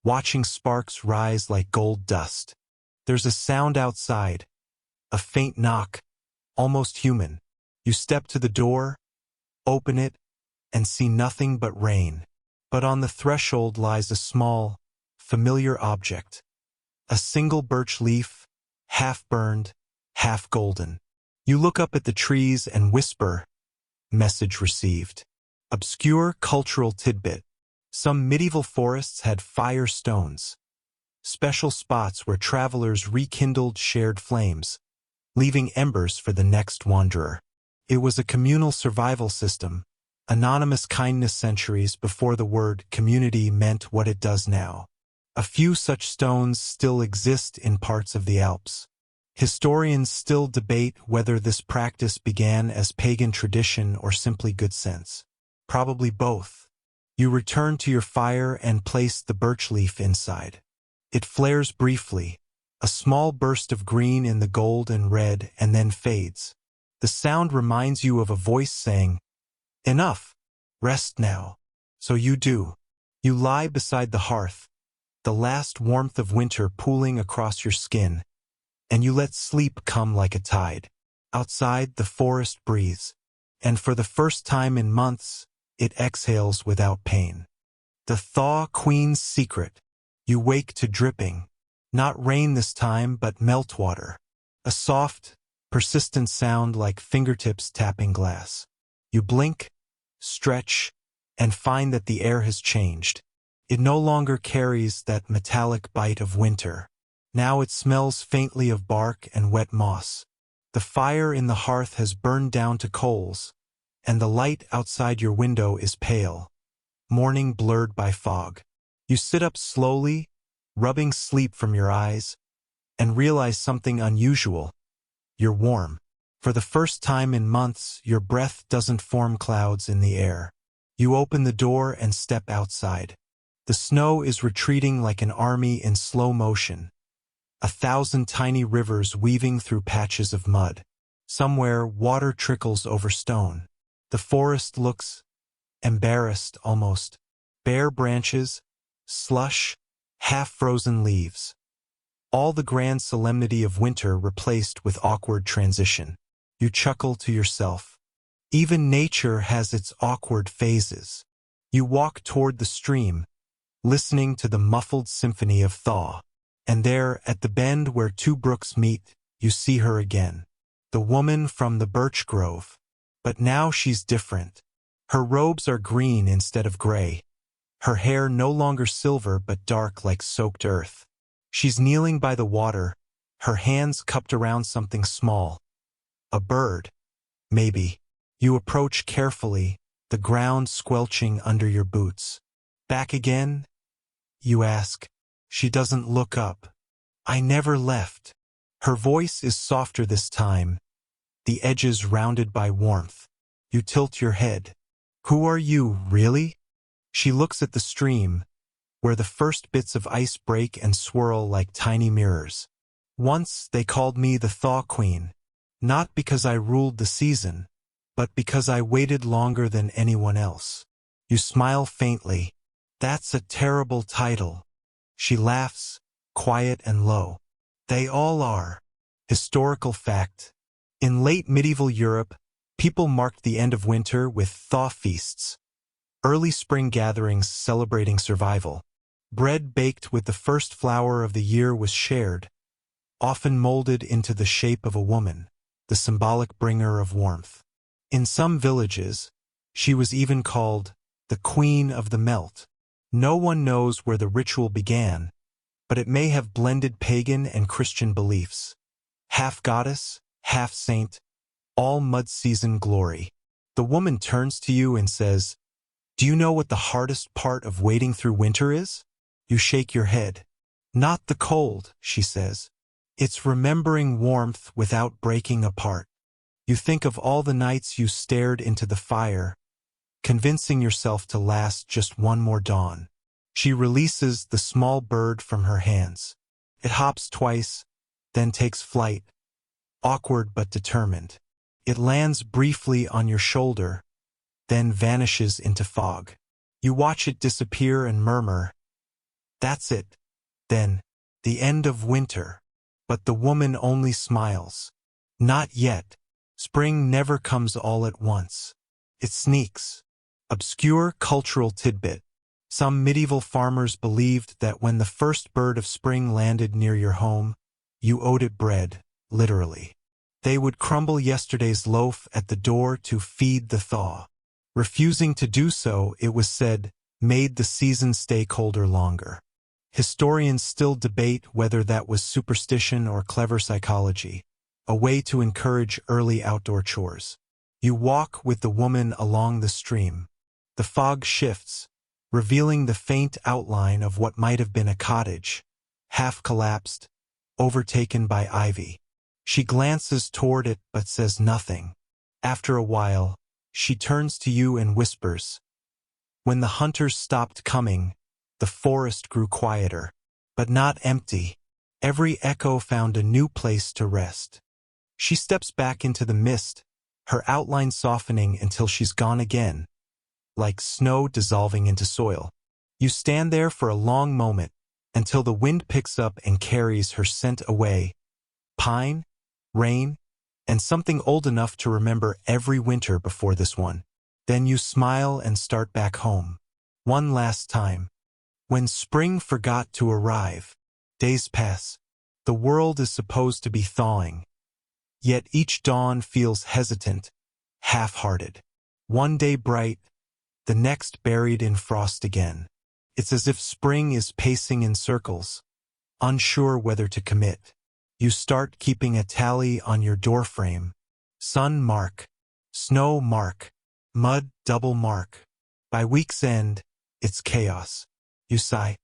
watching sparks rise like gold dust. There's a sound outside, a faint knock, almost human. You step to the door, open it, and see nothing but rain. But on the threshold lies a small, familiar object. A single birch leaf, half burned, half golden. You look up at the trees and whisper, "Message received." Obscure cultural tidbit. Some medieval forests had fire stones, special spots where travelers rekindled shared flames, leaving embers for the next wanderer. It was a communal survival system, anonymous kindness centuries before the word community meant what it does now. A few such stones still exist in parts of the Alps. Historians still debate whether this practice began as pagan tradition or simply good sense. Probably both. You return to your fire and place the birch leaf inside. It flares briefly, a small burst of green in the gold and red, and then fades. The sound reminds you of a voice saying, "Enough, rest now." So you do. You lie beside the hearth, the last warmth of winter pooling across your skin, and you let sleep come like a tide. Outside, the forest breathes, and for the first time in months, it exhales without pain. The Thaw Queen's secret. You wake to dripping. Not rain this time, but meltwater. A soft, persistent sound like fingertips tapping glass. You blink, stretch, and find that the air has changed. It no longer carries that metallic bite of winter. Now it smells faintly of bark and wet moss. The fire in the hearth has burned down to coals, and the light outside your window is pale, morning blurred by fog. You sit up slowly, rubbing sleep from your eyes, and realize something unusual. You're warm. For the first time in months, your breath doesn't form clouds in the air. You open the door and step outside. The snow is retreating like an army in slow motion. 1,000 tiny rivers weaving through patches of mud. Somewhere, water trickles over stone. The forest looks embarrassed almost. Bare branches, slush, half-frozen leaves. All the grand solemnity of winter replaced with awkward transition. You chuckle to yourself. Even nature has its awkward phases. You walk toward the stream, listening to the muffled symphony of thaw. And there, at the bend where two brooks meet, you see her again. The woman from the birch grove. But now she's different. Her robes are green instead of gray. Her hair no longer silver but dark like soaked earth. She's kneeling by the water, her hands cupped around something small. A bird. Maybe. You approach carefully, the ground squelching under your boots. Back again? You ask. She doesn't look up. I never left. Her voice is softer this time, the edges rounded by warmth. You tilt your head. Who are you, really? She looks at the stream, where the first bits of ice break and swirl like tiny mirrors. Once they called me the Thaw Queen, not because I ruled the season, but because I waited longer than anyone else. You smile faintly. That's a terrible title. She laughs, quiet and low. They all are. Historical fact. In late medieval Europe, people marked the end of winter with thaw feasts. Early spring gatherings celebrating survival. Bread baked with the first flower of the year was shared, often molded into the shape of a woman, the symbolic bringer of warmth. In some villages, she was even called the Queen of the Melt. No one knows where the ritual began, but it may have blended pagan and Christian beliefs. Half goddess, half saint, all mud-season glory. The woman turns to you and says, "Do you know what the hardest part of waiting through winter is?" You shake your head. "Not the cold," she says. "It's remembering warmth without breaking apart." You think of all the nights you stared into the fire, convincing yourself to last just one more dawn. She releases the small bird from her hands. It hops twice, then takes flight, awkward but determined. It lands briefly on your shoulder, then vanishes into fog. You watch it disappear and murmur, "That's it, then, the end of winter." But the woman only smiles. Not yet. Spring never comes all at once. It sneaks. Obscure cultural tidbit. Some medieval farmers believed that when the first bird of spring landed near your home, you owed it bread, literally. They would crumble yesterday's loaf at the door to feed the thaw. Refusing to do so, it was said, made the season stay colder longer. Historians still debate whether that was superstition or clever psychology, a way to encourage early outdoor chores. You walk with the woman along the stream. The fog shifts, revealing the faint outline of what might have been a cottage, half collapsed, overtaken by ivy. She glances toward it but says nothing. After a while, she turns to you and whispers. When the hunters stopped coming, the forest grew quieter, but not empty. Every echo found a new place to rest. She steps back into the mist, her outline softening until she's gone again, like snow dissolving into soil. You stand there for a long moment, until the wind picks up and carries her scent away. Pine, rain, and something old enough to remember every winter before this one. Then you smile and start back home. One last time. When spring forgot to arrive, days pass. The world is supposed to be thawing. Yet each dawn feels hesitant, half-hearted. One day bright, the next buried in frost again. It's as if spring is pacing in circles, unsure whether to commit. You start keeping a tally on your doorframe. Sun mark, snow mark, mud double mark. By week's end, it's chaos. You sigh.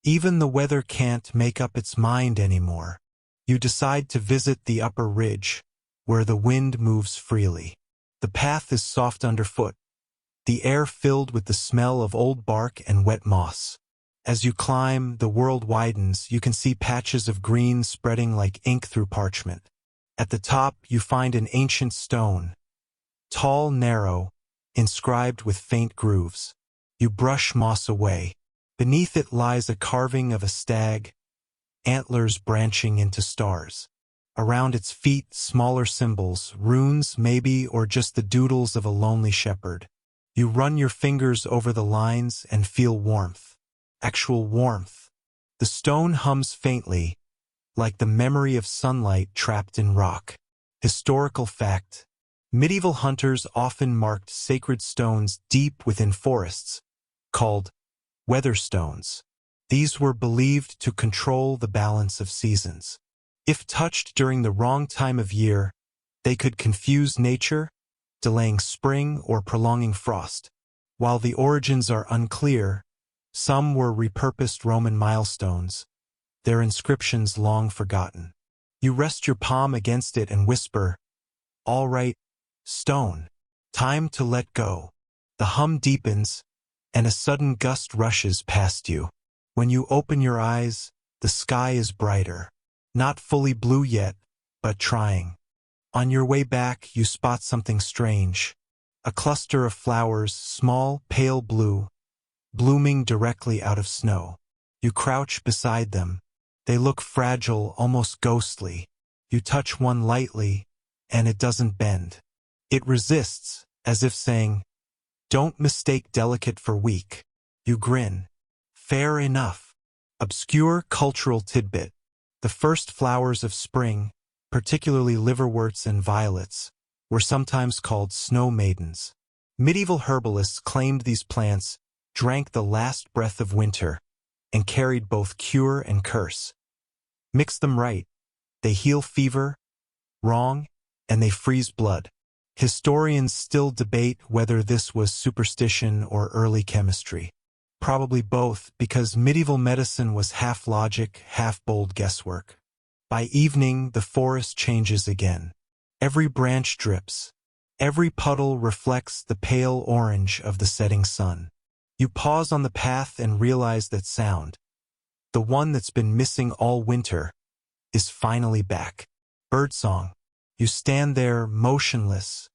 Even the weather can't make up its mind anymore. You decide to visit the upper ridge, where the wind moves freely. The path is soft underfoot, the air filled with the smell of old bark and wet moss. As you climb, the world widens. You can see patches of green spreading like ink through parchment. At the top, you find an ancient stone, tall, narrow, inscribed with faint grooves. You brush moss away. Beneath it lies a carving of a stag, antlers branching into stars. Around its feet, smaller symbols, runes maybe, or just the doodles of a lonely shepherd. You run your fingers over the lines and feel warmth. Actual warmth. The stone hums faintly, like the memory of sunlight trapped in rock. Historical fact. Medieval hunters often marked sacred stones deep within forests, called weather stones. These were believed to control the balance of seasons. If touched during the wrong time of year, they could confuse nature, delaying spring or prolonging frost. While the origins are unclear, some were repurposed Roman milestones, their inscriptions long forgotten. You rest your palm against it and whisper, "All right, stone. Time to let go." The hum deepens, and a sudden gust rushes past you. When you open your eyes, the sky is brighter. Not fully blue yet, but trying. On your way back, you spot something strange. A cluster of flowers, small, pale blue, blooming directly out of snow. You crouch beside them. They look fragile, almost ghostly. You touch one lightly, and it doesn't bend. It resists, as if saying, "Don't mistake delicate for weak." You grin. Fair enough. Obscure cultural tidbit. The first flowers of spring, particularly liverworts and violets, were sometimes called snow maidens. Medieval herbalists claimed these plants drank the last breath of winter and carried both cure and curse. Mix them right. They heal fever. Wrong, and they freeze blood. Historians still debate whether this was superstition or early chemistry. Probably both, because medieval medicine was half logic, half bold guesswork. By evening, the forest changes again. Every branch drips. Every puddle reflects the pale orange of the setting sun. You pause on the path and realize that sound, the one that's been missing all winter, is finally back. Birdsong. You stand there, motionless,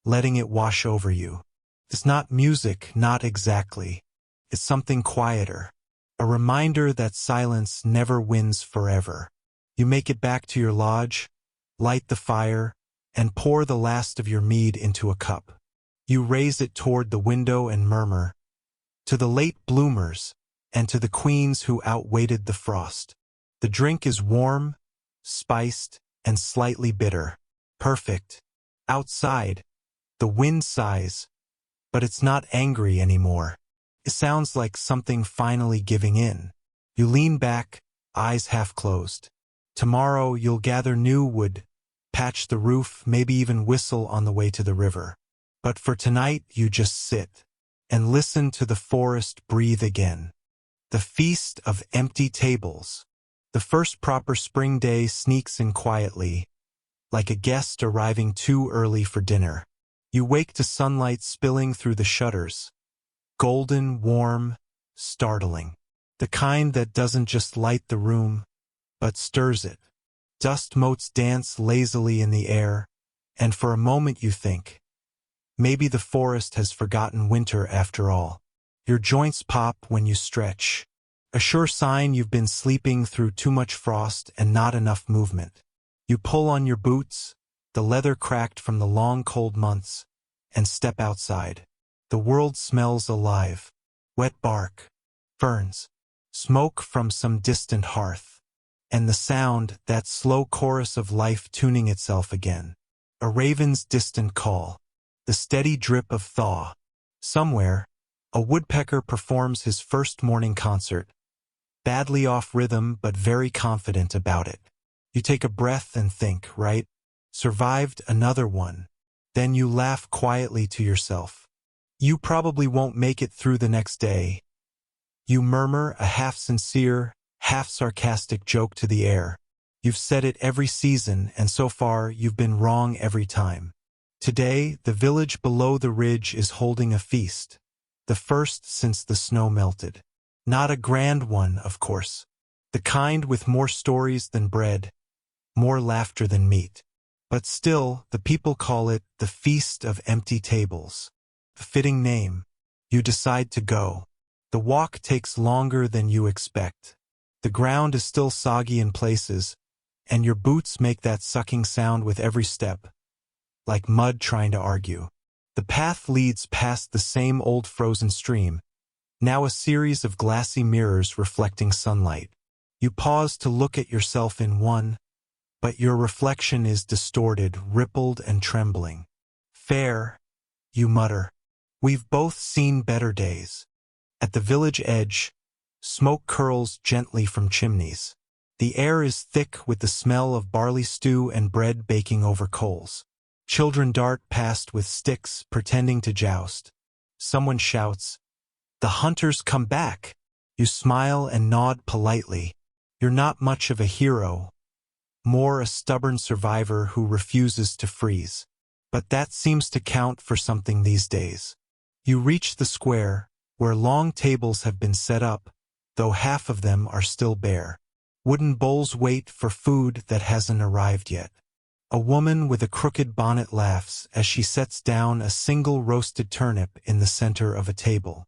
letting it wash over you. It's not music, not exactly. It's something quieter. A reminder that silence never wins forever. You make it back to your lodge, light the fire, and pour the last of your mead into a cup. You raise it toward the window and murmur, "To the late bloomers, and to the queens who outwaited the frost." The drink is warm, spiced, and slightly bitter. Perfect. Outside, the wind sighs, but it's not angry anymore. It sounds like something finally giving in. You lean back, eyes half closed. Tomorrow you'll gather new wood, patch the roof, maybe even whistle on the way to the river. But for tonight, you just sit and listen to the forest breathe again. The feast of empty tables. The first proper spring day sneaks in quietly, like a guest arriving too early for dinner. You wake to sunlight spilling through the shutters. Golden, warm, startling. The kind that doesn't just light the room, but stirs it. Dust motes dance lazily in the air, and for a moment you think, maybe the forest has forgotten winter after all. Your joints pop when you stretch. A sure sign you've been sleeping through too much frost and not enough movement. You pull on your boots, the leather cracked from the long cold months, and step outside. The world smells alive. Wet bark, ferns, smoke from some distant hearth, and the sound, that slow chorus of life tuning itself again. A raven's distant call, the steady drip of thaw. Somewhere, a woodpecker performs his first morning concert, badly off rhythm but very confident about it. You take a breath and think, right? Survived another one. Then you laugh quietly to yourself. You probably won't make it through the next day, You murmur a half-sincere, half-sarcastic joke to the air. You've said it every season, and so far you've been wrong every time. Today, the village below the ridge is holding a feast, the first since the snow melted. Not a grand one, of course. The kind with more stories than bread, more laughter than meat. But still, the people call it the Feast of Empty Tables. A fitting name. You decide to go. The walk takes longer than you expect. The ground is still soggy in places, and your boots make that sucking sound with every step, like mud trying to argue. The path leads past the same old frozen stream, now a series of glassy mirrors reflecting sunlight. You pause to look at yourself in one, but your reflection is distorted, rippled, and trembling. Fair, you mutter. We've both seen better days. At the village edge, smoke curls gently from chimneys. The air is thick with the smell of barley stew and bread baking over coals. Children dart past with sticks, pretending to joust. Someone shouts, "The hunters come back!" You smile and nod politely. You're not much of a hero, more a stubborn survivor who refuses to freeze. But that seems to count for something these days. You reach the square, where long tables have been set up, though half of them are still bare. Wooden bowls wait for food that hasn't arrived yet. A woman with a crooked bonnet laughs as she sets down a single roasted turnip in the center of a table.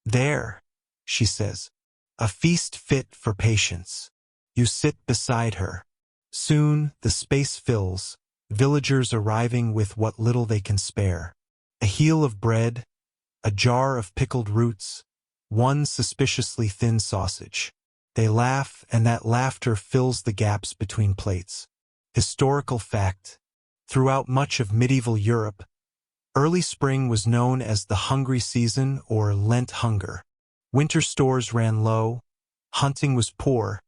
"There," she says, "a feast fit for patience." You sit beside her. Soon the space fills, villagers arriving with what little they can spare. A heel of bread, a jar of pickled roots, one suspiciously thin sausage. They laugh, and that laughter fills the gaps between plates. Historical fact: throughout much of medieval Europe, early spring was known as the hungry season or Lent hunger. Winter stores ran low, hunting was poor,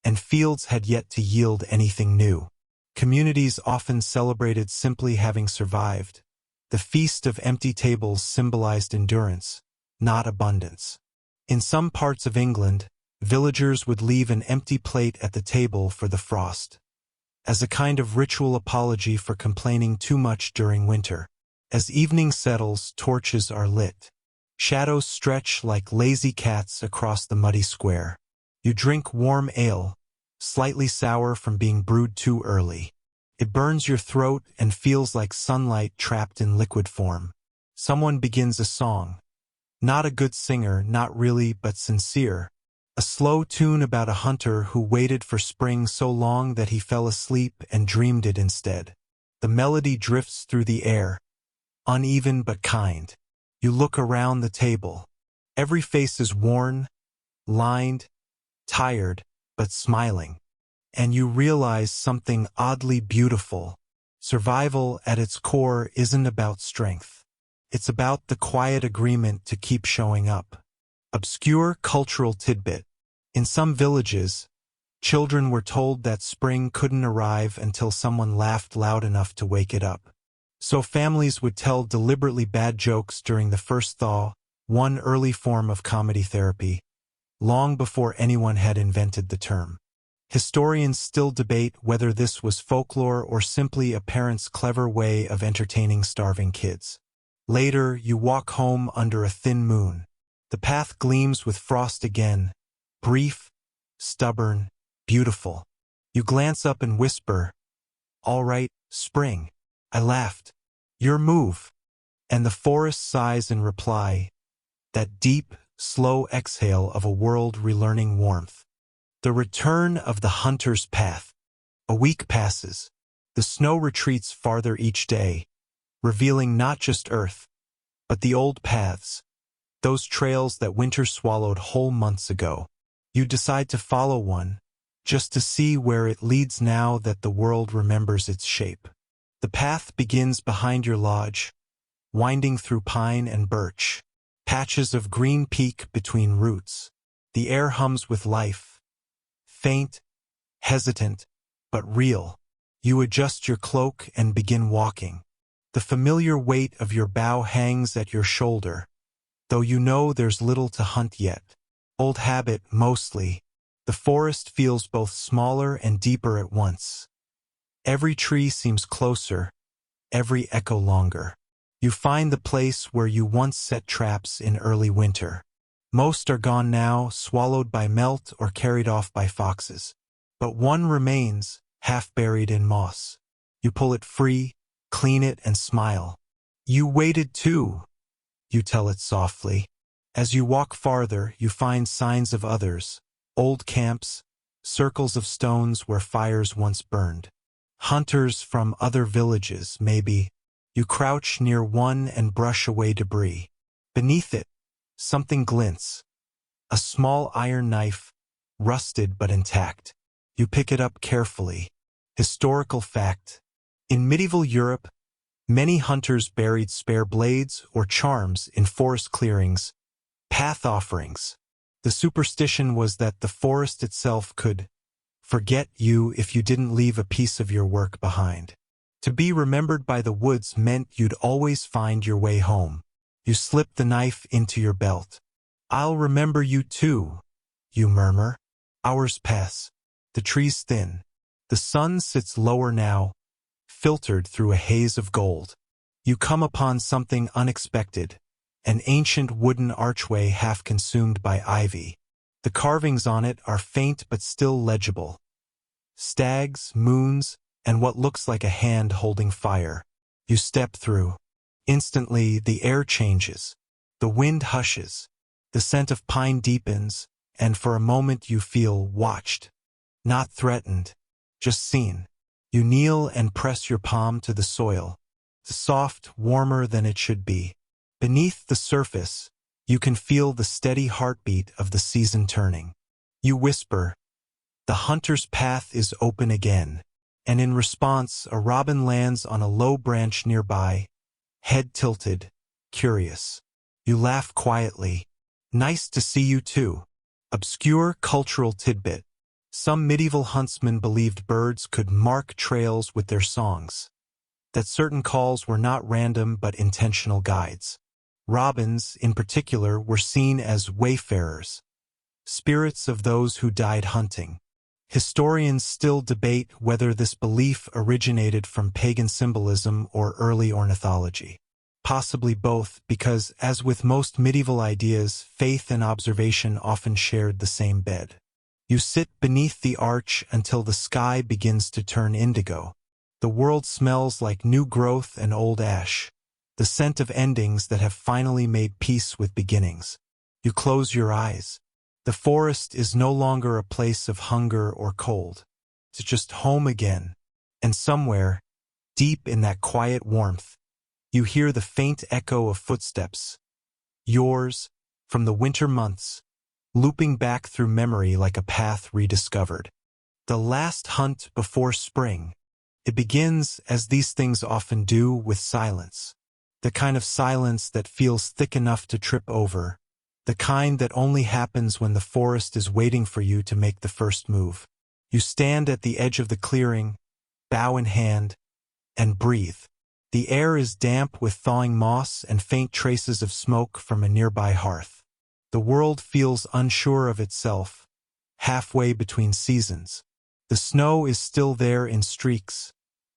and fields had yet to yield anything new. Communities often celebrated simply having survived. The Feast of Empty Tables symbolized endurance, not abundance. In some parts of England, villagers would leave an empty plate at the table for the frost, as a kind of ritual apology for complaining too much during winter. As evening settles, torches are lit. Shadows stretch like lazy cats across the muddy square. You drink warm ale, slightly sour from being brewed too early. It burns your throat and feels like sunlight trapped in liquid form. Someone begins a song. Not a good singer, not really, but sincere. A slow tune about a hunter who waited for spring so long that he fell asleep and dreamed it instead. The melody drifts through the air, uneven but kind. You look around the table. Every face is worn, lined, tired, but smiling. And you realize something oddly beautiful. Survival at its core isn't about strength. It's about the quiet agreement to keep showing up. Obscure cultural tidbit. In some villages, children were told that spring couldn't arrive until someone laughed loud enough to wake it up. So families would tell deliberately bad jokes during the first thaw, one early form of comedy therapy, long before anyone had invented the term. Historians still debate whether this was folklore or simply a parent's clever way of entertaining starving kids. Later, you walk home under a thin moon. The path gleams with frost again, brief, stubborn, beautiful. You glance up and whisper, "All right, spring." I laughed. "Your move." And the forest sighs in reply, that deep, slow exhale of a world relearning warmth. The return of the hunter's path. A week passes. The snow retreats farther each day, revealing not just earth, but the old paths, those trails that winter swallowed whole months ago. You decide to follow one, just to see where it leads now that the world remembers its shape. The path begins behind your lodge, winding through pine and birch, patches of green peak between roots. The air hums with life, faint, hesitant, but real. You adjust your cloak and begin walking. The familiar weight of your bow hangs at your shoulder, though you know there's little to hunt yet. Old habit, mostly. The forest feels both smaller and deeper at once. Every tree seems closer, every echo longer. You find the place where you once set traps in early winter. Most are gone now, swallowed by melt or carried off by foxes. But one remains, half buried in moss. You pull it free, clean it, and smile. You waited too, you tell it softly. As you walk farther, you find signs of others, old camps, circles of stones where fires once burned. Hunters from other villages, maybe. You crouch near one and brush away debris. Beneath it, something glints. A small iron knife, rusted but intact. You pick it up carefully. Historical fact. In medieval Europe, many hunters buried spare blades or charms in forest clearings, path offerings. The superstition was that the forest itself could forget you if you didn't leave a piece of your work behind. To be remembered by the woods meant you'd always find your way home. You slip the knife into your belt. I'll remember you too, you murmur. Hours pass. The trees thin. The sun sits lower now, filtered through a haze of gold. You come upon something unexpected, an ancient wooden archway half consumed by ivy. The carvings on it are faint but still legible. Stags, moons, and what looks like a hand holding fire. You step through. Instantly, the air changes. The wind hushes. The scent of pine deepens, and for a moment you feel watched. Not threatened, just seen. You kneel and press your palm to the soil. Soft, warmer than it should be. Beneath the surface, you can feel the steady heartbeat of the season turning. You whisper, "The hunter's path is open again." And in response, a robin lands on a low branch nearby, head tilted, curious. You laugh quietly. "Nice to see you too." Obscure cultural tidbit. Some medieval huntsmen believed birds could mark trails with their songs. That certain calls were not random but intentional guides. Robins, in particular, were seen as wayfarers, spirits of those who died hunting. Historians still debate whether this belief originated from pagan symbolism or early ornithology. Possibly both, because, as with most medieval ideas, faith and observation often shared the same bed. You sit beneath the arch until the sky begins to turn indigo. The world smells like new growth and old ash, the scent of endings that have finally made peace with beginnings. You close your eyes. The forest is no longer a place of hunger or cold. It's just home again. And somewhere, deep in that quiet warmth, you hear the faint echo of footsteps. Yours, from the winter months, looping back through memory like a path rediscovered. The last hunt before spring. It begins, as these things often do, with silence. The kind of silence that feels thick enough to trip over. The kind that only happens when the forest is waiting for you to make the first move. You stand at the edge of the clearing, bow in hand, and breathe. The air is damp with thawing moss and faint traces of smoke from a nearby hearth. The world feels unsure of itself, halfway between seasons. The snow is still there in streaks,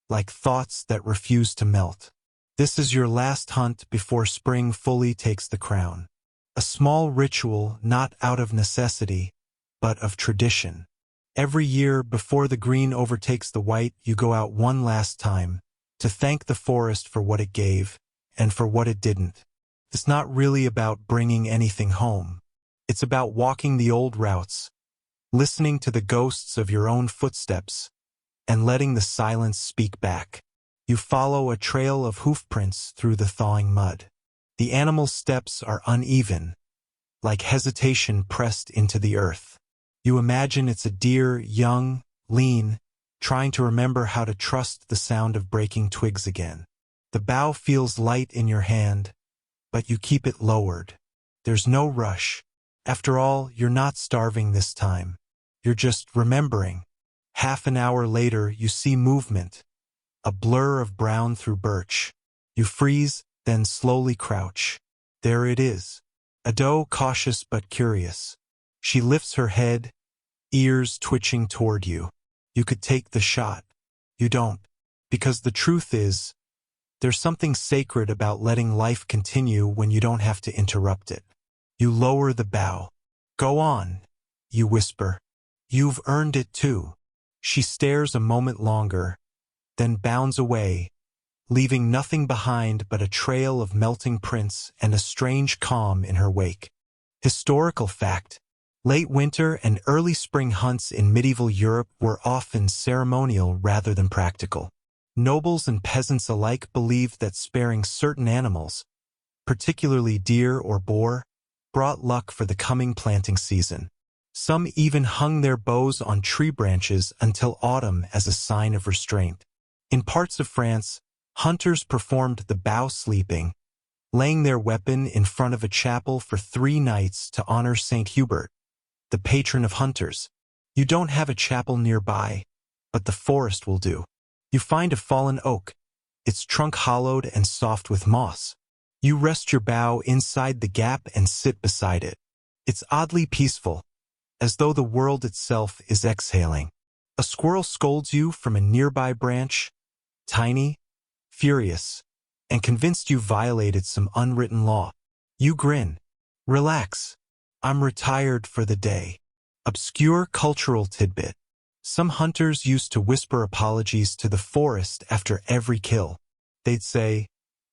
like thoughts that refuse to melt. This is your last hunt before spring fully takes the crown. A small ritual not out of necessity, but of tradition. Every year, before the green overtakes the white, you go out one last time, to thank the forest for what it gave, and for what it didn't. It's not really about bringing anything home. It's about walking the old routes, listening to the ghosts of your own footsteps, and letting the silence speak back. You follow a trail of hoofprints through the thawing mud. The animal's steps are uneven, like hesitation pressed into the earth. You imagine it's a deer, young, lean, trying to remember how to trust the sound of breaking twigs again. The bough feels light in your hand, but you keep it lowered. There's no rush. After all, you're not starving this time. You're just remembering. Half an hour later, you see movement, a blur of brown through birch. You freeze, then slowly crouch. There it is. A doe, cautious but curious. She lifts her head, ears twitching toward you. You could take the shot. You don't. Because the truth is, there's something sacred about letting life continue when you don't have to interrupt it. You lower the bow. Go on, you whisper. You've earned it too. She stares a moment longer, then bounds away, leaving nothing behind but a trail of melting prints and a strange calm in her wake. Historical fact: late winter and early spring hunts in medieval Europe were often ceremonial rather than practical. Nobles and peasants alike believed that sparing certain animals, particularly deer or boar, brought luck for the coming planting season. Some even hung their bows on tree branches until autumn as a sign of restraint. In parts of France, hunters performed the bow sleeping, laying their weapon in front of a chapel for 3 nights to honor Saint Hubert, the patron of hunters. You don't have a chapel nearby, but the forest will do. You find a fallen oak, its trunk hollowed and soft with moss. You rest your bow inside the gap and sit beside it. It's oddly peaceful, as though the world itself is exhaling. A squirrel scolds you from a nearby branch, tiny, furious, and convinced you violated some unwritten law. You grin. Relax. I'm retired for the day. Obscure cultural tidbit. Some hunters used to whisper apologies to the forest after every kill. They'd say,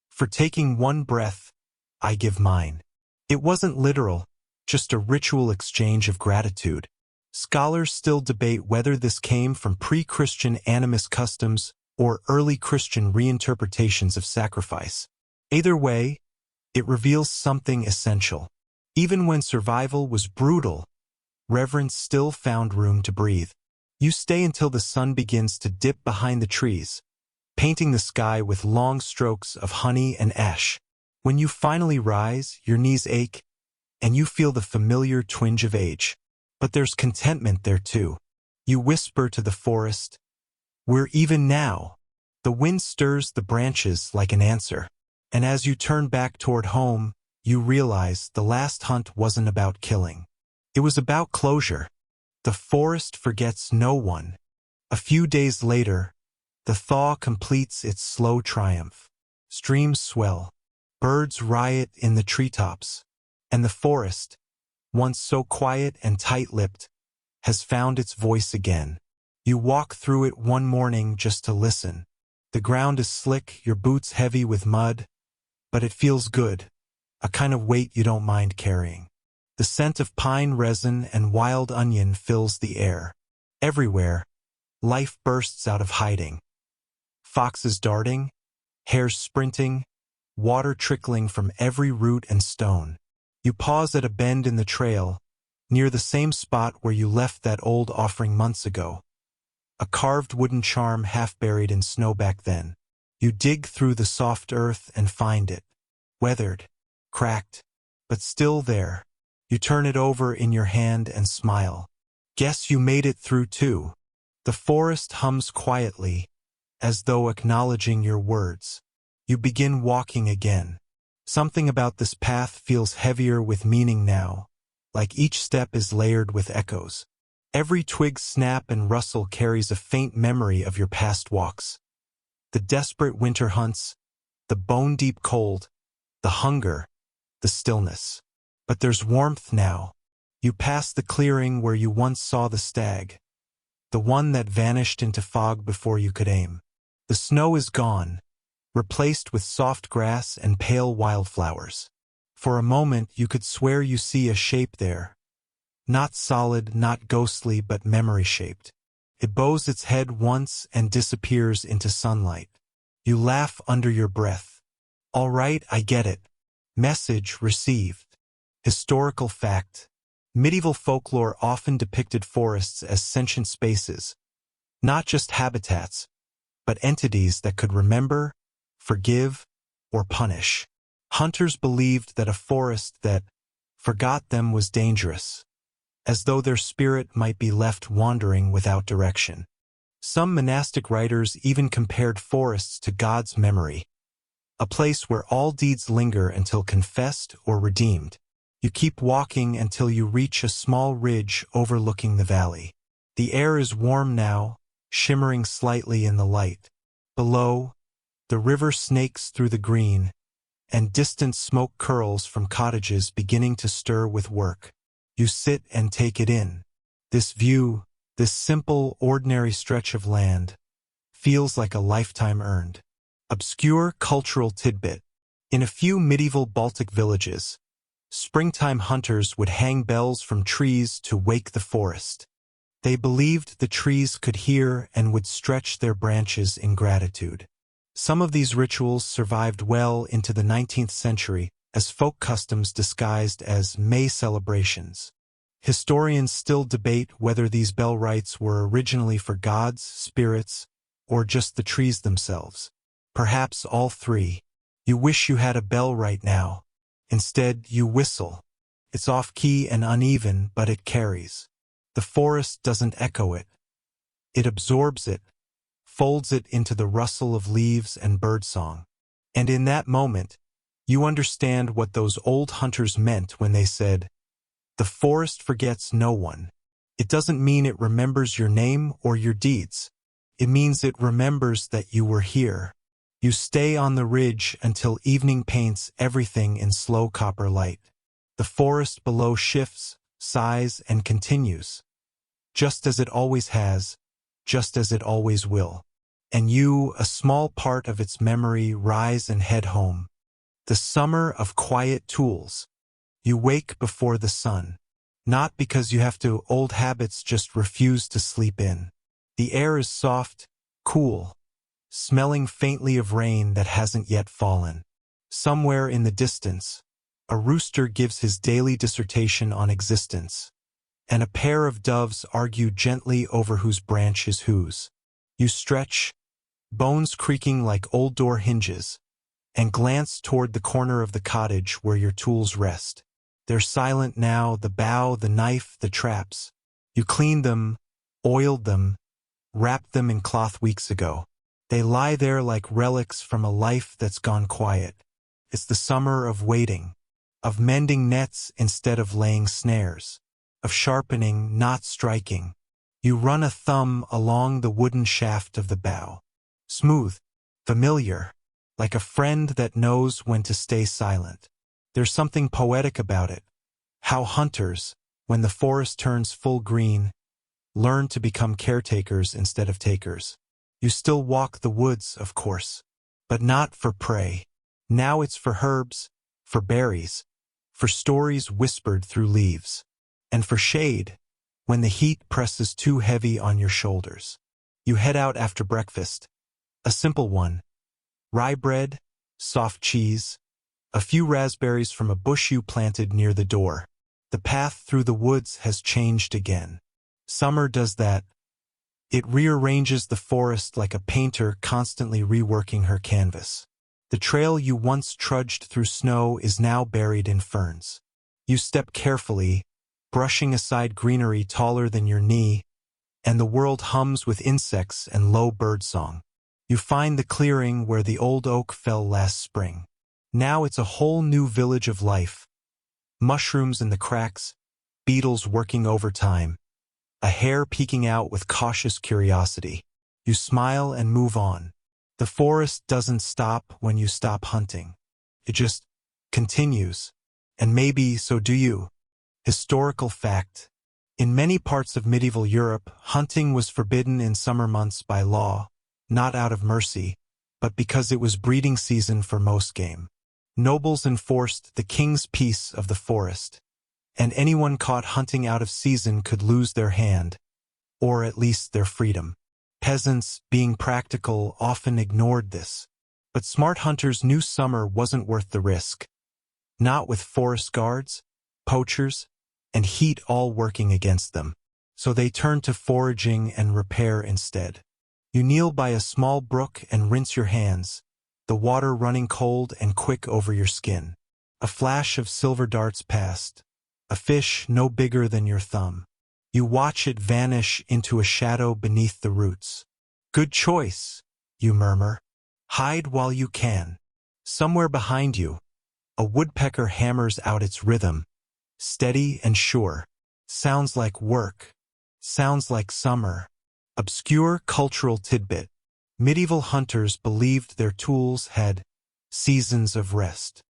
"For taking one breath, I give mine." It wasn't literal, just a ritual exchange of gratitude. Scholars still debate whether this came from pre-Christian animist customs or early Christian reinterpretations of sacrifice. Either way, it reveals something essential. Even when survival was brutal, reverence still found room to breathe. You stay until the sun begins to dip behind the trees, painting the sky with long strokes of honey and ash. When you finally rise, your knees ache, and you feel the familiar twinge of age. But there's contentment there too. You whisper to the forest, "We're even now." The wind stirs the branches like an answer. And as you turn back toward home, you realize the last hunt wasn't about killing. It was about closure. The forest forgets no one. A few days later, the thaw completes its slow triumph. Streams swell, birds riot in the treetops, and the forest, once so quiet and tight-lipped, has found its voice again. You walk through it one morning just to listen. The ground is slick, your boots heavy with mud, but it feels good, a kind of weight you don't mind carrying. The scent of pine resin and wild onion fills the air. Everywhere, life bursts out of hiding. Foxes darting, hares sprinting, water trickling from every root and stone. You pause at a bend in the trail, near the same spot where you left that old offering months ago. A carved wooden charm half buried in snow back then. You dig through the soft earth and find it. Weathered, cracked, but still there. You turn it over in your hand and smile. Guess you made it through too. The forest hums quietly, as though acknowledging your words. You begin walking again. Something about this path feels heavier with meaning now, like each step is layered with echoes. Every twig snap and rustle carries a faint memory of your past walks. The desperate winter hunts, the bone-deep cold, the hunger, the stillness. But there's warmth now. You pass the clearing where you once saw the stag, the one that vanished into fog before you could aim. The snow is gone, replaced with soft grass and pale wildflowers. For a moment you could swear you see a shape there. Not solid, not ghostly, but memory-shaped. It bows its head once and disappears into sunlight. You laugh under your breath. All right, I get it. Message received. Historical fact. Medieval folklore often depicted forests as sentient spaces, not just habitats, but entities that could remember, forgive, or punish. Hunters believed that a forest that forgot them was dangerous, as though their spirit might be left wandering without direction. Some monastic writers even compared forests to God's memory, a place where all deeds linger until confessed or redeemed. You keep walking until you reach a small ridge overlooking the valley. The air is warm now, shimmering slightly in the light. Below, the river snakes through the green, and distant smoke curls from cottages beginning to stir with work. You sit and take it in. This view, this simple, ordinary stretch of land, feels like a lifetime earned. Obscure cultural tidbit. In a few medieval Baltic villages, springtime hunters would hang bells from trees to wake the forest. They believed the trees could hear and would stretch their branches in gratitude. Some of these rituals survived well into the 19th century as folk customs disguised as May celebrations. Historians still debate whether these bell rites were originally for gods, spirits, or just the trees themselves. Perhaps all three. You wish you had a bell right now. Instead, you whistle. It's off-key and uneven, but it carries. The forest doesn't echo it. It absorbs it, folds it into the rustle of leaves and birdsong. And in that moment, you understand what those old hunters meant when they said, "The forest forgets no one." It doesn't mean it remembers your name or your deeds. It means it remembers that you were here. You stay on the ridge until evening paints everything in slow copper light. The forest below shifts, sighs, and continues. Just as it always has, just as it always will. And you, a small part of its memory, rise and head home. The summer of quiet tools. You wake before the sun. Not because you have to, old habits just refuse to sleep in. The air is soft, cool, smelling faintly of rain that hasn't yet fallen. Somewhere in the distance, a rooster gives his daily dissertation on existence, and a pair of doves argue gently over whose branch is whose. You stretch, bones creaking like old door hinges, and glance toward the corner of the cottage where your tools rest. They're silent now, the bow, the knife, the traps. You cleaned them, oiled them, wrapped them in cloth weeks ago. They lie there like relics from a life that's gone quiet. It's the summer of waiting, of mending nets instead of laying snares, of sharpening, not striking. You run a thumb along the wooden shaft of the bow. Smooth, familiar, like a friend that knows when to stay silent. There's something poetic about it. How hunters, when the forest turns full green, learn to become caretakers instead of takers. You still walk the woods, of course, but not for prey. Now it's for herbs, for berries, for stories whispered through leaves, and for shade, when the heat presses too heavy on your shoulders. You head out after breakfast, a simple one. Rye bread, soft cheese, a few raspberries from a bush you planted near the door. The path through the woods has changed again. Summer does that. It rearranges the forest like a painter constantly reworking her canvas. The trail you once trudged through snow is now buried in ferns. You step carefully, brushing aside greenery taller than your knee, and the world hums with insects and low birdsong. You find the clearing where the old oak fell last spring. Now it's a whole new village of life. Mushrooms in the cracks, beetles working overtime, a hare peeking out with cautious curiosity. You smile and move on. The forest doesn't stop when you stop hunting. It just continues. And maybe so do you. Historical fact. In many parts of medieval Europe, hunting was forbidden in summer months by law, not out of mercy, but because it was breeding season for most game. Nobles enforced the king's peace of the forest, and anyone caught hunting out of season could lose their hand, or at least their freedom. Peasants, being practical, often ignored this, but smart hunters knew summer wasn't worth the risk. Not with forest guards, poachers, and heat all working against them. So they turned to foraging and repair instead. You kneel by a small brook and rinse your hands, the water running cold and quick over your skin. A flash of silver darts past, a fish no bigger than your thumb. You watch it vanish into a shadow beneath the roots. Good choice, you murmur. Hide while you can. Somewhere behind you, a woodpecker hammers out its rhythm, steady and sure. Sounds like work. Sounds like summer. Obscure cultural tidbit. Medieval hunters believed their tools had seasons of rest.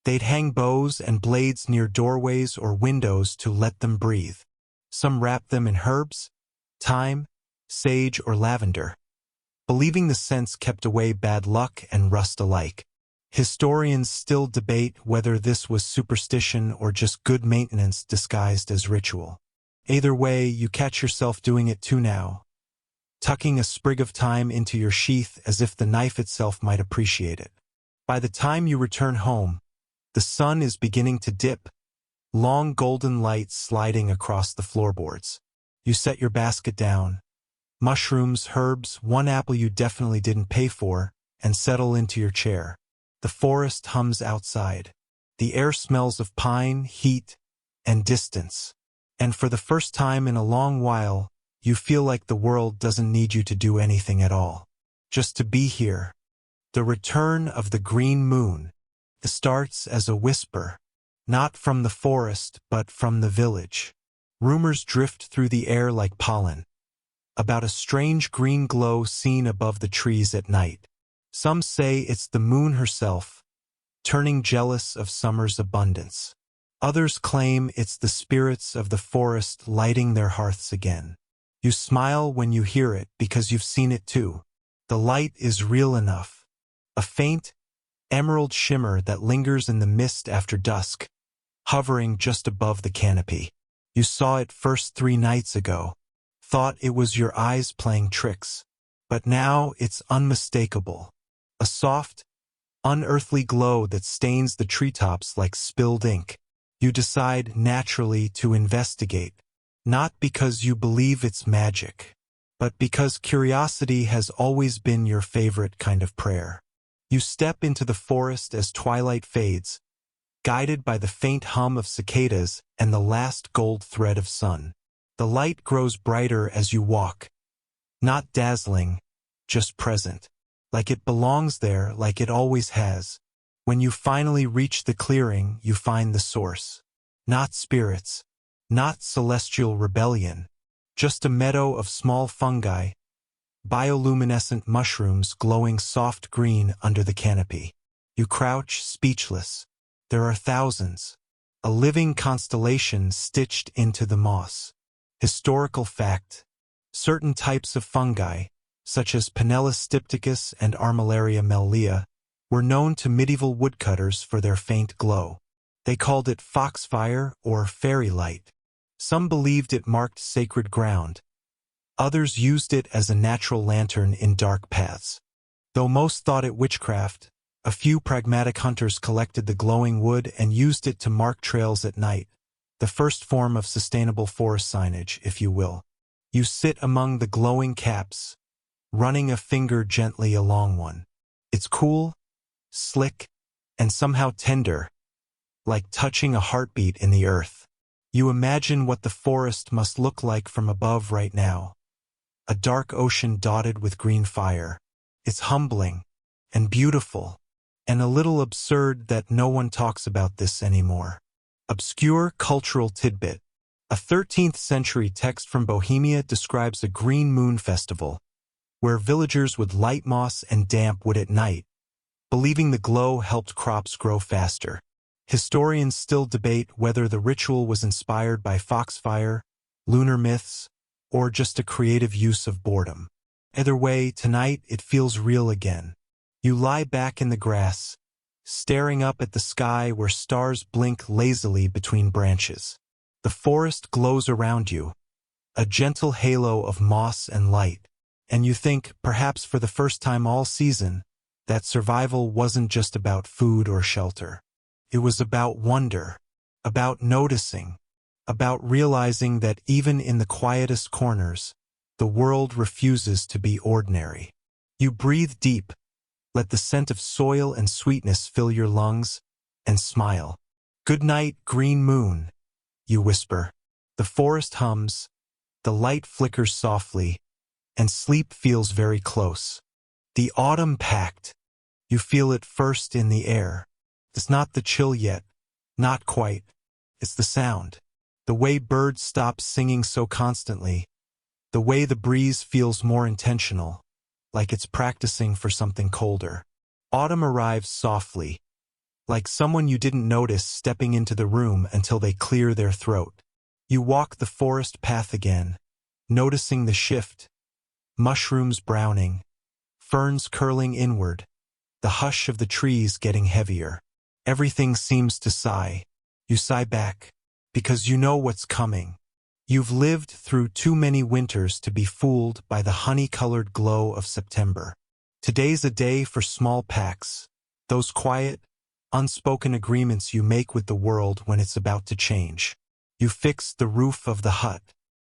They'd hang bows and blades near doorways or windows to let them breathe. Some wrapped them in herbs, thyme, sage, or lavender, believing the scents kept away bad luck and rust alike. Historians still debate whether this was superstition or just good maintenance disguised as ritual. Either way, you catch yourself doing it too now, tucking a sprig of thyme into your sheath as if the knife itself might appreciate it. By the time you return home, the sun is beginning to dip, long golden light sliding across the floorboards. You set your basket down, mushrooms, herbs, one apple you definitely didn't pay for, and settle into your chair. The forest hums outside. The air smells of pine, heat, and distance. And for the first time in a long while, you feel like the world doesn't need you to do anything at all. Just to be here. The return of the green moon. It starts as a whisper, not from the forest, but from the village. Rumors drift through the air like pollen, about a strange green glow seen above the trees at night. Some say it's the moon herself, turning jealous of summer's abundance. Others claim it's the spirits of the forest lighting their hearths again. You smile when you hear it because you've seen it too. The light is real enough. A faint, emerald shimmer that lingers in the mist after dusk, hovering just above the canopy. You saw it first 3 nights ago, thought it was your eyes playing tricks, but now it's unmistakable. A soft, unearthly glow that stains the treetops like spilled ink. You decide naturally to investigate, not because you believe it's magic, but because curiosity has always been your favorite kind of prayer. You step into the forest as twilight fades, guided by the faint hum of cicadas and the last gold thread of sun. The light grows brighter as you walk, not dazzling, just present. Like it belongs there, like it always has. When you finally reach the clearing, you find the source. Not spirits, not celestial rebellion, just a meadow of small fungi, bioluminescent mushrooms glowing soft green under the canopy. You crouch, speechless. There are thousands, a living constellation stitched into the moss. Historical fact: certain types of fungi, such as Pinella stypticus and Armillaria mellea, were known to medieval woodcutters for their faint glow. They called it foxfire or fairy light. Some believed it marked sacred ground. Others used it as a natural lantern in dark paths. Though most thought it witchcraft, a few pragmatic hunters collected the glowing wood and used it to mark trails at night, the first form of sustainable forest signage, if you will. You sit among the glowing caps, running a finger gently along one. It's cool, slick, and somehow tender, like touching a heartbeat in the earth. You imagine what the forest must look like from above right now. A dark ocean dotted with green fire. It's humbling and beautiful, and a little absurd that no one talks about this anymore. Obscure cultural tidbit. A 13th century text from Bohemia describes a green moon festival, where villagers would light moss and damp wood at night, believing the glow helped crops grow faster. Historians still debate whether the ritual was inspired by foxfire, lunar myths, or just a creative use of boredom. Either way, tonight it feels real again. You lie back in the grass, staring up at the sky where stars blink lazily between branches. The forest glows around you, a gentle halo of moss and light, and you think, perhaps for the first time all season, that survival wasn't just about food or shelter. It was about wonder, about noticing, about realizing that even in the quietest corners, the world refuses to be ordinary. You breathe deep, let the scent of soil and sweetness fill your lungs, and smile. "Good night, green moon," you whisper. The forest hums, the light flickers softly, and sleep feels very close. The autumn packed. You feel it first in the air. It's not the chill yet, not quite. It's the sound. The way birds stop singing so constantly. The way the breeze feels more intentional, like it's practicing for something colder. Autumn arrives softly, like someone you didn't notice stepping into the room until they clear their throat. You walk the forest path again, noticing the shift, mushrooms browning, ferns curling inward, the hush of the trees getting heavier. Everything seems to sigh. You sigh back, because you know what's coming. You've lived through too many winters to be fooled by the honey-colored glow of September. Today's a day for small pacts, those quiet, unspoken agreements you make with the world when it's about to change. You fix the roof of the hut,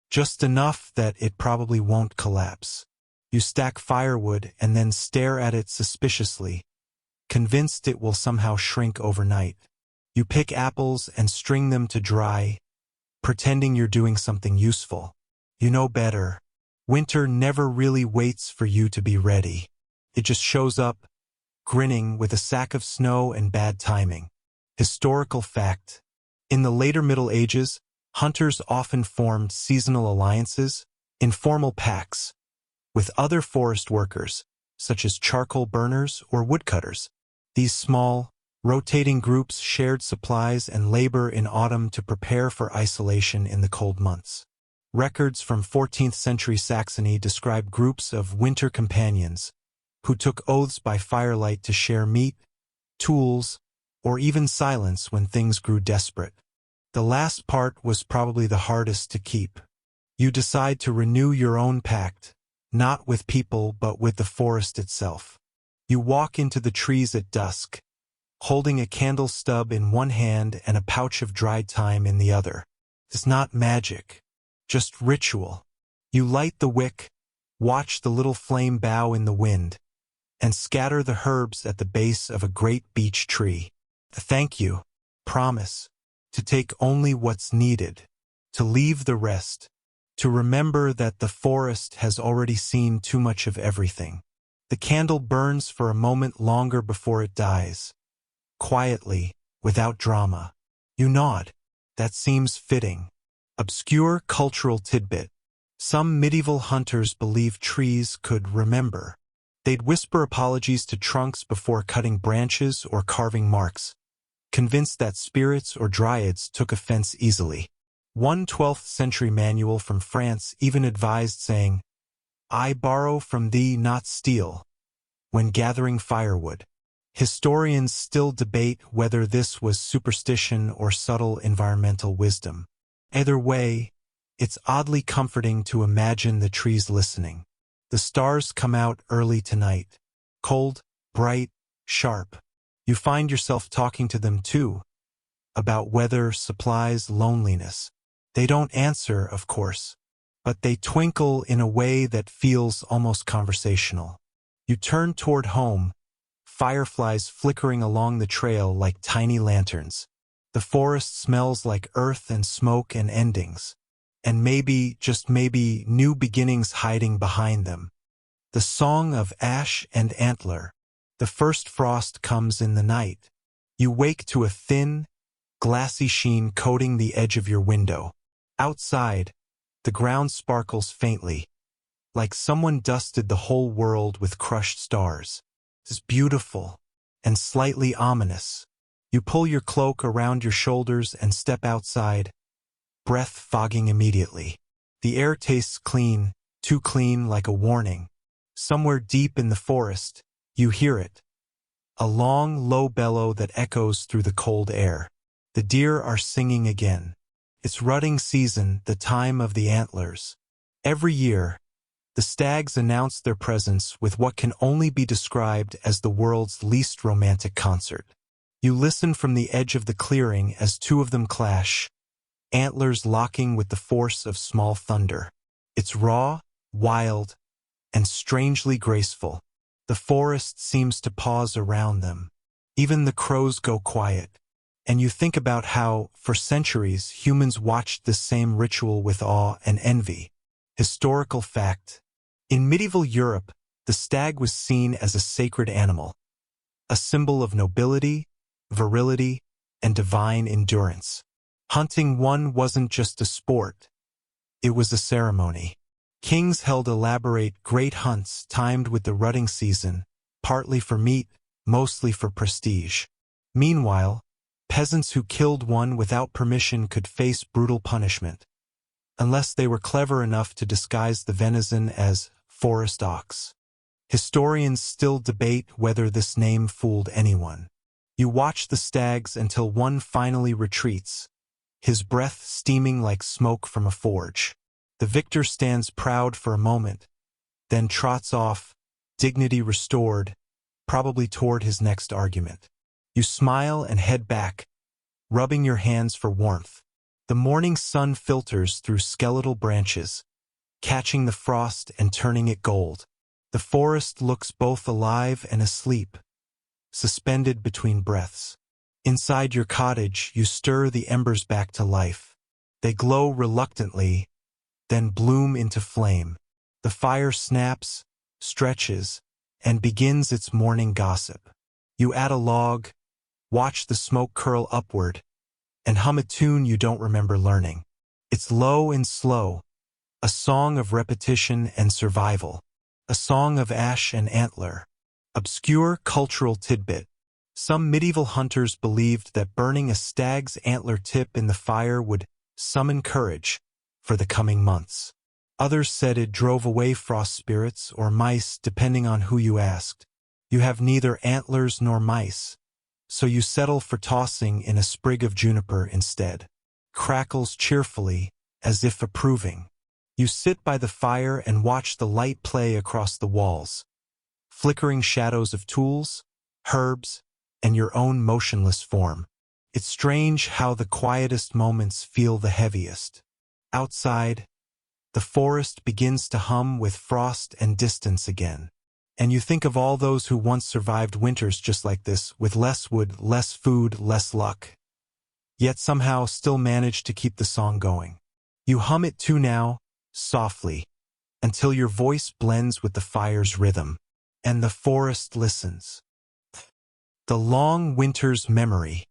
just enough that it probably won't collapse. You stack firewood and then stare at it suspiciously, convinced it will somehow shrink overnight. You pick apples and string them to dry, pretending you're doing something useful. You know better. Winter never really waits for you to be ready. It just shows up, grinning with a sack of snow and bad timing. Historical fact. In the later Middle Ages, hunters often formed seasonal alliances, informal pacts, with other forest workers, such as charcoal burners or woodcutters. These small, rotating groups shared supplies and labor in autumn to prepare for isolation in the cold months. Records from 14th century Saxony describe groups of winter companions who took oaths by firelight to share meat, tools, or even silence when things grew desperate. The last part was probably the hardest to keep. You decide to renew your own pact, not with people but with the forest itself. You walk into the trees at dusk, holding a candle stub in one hand and a pouch of dried thyme in the other. It's not magic, just ritual. You light the wick, watch the little flame bow in the wind, and scatter the herbs at the base of a great beech tree. Thank you, promise, to take only what's needed, to leave the rest, to remember that the forest has already seen too much of everything. The candle burns for a moment longer before it dies. Quietly, without drama. You nod. That seems fitting. Obscure cultural tidbit. Some medieval hunters believed trees could remember. They'd whisper apologies to trunks before cutting branches or carving marks, convinced that spirits or dryads took offense easily. One 12th century manual from France even advised saying, "I borrow from thee, not steal," when gathering firewood. Historians still debate whether this was superstition or subtle environmental wisdom. Either way, it's oddly comforting to imagine the trees listening. The stars come out early tonight. Cold, bright, sharp. You find yourself talking to them too, about weather, supplies, loneliness. They don't answer, of course, but they twinkle in a way that feels almost conversational. You turn toward home, fireflies flickering along the trail like tiny lanterns. The forest smells like earth and smoke and endings. And maybe, just maybe, new beginnings hiding behind them. The song of ash and antler. The first frost comes in the night. You wake to a thin, glassy sheen coating the edge of your window. Outside, the ground sparkles faintly, like someone dusted the whole world with crushed stars. It's beautiful and slightly ominous. You pull your cloak around your shoulders and step outside, breath fogging immediately. The air tastes clean, too clean like a warning. Somewhere deep in the forest, you hear it. A long, low bellow that echoes through the cold air. The deer are singing again. It's rutting season, the time of the antlers. Every year, the stags announce their presence with what can only be described as the world's least romantic concert. You listen from the edge of the clearing as two of them clash, antlers locking with the force of small thunder. It's raw, wild, and strangely graceful. The forest seems to pause around them. Even the crows go quiet. And you think about how, for centuries, humans watched this same ritual with awe and envy. Historical fact. In medieval Europe, the stag was seen as a sacred animal, a symbol of nobility, virility, and divine endurance. Hunting one wasn't just a sport, it was a ceremony. Kings held elaborate great hunts timed with the rutting season, partly for meat, mostly for prestige. Meanwhile, peasants who killed one without permission could face brutal punishment, unless they were clever enough to disguise the venison as forest ox. Historians still debate whether this name fooled anyone. You watch the stags until one finally retreats, his breath steaming like smoke from a forge. The victor stands proud for a moment, then trots off, dignity restored, probably toward his next argument. You smile and head back, rubbing your hands for warmth. The morning sun filters through skeletal branches, catching the frost and turning it gold. The forest looks both alive and asleep, suspended between breaths. Inside your cottage, you stir the embers back to life. They glow reluctantly, then bloom into flame. The fire snaps, stretches, and begins its morning gossip. You add a log, watch the smoke curl upward, and hum a tune you don't remember learning. It's low and slow, a song of repetition and survival, a song of ash and antler. Obscure cultural tidbit. Some medieval hunters believed that burning a stag's antler tip in the fire would summon courage for the coming months. Others said it drove away frost spirits or mice, depending on who you asked. You have neither antlers nor mice, so you settle for tossing in a sprig of juniper instead. Crackles cheerfully, as if approving. You sit by the fire and watch the light play across the walls, flickering shadows of tools, herbs, and your own motionless form. It's strange how the quietest moments feel the heaviest. Outside, the forest begins to hum with frost and distance again. And you think of all those who once survived winters just like this, with less wood, less food, less luck, yet somehow still managed to keep the song going. You hum it too now, softly, until your voice blends with the fire's rhythm, and the forest listens. The long winter's memory.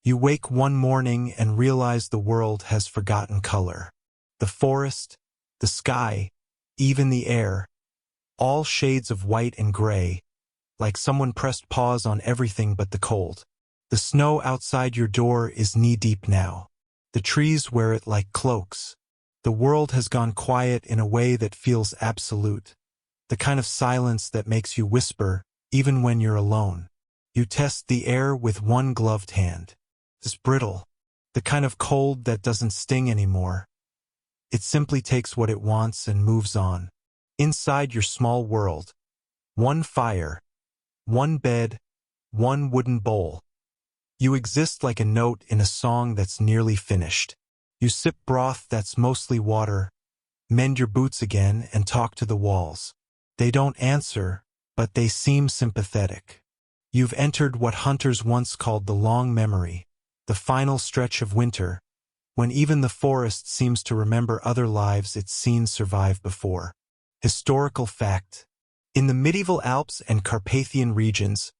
You wake one morning and realize the world has forgotten color. The forest, the sky, even the air, all shades of white and gray, like someone pressed pause on everything but the cold. The snow outside your door is knee-deep now. The trees wear it like cloaks. The world has gone quiet in a way that feels absolute, the kind of silence that makes you whisper even when you're alone. You test the air with one gloved hand. It's brittle, the kind of cold that doesn't sting anymore. It simply takes what it wants and moves on. Inside your small world, one fire, one bed, one wooden bowl. You exist like a note in a song that's nearly finished. You sip broth that's mostly water, mend your boots again, and talk to the walls. They don't answer, but they seem sympathetic. You've entered what hunters once called the long memory, the final stretch of winter, when even the forest seems to remember other lives it's seen survive before. Historical fact. In the medieval Alps and Carpathian regions,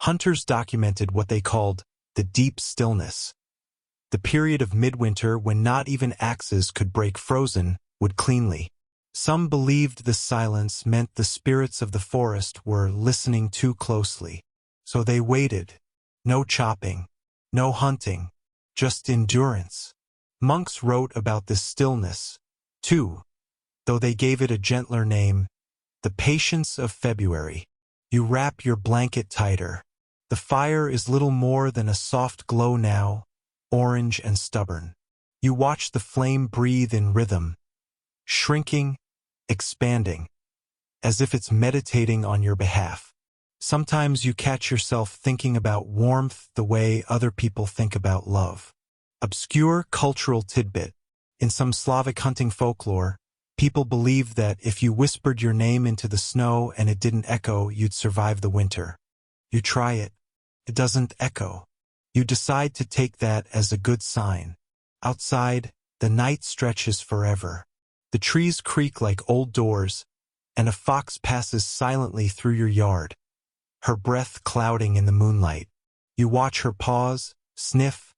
hunters documented what they called the deep stillness, the period of midwinter when not even axes could break frozen wood cleanly. Some believed this silence meant the spirits of the forest were listening too closely. So they waited. No chopping, no hunting, just endurance. Monks wrote about this stillness, too, though they gave it a gentler name, the patience of February. You wrap your blanket tighter. The fire is little more than a soft glow now, orange and stubborn. You watch the flame breathe in rhythm, shrinking, expanding, as if it's meditating on your behalf. Sometimes you catch yourself thinking about warmth the way other people think about love. Obscure cultural tidbit. In some Slavic hunting folklore, people believed that if you whispered your name into the snow and it didn't echo, you'd survive the winter. You try it. It doesn't echo. You decide to take that as a good sign. Outside, the night stretches forever. The trees creak like old doors, and a fox passes silently through your yard, her breath clouding in the moonlight. You watch her pause, sniff,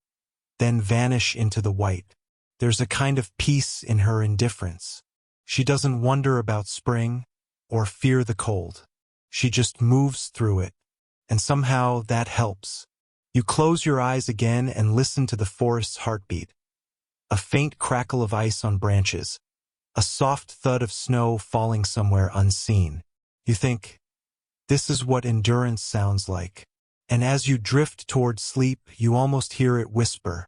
then vanish into the white. There's a kind of peace in her indifference. She doesn't wonder about spring or fear the cold. She just moves through it, and somehow that helps. You close your eyes again and listen to the forest's heartbeat. A faint crackle of ice on branches, a soft thud of snow falling somewhere unseen. You think, this is what endurance sounds like. And as you drift toward sleep, you almost hear it whisper,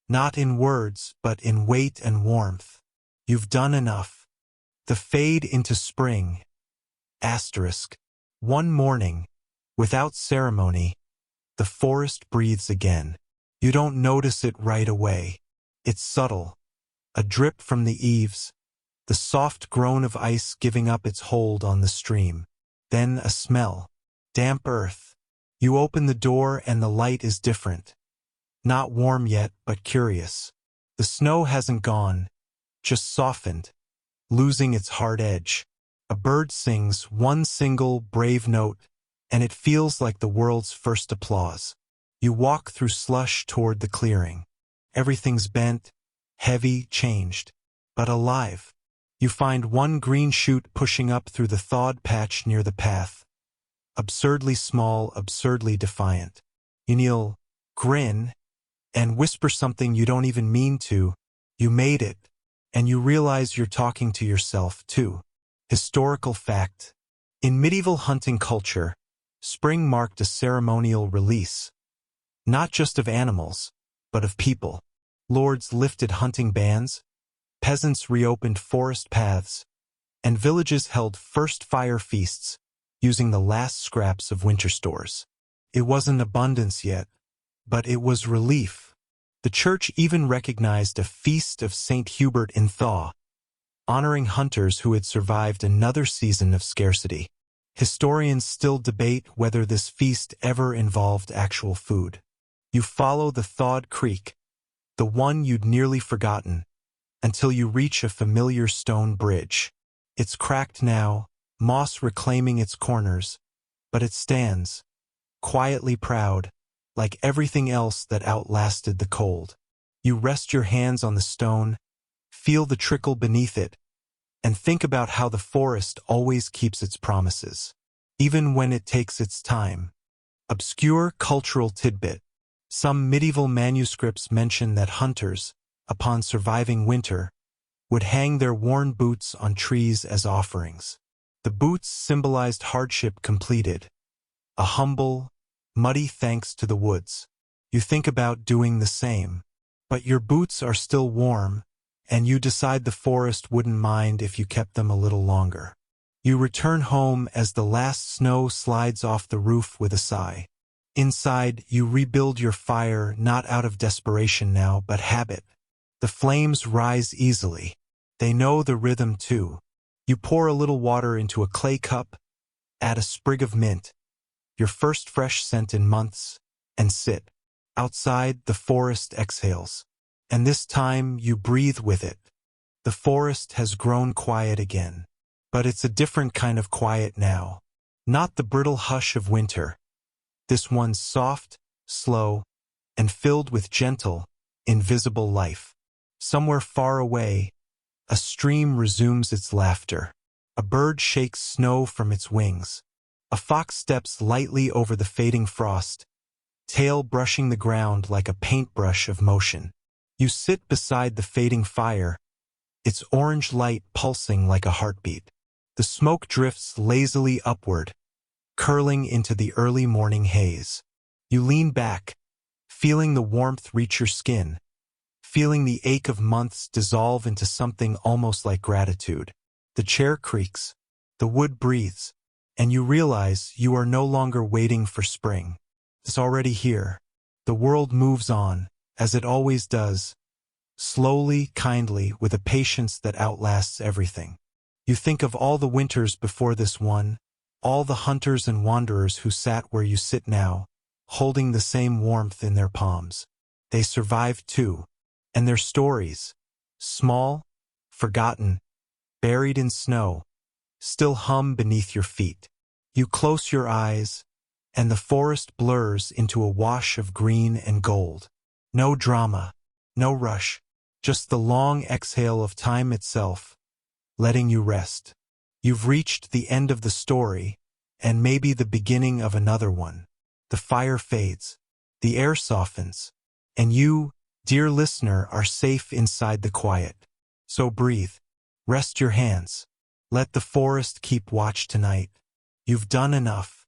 not in words, but in weight and warmth. You've done enough. The fade into spring. Asterisk. One morning, without ceremony, the forest breathes again. You don't notice it right away. It's subtle. A drip from the eaves, the soft groan of ice giving up its hold on the stream. Then a smell. Damp earth. You open the door and the light is different. Not warm yet, but curious. The snow hasn't gone, just softened, losing its hard edge. A bird sings one single brave note, and it feels like the world's first applause. You walk through slush toward the clearing. Everything's bent, heavy, changed, but alive. You find one green shoot pushing up through the thawed patch near the path. Absurdly small, absurdly defiant. You kneel, grin, and whisper something you don't even mean to. You made it, and you realize you're talking to yourself, too. Historical fact. In medieval hunting culture, spring marked a ceremonial release. Not just of animals, but of people. Lords lifted hunting bans, peasants reopened forest paths, and villages held first fire feasts, using the last scraps of winter stores. It wasn't abundance yet, but it was relief. The church even recognized a feast of St. Hubert in Thaw, honoring hunters who had survived another season of scarcity. Historians still debate whether this feast ever involved actual food. You follow the thawed creek, the one you'd nearly forgotten, until you reach a familiar stone bridge. It's cracked now, moss reclaiming its corners, but it stands, quietly proud, like everything else that outlasted the cold. You rest your hands on the stone, feel the trickle beneath it, and think about how the forest always keeps its promises, even when it takes its time. Obscure cultural tidbit. Some medieval manuscripts mention that hunters, upon surviving winter, would hang their worn boots on trees as offerings. The boots symbolized hardship completed, a humble, muddy thanks to the woods. You think about doing the same, but your boots are still warm, and you decide the forest wouldn't mind if you kept them a little longer. You return home as the last snow slides off the roof with a sigh. Inside, you rebuild your fire not out of desperation now, but habit. The flames rise easily. They know the rhythm too. You pour a little water into a clay cup, add a sprig of mint, your first fresh scent in months, and sit. Outside, the forest exhales. And this time, you breathe with it. The forest has grown quiet again. But it's a different kind of quiet now. Not the brittle hush of winter. This one's soft, slow, and filled with gentle, invisible life. Somewhere far away, a stream resumes its laughter. A bird shakes snow from its wings. A fox steps lightly over the fading frost, tail brushing the ground like a paintbrush of motion. You sit beside the fading fire, its orange light pulsing like a heartbeat. The smoke drifts lazily upward, curling into the early morning haze. You lean back, feeling the warmth reach your skin, feeling the ache of months dissolve into something almost like gratitude. The chair creaks, the wood breathes, and you realize you are no longer waiting for spring. It's already here. The world moves on, as it always does, slowly, kindly, with a patience that outlasts everything. You think of all the winters before this one, all the hunters and wanderers who sat where you sit now, holding the same warmth in their palms. They survived too, and their stories, small, forgotten, buried in snow, still hum beneath your feet. You close your eyes, and the forest blurs into a wash of green and gold. No drama, No rush, just the long exhale of time itself, letting you rest. You've reached the end of the story, and maybe the beginning of another one. The fire fades, the air softens, and you, dear listener, are safe inside the quiet. So breathe, rest your hands. Let the forest keep watch tonight. You've done enough.